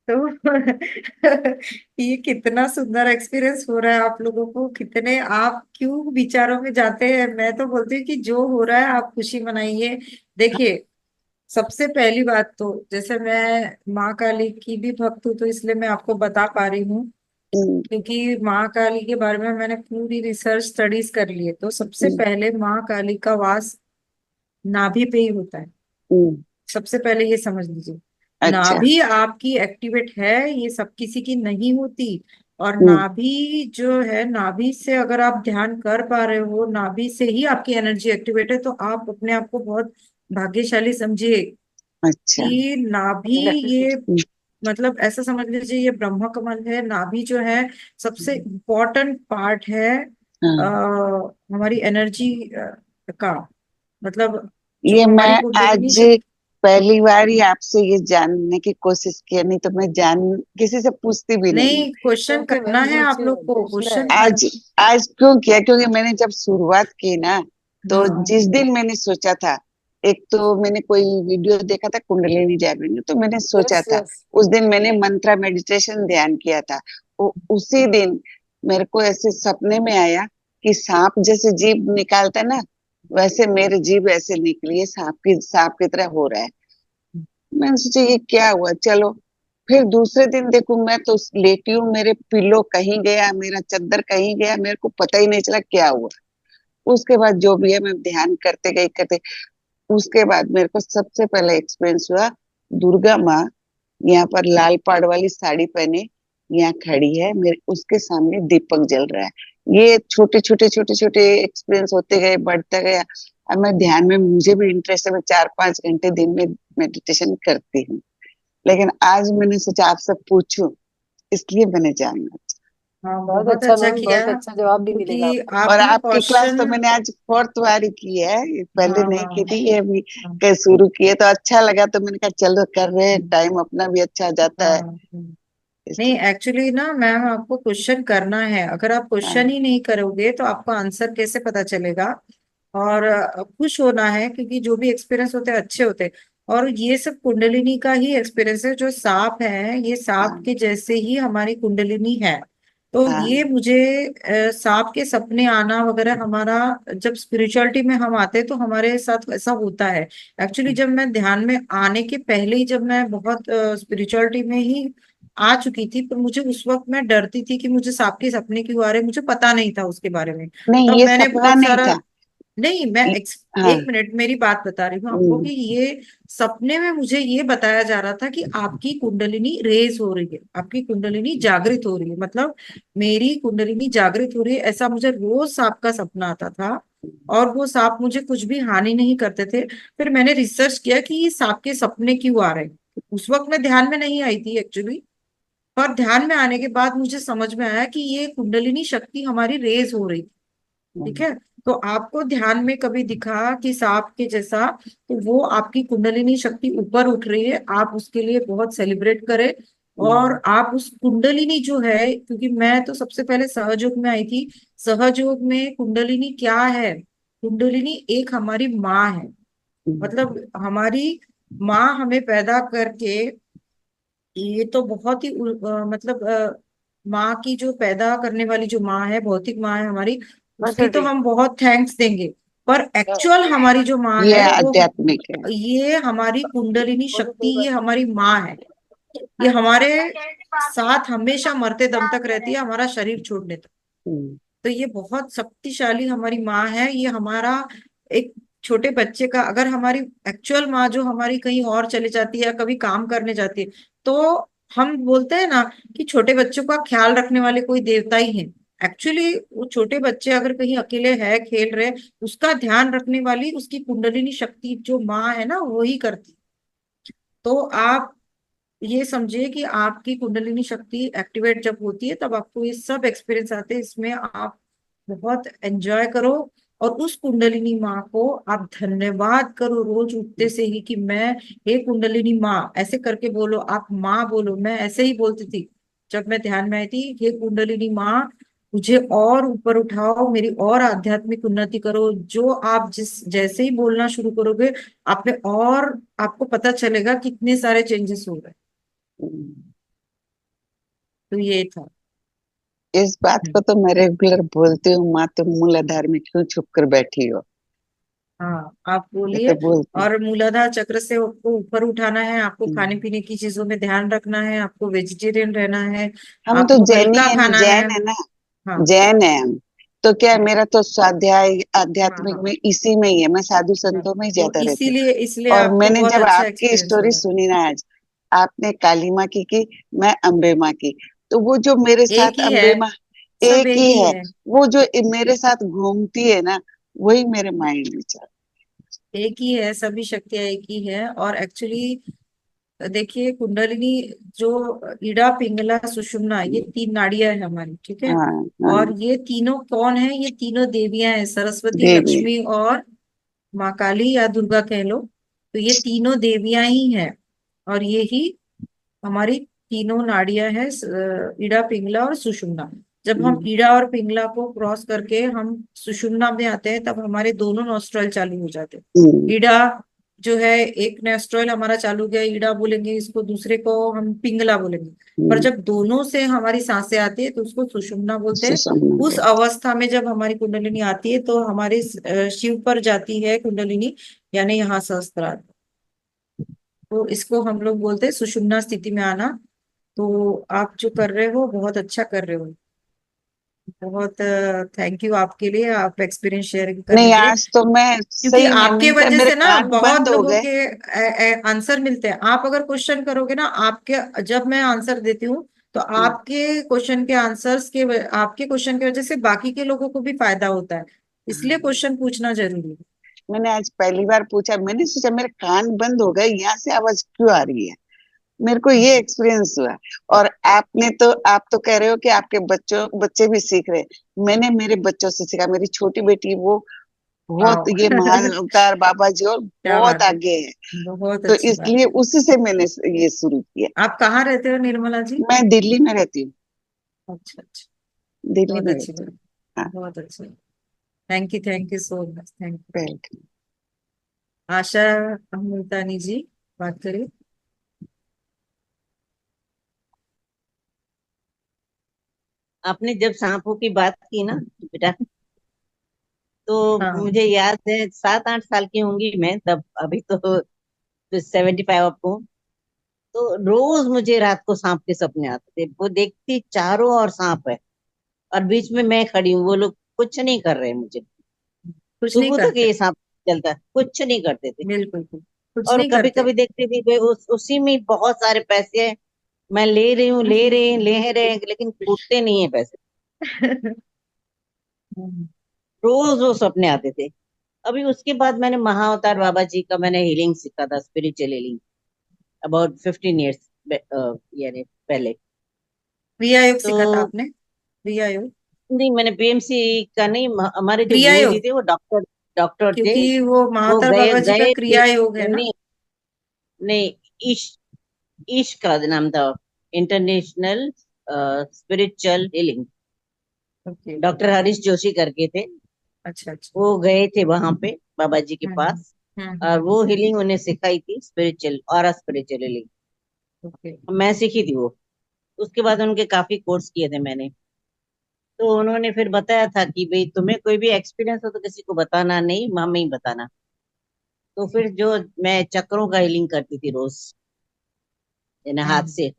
Speaker 1: तो ये कितना सुंदर एक्सपीरियंस हो रहा है आप लोगों को, कितने आप क्यों विचारों में जाते हैं। मैं तो बोलती हूँ कि जो हो रहा है आप खुशी मनाइए। देखिए, सबसे पहली बात तो जैसे मैं माँ काली की भी भक्त हूँ, तो इसलिए मैं आपको बता पा रही हूँ,
Speaker 4: हम्म,
Speaker 1: क्योंकि माँ काली के बारे में मैंने पूरी रिसर्च स्टडीज कर ली है। तो सबसे
Speaker 4: हम्म,
Speaker 1: पहले माँ काली का वास नाभि पे ही होता है।
Speaker 4: हम्म,
Speaker 1: सबसे पहले ये समझ लीजिए,
Speaker 4: अच्छा।
Speaker 1: नाभि आपकी एक्टिवेट है, ये सब किसी की नहीं होती। और
Speaker 4: हम्म,
Speaker 1: नाभि जो है, नाभि से अगर आप ध्यान कर पा रहे हो, नाभि से ही आपकी एनर्जी एक्टिवेट है, तो आप अपने आप को बहुत भाग्यशाली समझिए
Speaker 4: अच्छा।
Speaker 1: कि नाभि, ये
Speaker 4: हम्म,
Speaker 1: मतलब ऐसा समझ लीजिए ये ब्रह्म कमल है। नाभि जो है सबसे इम्पोर्टेंट पार्ट है
Speaker 4: हाँ,
Speaker 1: हमारी एनर्जी का, मतलब जो
Speaker 4: ये
Speaker 1: हमारी
Speaker 4: मैं
Speaker 1: कुंडलिनी
Speaker 4: आज
Speaker 1: शक्ति।
Speaker 4: पहली बार ही आपसे ये जानने की कोशिश किया, नहीं तो मैं जान किसी से पूछती भी नहीं।
Speaker 1: नहीं, क्वेश्चन
Speaker 2: ओके
Speaker 1: करना
Speaker 2: मैम,
Speaker 1: है आप
Speaker 2: पूछो,
Speaker 1: लोग को,
Speaker 2: पूछना
Speaker 1: क्वेश्चन
Speaker 2: है।
Speaker 1: कर।
Speaker 4: आज आज क्यों किया, क्योंकि मैंने जब शुरुआत की ना, तो
Speaker 1: हाँ।
Speaker 4: जिस दिन मैंने सोचा था, एक तो मैंने कोई वीडियो देखा था कुंडलिनी जागरण, तो मैंने सोचा
Speaker 2: यस
Speaker 4: था,
Speaker 2: यस।
Speaker 4: उस दिन मैंने मंत्रा मेडिटेशन ध्यान किया था। उसी दिन मेरे को ऐसे सपने में आया कि सांप जैसे जीभ निकालता है ना, वैसे मेरी जीभ ऐसे निकली है, सांप की तरह हो रहा है। मैंने सोचा ये क्या हुआ, चलो। फिर दूसरे दिन देखूं, मैं तो लेटी हूँ, मेरे पिल्लो कहीं गया, मेरा चादर कहीं गया, मेरे को पता ही नहीं चला क्या हुआ। उसके बाद जो भी है मैं ध्यान करते गई करते, उसके बाद मेरे को सबसे पहले एक्सपीरियंस हुआ, दुर्गा माँ यहाँ पर लाल पाड़ वाली साड़ी पहने यहाँ खड़ी है, मेरे उसके सामने दीपक जल रहा है। ये छोटे छोटे छोटे छोटे एक्सपीरियंस होते गए, बढ़ता गया। अब मैं ध्यान में, मुझे भी इंटरेस्ट है, मैं 4-5 घंटे दिन में मेडिटेशन करती हूँ। लेकिन आज मैंने सोचा आपसे पूछूं, इसलिए मैंने जाना।
Speaker 1: हाँ,
Speaker 2: बहुत
Speaker 1: बहुत
Speaker 2: अच्छा
Speaker 1: अच्छा
Speaker 2: मैम,
Speaker 1: किया,
Speaker 2: बहुत अच्छा जवाब भी मिलेगा
Speaker 1: क्योंकि
Speaker 2: आपको।
Speaker 4: और
Speaker 1: आपने
Speaker 4: आपकी क्लास
Speaker 1: क्वेश्चन।
Speaker 4: तो मैंने आज फोर्थ बार ही की है, ये पहले
Speaker 1: हाँ
Speaker 4: नहीं
Speaker 1: हाँ
Speaker 4: की थी, ये अभी
Speaker 1: हाँ।
Speaker 4: शुरू किए तो अच्छा लगा, तो मैंने कहा चलो कर रहे हैं, टाइम अपना भी अच्छा जाता है,
Speaker 1: हाँ। नहीं,
Speaker 4: इसलिए।
Speaker 1: एक्चुअली ना मैम, आपको क्वेश्चन करना है। अगर आप क्वेश्चन
Speaker 4: हाँ,
Speaker 1: ही नहीं करोगे तो आपको आंसर कैसे पता चलेगा। और खुश होना है, क्योंकि जो भी एक्सपीरियंस होते हैं अच्छे होते हैं। और ये सब कुंडलिनी का ही एक्सपीरियंस है। जो सांप है, ये सांप
Speaker 4: हाँ,
Speaker 1: के जैसे ही हमारी कुंडलिनी है। तो ये
Speaker 4: हाँ,
Speaker 1: मुझे सांप के सपने आना वगैरह, हमारा जब स्पिरिचुअलिटी में हम आते हैं तो हमारे साथ ऐसा होता है। एक्चुअली जब मैं ध्यान में आने के पहले ही, जब मैं बहुत स्पिरिचुअलिटी में ही आ चुकी थी, पर मुझे उस वक्त मैं डरती थी कि मुझे सांप के सपने क्यों आ रहे हैं, मुझे पता नहीं था उसके बारे में।
Speaker 4: नहीं
Speaker 1: तब
Speaker 4: ये
Speaker 1: मैंने
Speaker 4: सपना
Speaker 1: बहुत
Speaker 4: नहीं
Speaker 1: सारा।
Speaker 4: था।
Speaker 1: नहीं, मैं
Speaker 4: ये- हाँ,
Speaker 1: एक मिनट, मेरी बात बता रही हूँ आपको कि
Speaker 4: हम्म,
Speaker 1: ये सपने में मुझे ये बताया जा रहा था कि आपकी कुंडलिनी रेज हो रही है, आपकी कुंडलिनी जागृत हो रही है, मतलब मेरी कुंडलिनी जागृत हो रही है, ऐसा मुझे रोज सांप का सपना आता था। और वो सांप मुझे कुछ भी हानि नहीं करते थे। फिर मैंने रिसर्च किया कि ये सांप के सपने क्यों आ रहे हैं। उस वक्त मैं ध्यान में नहीं आई थी एक्चुअली। पर ध्यान में आने के बाद मुझे समझ में आया कि ये कुंडलिनी शक्ति हमारी रेज हो रही। ठीक है। तो आपको ध्यान में कभी दिखा कि सांप के जैसा, तो वो आपकी कुंडलिनी शक्ति ऊपर उठ रही है, आप उसके लिए बहुत सेलिब्रेट करें। और आप उस कुंडलिनी जो है, क्योंकि मैं तो सबसे पहले सहयोग में आई थी। सहयोग में कुंडलिनी क्या है? कुंडलिनी एक हमारी माँ है। मतलब हमारी माँ हमें पैदा करके, ये तो बहुत ही मतलब माँ की जो पैदा करने वाली जो माँ है, भौतिक माँ है हमारी, उसकी तो
Speaker 4: माधुरी,
Speaker 1: हम बहुत थैंक्स देंगे, पर एक्चुअल हमारी जो माँ
Speaker 4: ये
Speaker 1: है वो,
Speaker 4: आध्यात्मिक है।
Speaker 1: ये हमारी कुंडलिनी शक्ति, ये हमारी माँ है। ये हमारे साथ हमेशा मरते दम तक रहती है, हमारा शरीर छोड़ने तक।
Speaker 4: हम्म,
Speaker 1: तो ये बहुत शक्तिशाली हमारी माँ है। ये हमारा एक छोटे बच्चे का, अगर हमारी एक्चुअल माँ जो हमारी कहीं और चले जाती है या कभी काम करने जाती है, तो हम बोलते हैं ना कि छोटे बच्चों का ख्याल रखने वाले कोई देवता ही है। एक्चुअली वो छोटे बच्चे अगर कहीं अकेले है खेल रहे, उसका ध्यान रखने वाली उसकी कुंडलिनी शक्ति जो माँ है ना, वही करती। तो आप ये समझिए कि आपकी कुंडलिनी शक्ति एक्टिवेट जब होती है, तब आपको ये सब एक्सपीरियंस आते हैं। इसमें आप बहुत एंजॉय करो, और उस कुंडलिनी माँ को आप धन्यवाद करो रोज उठते से ही कि मैं, हे कुंडलिनी माँ, ऐसे करके बोलो, आप माँ बोलो। मैं ऐसे ही बोलती थी जब मैं ध्यान में आई थी, हे कुंडलिनी माँ, मुझे और ऊपर उठाओ, मेरी और आध्यात्मिक उन्नति करो। जो आप जिस जैसे ही बोलना शुरू करोगे, आप में और आपको पता चलेगा कितने सारे चेंजेस हो रहे हैं।
Speaker 4: हम्म।
Speaker 1: तो ये था।
Speaker 4: इस बात को तो मैं रेगुलर बोलती हूँ, माँ तुम मूलाधार में क्यों छुप कर बैठी हो,
Speaker 1: हाँ, आप
Speaker 4: ये
Speaker 1: बोलिए।
Speaker 4: तो बोलती
Speaker 1: और मूलाधार चक्र से आपको ऊपर उठाना है, आपको खाने
Speaker 4: हूँ।
Speaker 1: पीने की चीजों में ध्यान रखना है, आपको वेजिटेरियन रहना है,
Speaker 4: हम तो
Speaker 1: आपको
Speaker 4: जैनी
Speaker 1: हल्का
Speaker 4: है ना,
Speaker 1: खाना है।
Speaker 4: जैन है ना,
Speaker 1: हाँ
Speaker 4: जैन है हम। तो क्या है,
Speaker 1: हाँ
Speaker 4: मेरा तो स्वाध्याय
Speaker 1: हाँ
Speaker 4: आध्यात्मिक
Speaker 1: हाँ
Speaker 4: में इसी में ही है, मैं साधु
Speaker 1: हाँ।
Speaker 4: संतों में ही
Speaker 1: तो
Speaker 4: ज्यादा रहती हूँ।
Speaker 1: इसीलिए इसलिए
Speaker 4: और
Speaker 1: आपको
Speaker 4: मैंने
Speaker 1: बहुत
Speaker 4: जब
Speaker 1: अच्छा
Speaker 4: आपकी
Speaker 1: एक्सपीरियंस
Speaker 4: स्टोरी
Speaker 1: होगा।
Speaker 4: सुनी ना आज, आपने काली माँ की, मैं अम्बे माँ की, तो वो जो मेरे
Speaker 1: एक
Speaker 4: साथ
Speaker 1: ही है,
Speaker 4: अम्बे माँ
Speaker 1: सब
Speaker 4: एक
Speaker 1: एक
Speaker 4: ही
Speaker 1: ही
Speaker 4: है,
Speaker 1: है।
Speaker 4: वो जो मेरे साथ घूमती है ना, वही मेरे माइंड में चल।
Speaker 1: एक ही है, सभी शक्तियां एक ही है। और एक्चुअली देखिए, कुंडलिनी जो इड़ा पिंगला सुषुम्ना, ये तीन नाड़ियां है हमारी, ठीक है।
Speaker 4: हाँ हाँ,
Speaker 1: और ये तीनों कौन है? ये तीनों देवियां हैं, सरस्वती,
Speaker 4: देवी।
Speaker 1: लक्ष्मी और माँ काली या दुर्गा कह लो। तो ये तीनों देवियां ही हैं। और ये ही हमारी तीनों नाड़ियां हैं, इड़ा पिंगला और सुषुम्ना। जब हम
Speaker 4: हम्म,
Speaker 1: ईड़ा और पिंगला को क्रॉस करके हम सुषुम्ना में आते हैं, तब हमारे दोनों नॉस्ट्रल चालू हो जाते हैं।
Speaker 4: हम्म,
Speaker 1: ईड़ा जो है, एक नॉस्ट्रल हमारा चालू गया, ईड़ा बोलेंगे इसको, दूसरे को हम पिंगला बोलेंगे। पर
Speaker 4: हम्म,
Speaker 1: जब दोनों से हमारी सांसें आती है, तो उसको सुषुम्ना बोलते हैं।
Speaker 4: सुषमना
Speaker 1: उस
Speaker 4: बोलते।
Speaker 1: अवस्था में जब हमारी कुंडलिनी आती है, तो हमारे शिव पर जाती है कुंडलिनी, यानी यहाँ सहस्त्रार। तो इसको हम लोग बोलते हैं सुषुम्ना स्थिति में आना। तो आप जो कर रहे हो बहुत अच्छा कर रहे हो। बहुत थैंक यू आपके लिए, आप एक्सपीरियंस शेयर करने
Speaker 4: नहीं,
Speaker 1: के लिए।
Speaker 4: आज तो मैं
Speaker 1: क्योंकि
Speaker 4: सही में,
Speaker 1: आपके
Speaker 4: मैंने कहा
Speaker 1: वजह
Speaker 4: मेरे
Speaker 1: से ना
Speaker 4: कान बंद
Speaker 1: बहुत
Speaker 4: हो
Speaker 1: लोगों
Speaker 4: गए।
Speaker 1: के आंसर मिलते हैं। आप अगर क्वेश्चन करोगे ना, आपके जब मैं आंसर देती हूँ, तो
Speaker 4: हम्म,
Speaker 1: आपके क्वेश्चन के आंसर्स के आपके क्वेश्चन की वजह से बाकी के लोगों को भी फायदा होता है। इसलिए
Speaker 4: हाँ।
Speaker 1: क्वेश्चन पूछना जरूरी है।
Speaker 4: मैंने आज पहली बार पूछा, मैंने सोचा मेरे कान बंद हो गए, यहाँ से आवाज क्यों आ रही है, मेरे को ये एक्सपीरियंस हुआ। और आप तो कह रहे हो कि आपके बच्चे भी सीख रहे हैं। मैंने मेरे बच्चों से सीखा, मेरी छोटी बेटी वो बहुत
Speaker 1: वाह
Speaker 4: ये महान अवतार बाबा जी और
Speaker 1: क्या
Speaker 4: बहुत
Speaker 1: बात है,
Speaker 4: आगे है।
Speaker 1: बहुत
Speaker 4: तो
Speaker 1: अच्छी बात
Speaker 4: इसलिए
Speaker 1: है।
Speaker 4: उसी से मैंने ये शुरू किया।
Speaker 1: आप कहाँ रहते हो निर्मला जी?
Speaker 4: मैं दिल्ली में रहती हूँ,
Speaker 1: अच्छा अच्छा,
Speaker 4: दिल्ली
Speaker 1: बहुत
Speaker 4: में
Speaker 1: अच्छी
Speaker 4: रहती
Speaker 1: बात,
Speaker 4: हूँ। हाँ,
Speaker 1: बहुत अच्छी। Thank you so much, thank you.
Speaker 4: Welcome.
Speaker 1: Asha Multani ji, बात करिए।
Speaker 5: आपने जब सांपों की बात की ना बेटा, तो
Speaker 1: हाँ
Speaker 5: मुझे याद है 7-8 साल की होंगी मैं तब, अभी तो 75 अब हूँ। तो रोज मुझे रात को सांप के सपने आते थे। वो देखती चारों ओर सांप है और बीच में मैं खड़ी हूँ, वो लोग कुछ नहीं कर रहे मुझे।
Speaker 1: कुछ नहीं
Speaker 5: सुबह तक
Speaker 1: करते,
Speaker 5: ये सांप चलता, कुछ नहीं करते थे।
Speaker 1: बिल्कुल बिल्कुल, कुछ
Speaker 5: और
Speaker 1: नहीं
Speaker 5: कभी
Speaker 1: करते।
Speaker 5: कभी देखती थी कि उसी में बहुत सारे पैसे हैं, मैं ले रही हूँ, ले रहे हैं, लेकिन फूटते नहीं है पैसे। रोज वो सपने आते थे। अभी उसके बाद मैंने महाअवतार बाबा जी का मैंने हीलिंग सीखा था, स्पिरिचुअल हीलिंग, अबाउट 15 ईयर्स यानी पहले।
Speaker 1: क्रिया योग सीखा था
Speaker 5: तो
Speaker 1: आपने? क्रिया योग?
Speaker 5: नहीं, मैंने बीएमसी का नहीं, हमारे जो
Speaker 1: क्रिया
Speaker 5: गुरु जी
Speaker 1: योग,
Speaker 5: थे वो डॉक्टर डॉक्टर थे।
Speaker 1: क्योंकि वो
Speaker 5: वो
Speaker 1: महावतार
Speaker 5: गए
Speaker 1: बाबा जी का
Speaker 5: गए
Speaker 1: क्रिया योग है ना।
Speaker 5: नहीं, नहीं, ईश ईश का नाम था, international spiritual healing.
Speaker 1: Okay.
Speaker 5: Doctor Harish Joshi करके थे।
Speaker 1: अच्छा अच्छा।
Speaker 5: वो गए थे वहां पे बाबा जी के
Speaker 1: हम्म
Speaker 5: पास, और
Speaker 1: हम्म।
Speaker 5: वो हीलिंग उन्हें सिखाई थी, स्पिरिचुअल और स्पिरिचुअल हीलिंग।
Speaker 1: ओके।
Speaker 5: मैं सीखी थी वो। उसके बाद उनके काफी कोर्स किए थे मैंने। तो उन्होंने फिर बताया था कि भाई तुम्हें कोई भी एक्सपीरियंस हो तो किसी को बताना नहीं, हमें ही बताना। तो फिर जो मैं चक्रों का हीलिंग करती थी रोज, यानी हाथ
Speaker 1: हम्म।
Speaker 5: से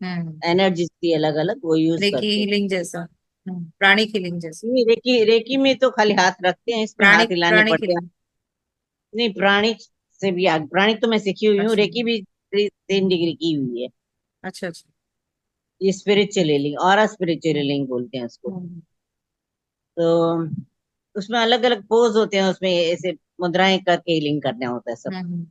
Speaker 1: हम्म।
Speaker 5: एनर्जीज थी अलग अलग, वो यूज
Speaker 1: रेकी
Speaker 5: करके।
Speaker 1: हीलिंग जैसा। प्राणी हीलिंग जैसा।
Speaker 5: नहीं, रेकी रेकी में तो खाली हाथ रखते हैं, इसमें
Speaker 1: प्राणी
Speaker 5: हाथ हिलाने
Speaker 1: प्राणी
Speaker 5: पड़ते हैं।
Speaker 1: हीलिंग।
Speaker 5: नहीं, प्राणी से भी आगे, प्राणी तो मैं सीखी हुई हूँ,
Speaker 1: अच्छा।
Speaker 5: रेकी भी 3 डिग्री की हुई है।
Speaker 1: अच्छा अच्छा।
Speaker 5: ये स्पिरिचुअल हीलिंग और स्पिरिचुअल हीलिंग बोलते हैं उसको।
Speaker 1: हम्म।
Speaker 5: तो उसमें अलग अलग पोज होते हैं, उसमें ऐसे मुद्राएं करके हीलिंग करना होता है सब।
Speaker 1: हम्म।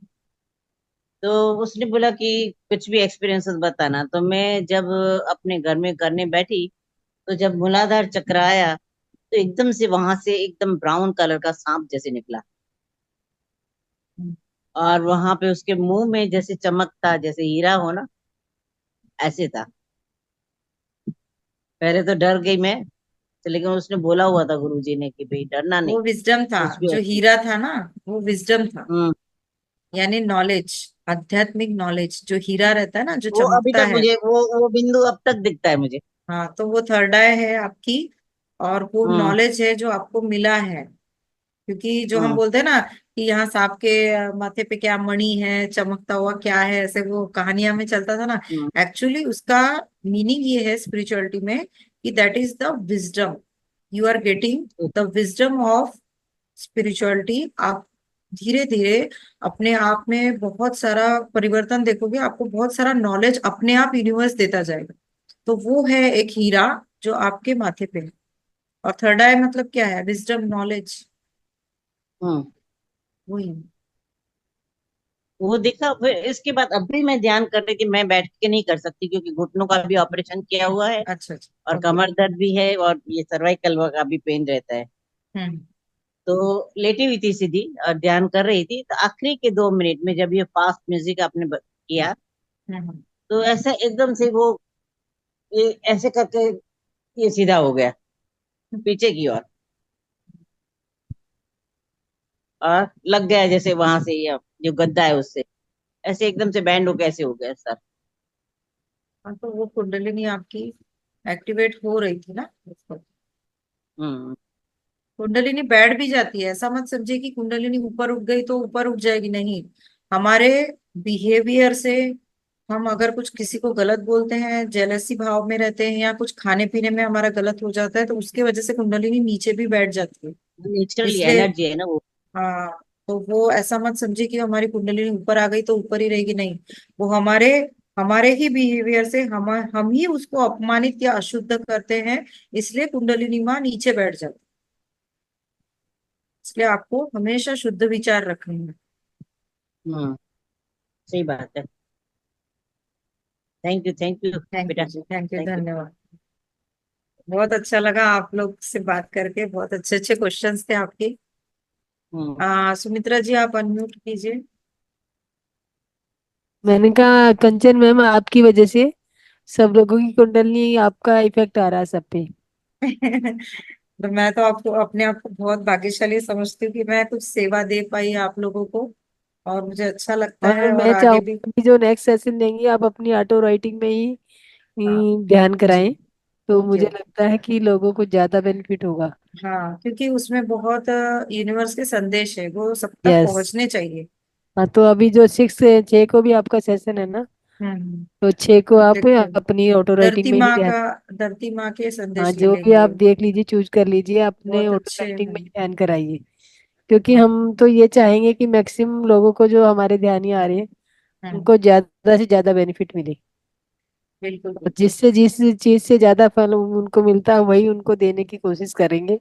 Speaker 5: तो उसने बोला कि कुछ भी एक्सपीरियंसेस बताना। तो मैं जब अपने घर में करने बैठी, तो जब मूलाधार चक्र आया, तो एकदम से वहां से एकदम ब्राउन कलर का सांप जैसे निकला।
Speaker 1: हम्म।
Speaker 5: और वहां पे उसके मुंह में जैसे चमकता, जैसे हीरा हो ना, ऐसे था। पहले तो डर गई मैं, तो लेकिन उसने बोला हुआ था गुरुजी ने कि भाई डरना नहीं,
Speaker 1: वो विजडम था।
Speaker 5: कुछ भी
Speaker 1: जो हीरा था ना, वो विजडम था।
Speaker 5: हम्म।
Speaker 1: यानी नॉलेज, आध्यात्मिक नॉलेज। जो हीरा रहता है ना, जो
Speaker 5: वो अभी
Speaker 1: चमकता
Speaker 5: तक
Speaker 1: है।
Speaker 5: मुझे वो बिंदु अब तक दिखता है मुझे।
Speaker 1: हाँ, तो वो थर्ड आई है आपकी। और वो
Speaker 5: हम्म।
Speaker 1: नॉलेज है जो आपको मिला है। क्योंकि जो हम
Speaker 5: हम्म।
Speaker 1: बोलते हैं ना कि यहाँ सांप के माथे पे क्या मणि है, चमकता हुआ क्या है, ऐसे वो कहानियां में चलता था ना।
Speaker 5: हम्म।
Speaker 1: एक्चुअली उसका मीनिंग ये है स्पिरिचुअलिटी में कि that is the wisdom. You are getting the wisdom of spirituality. आप धीरे धीरे अपने आप में बहुत सारा परिवर्तन देखोगे। आपको बहुत सारा नॉलेज अपने आप यूनिवर्स देता जाएगा। तो वो है एक हीरा जो आपके माथे पे है। और थर्ड आई मतलब क्या है? Wisdom, knowledge.
Speaker 5: हम्म।
Speaker 1: वही।
Speaker 5: वो दिखा। फिर इसके बाद अब भी मैं ध्यान कर रही थी, मैं बैठ के नहीं कर सकती क्योंकि घुटनों का भी ऑपरेशन किया हुआ है,
Speaker 1: अच्छा अच्छा।
Speaker 5: और
Speaker 1: ओके।
Speaker 5: कमर दर्द भी है, और ये सर्वाइकल का भी पेन रहता है।
Speaker 1: हम्म।
Speaker 5: तो लेटी हुई थी सीधी और ध्यान कर रही थी, तो आखिरी के 2 मिनट में जब ये फास्ट म्यूजिक आपने किया,
Speaker 1: हम्म।
Speaker 5: तो ऐसा एकदम से वो ये ऐसे करके ये सीधा हो गया पीछे की ओर, और लग गया जैसे वहां से ये जो गद्दा है उससे ऐसे एकदम से बैंड हो कैसे हो गया सर।
Speaker 1: हाँ, तो वो कुंडलिनी आपकी एक्टिवेट हो रही थी ना उसको।
Speaker 5: हम्म।
Speaker 1: कुंडलिनी बैठ भी जाती है। ऐसा मत समझिए कि कुंडलिनी ऊपर उठ गई तो ऊपर उठ जाएगी, नहीं। हमारे बिहेवियर से, हम अगर कुछ किसी को गलत बोलते हैं, जेलसी भाव में रहते हैं, या कुछ खाने पीने में हमारा गलत हो जाता है, तो उसके वजह से कुंडलिनी नीचे भी बैठ जाती है।
Speaker 5: नेचुरली
Speaker 1: इसलिए
Speaker 5: एनर्जी है ना वो।
Speaker 1: हाँ, तो वो ऐसा मत समझिए कि हमारी कुंडलिनी ऊपर आ गई तो ऊपर ही रहेगी, नहीं। वो हमारे हमारे ही बिहेवियर से हम ही उसको अपमानित या अशुद्ध करते हैं। इसलिए कुंडलिनी माँ नीचे बैठ जाती है। इसलिए आपको हमेशा शुद्ध विचार रखने हैं।
Speaker 5: हम्म। सही बात है। थैंक यू
Speaker 1: थैंक यू
Speaker 5: बेटा।
Speaker 1: जी, थैंक यू,
Speaker 5: थैंक यू।
Speaker 1: धन्यवाद। बहुत अच्छा लगा आप लोग से बात करके। बहुत अच्छे अच्छे क्वेश्चंस थे आपके।
Speaker 5: हम्म।
Speaker 1: सुमित्रा जी, आप अनम्यूट कीजिए।
Speaker 2: मैंने कहा कंचन मैम, आपकी वजह से सब लोगों की कुंडली, आपका इफेक्ट आ रहा है सब पे।
Speaker 1: तो मैं तो आपको अपने आप को बहुत भाग्यशाली समझती हूँ कि मैं कुछ सेवा दे पाई आप लोगों को। और मुझे अच्छा लगता
Speaker 2: और
Speaker 1: है, और
Speaker 2: मैं
Speaker 1: आगे भी।
Speaker 2: चाहूंगी कि जो नेक्स्ट सेशन देंगी आप अपनी ऑटो राइटिंग में
Speaker 1: हाँ
Speaker 2: ही ध्यान
Speaker 1: जी।
Speaker 2: कराएं। तो
Speaker 1: ओके
Speaker 2: मुझे
Speaker 1: ओके।
Speaker 2: लगता है कि लोगों को ज्यादा बेनिफिट होगा।
Speaker 1: हाँ, क्योंकि उसमें बहुत यूनिवर्स के संदेश है, वो सब तक
Speaker 2: यस।
Speaker 1: पहुंचने चाहिए।
Speaker 2: हाँ, तो अभी जो 6 से 6 को भी आपका सेशन है ना,
Speaker 1: हम्म।
Speaker 2: तो 6 को आप
Speaker 1: देखते हैं।
Speaker 2: अपनी ऑटो राइटिंग
Speaker 1: धरती
Speaker 2: में ही
Speaker 1: माँ
Speaker 2: ध्यान।
Speaker 1: का, धरती माँ के
Speaker 2: हाँ,
Speaker 1: संदेश
Speaker 2: जो भी
Speaker 1: मिलेंगे।
Speaker 2: आप देख लीजिए, चूज कर लीजिए, अपने
Speaker 1: बहुत
Speaker 2: ऑटो
Speaker 1: अच्छे
Speaker 2: राइटिंग में
Speaker 1: हैं।
Speaker 2: ही ध्यान कराइए। क्योंकि
Speaker 1: हाँ।
Speaker 2: हम तो ये चाहेंगे कि मैक्सिमम लोगों को जो हमारे ध्यान ही आ रहे हैं
Speaker 1: हम्म।
Speaker 2: उनको ज्यादा से ज्यादा बेनिफिट मिले।
Speaker 1: बिल्कुल
Speaker 2: और
Speaker 1: बिल्कुल।
Speaker 2: जिससे जिस चीज से ज्यादा फल उनको मिलता है वही उनको देने की कोशिश करेंगे।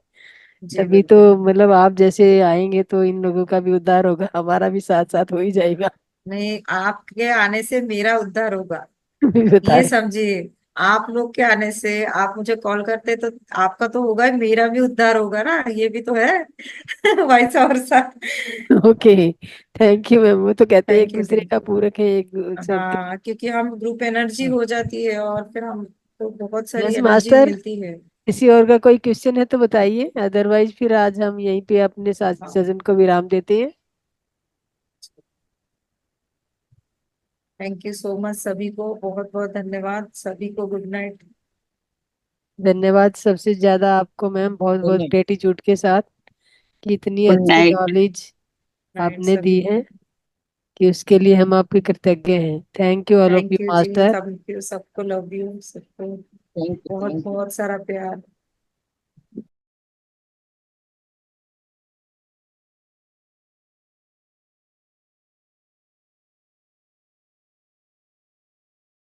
Speaker 1: जी
Speaker 2: तभी तो
Speaker 1: बिल्कुल।
Speaker 2: मतलब आप जैसे आएंगे तो इन लोगों का भी उद्धार होगा, हमारा भी साथ साथ हो ही जाएगा।
Speaker 1: नहीं, आपके आने से मेरा उद्धार होगा।
Speaker 2: बता
Speaker 1: ये
Speaker 2: रहे।
Speaker 1: समझिए। आप लोग के आने से, आप मुझे कॉल करते तो आपका तो होगा ही, मेरा भी उद्धार होगा ना, ये भी तो है। Vice versa.
Speaker 2: Okay. Thank you ma'am. वो तो कहते हैं एक
Speaker 1: थैंक यू
Speaker 2: दूसरे
Speaker 1: थैंक
Speaker 2: का
Speaker 1: यू।
Speaker 2: पूरक है, एक सबके।
Speaker 1: हाँ, क्योंकि हम ग्रुप एनर्जी हो जाती है, और फिर हम तो बहुत सारी
Speaker 2: यस
Speaker 1: एनर्जी
Speaker 2: मास्टर।
Speaker 1: मिलती है।
Speaker 2: किसी और का कोई क्वेश्चन है तो बताइए, अदरवाइज फिर आज हम यहीं पे अपने
Speaker 1: हाँ।
Speaker 2: सजन को विराम देते हैं।
Speaker 1: थैंक यू सो मच, सभी को बहुत बहुत धन्यवाद, सभी को गुड नाइट।
Speaker 2: धन्यवाद सबसे ज्यादा आपको मैम, बहुत बहुत ग्रेटिट्यूड के साथ, कि इतनी
Speaker 4: गुड
Speaker 2: अच्छी
Speaker 4: नाइट।
Speaker 2: नॉलेज
Speaker 1: राइट
Speaker 2: आपने दी
Speaker 1: सभी।
Speaker 2: है, कि उसके लिए हम आपके कृतज्ञ हैं। Thank you all of
Speaker 1: thank
Speaker 2: you
Speaker 1: you ji,
Speaker 2: master.
Speaker 1: Thank you, सबको लव यू, सबको
Speaker 4: थैंक यू,
Speaker 1: बहुत
Speaker 4: थैंक यू।
Speaker 1: बहुत सारा प्यार।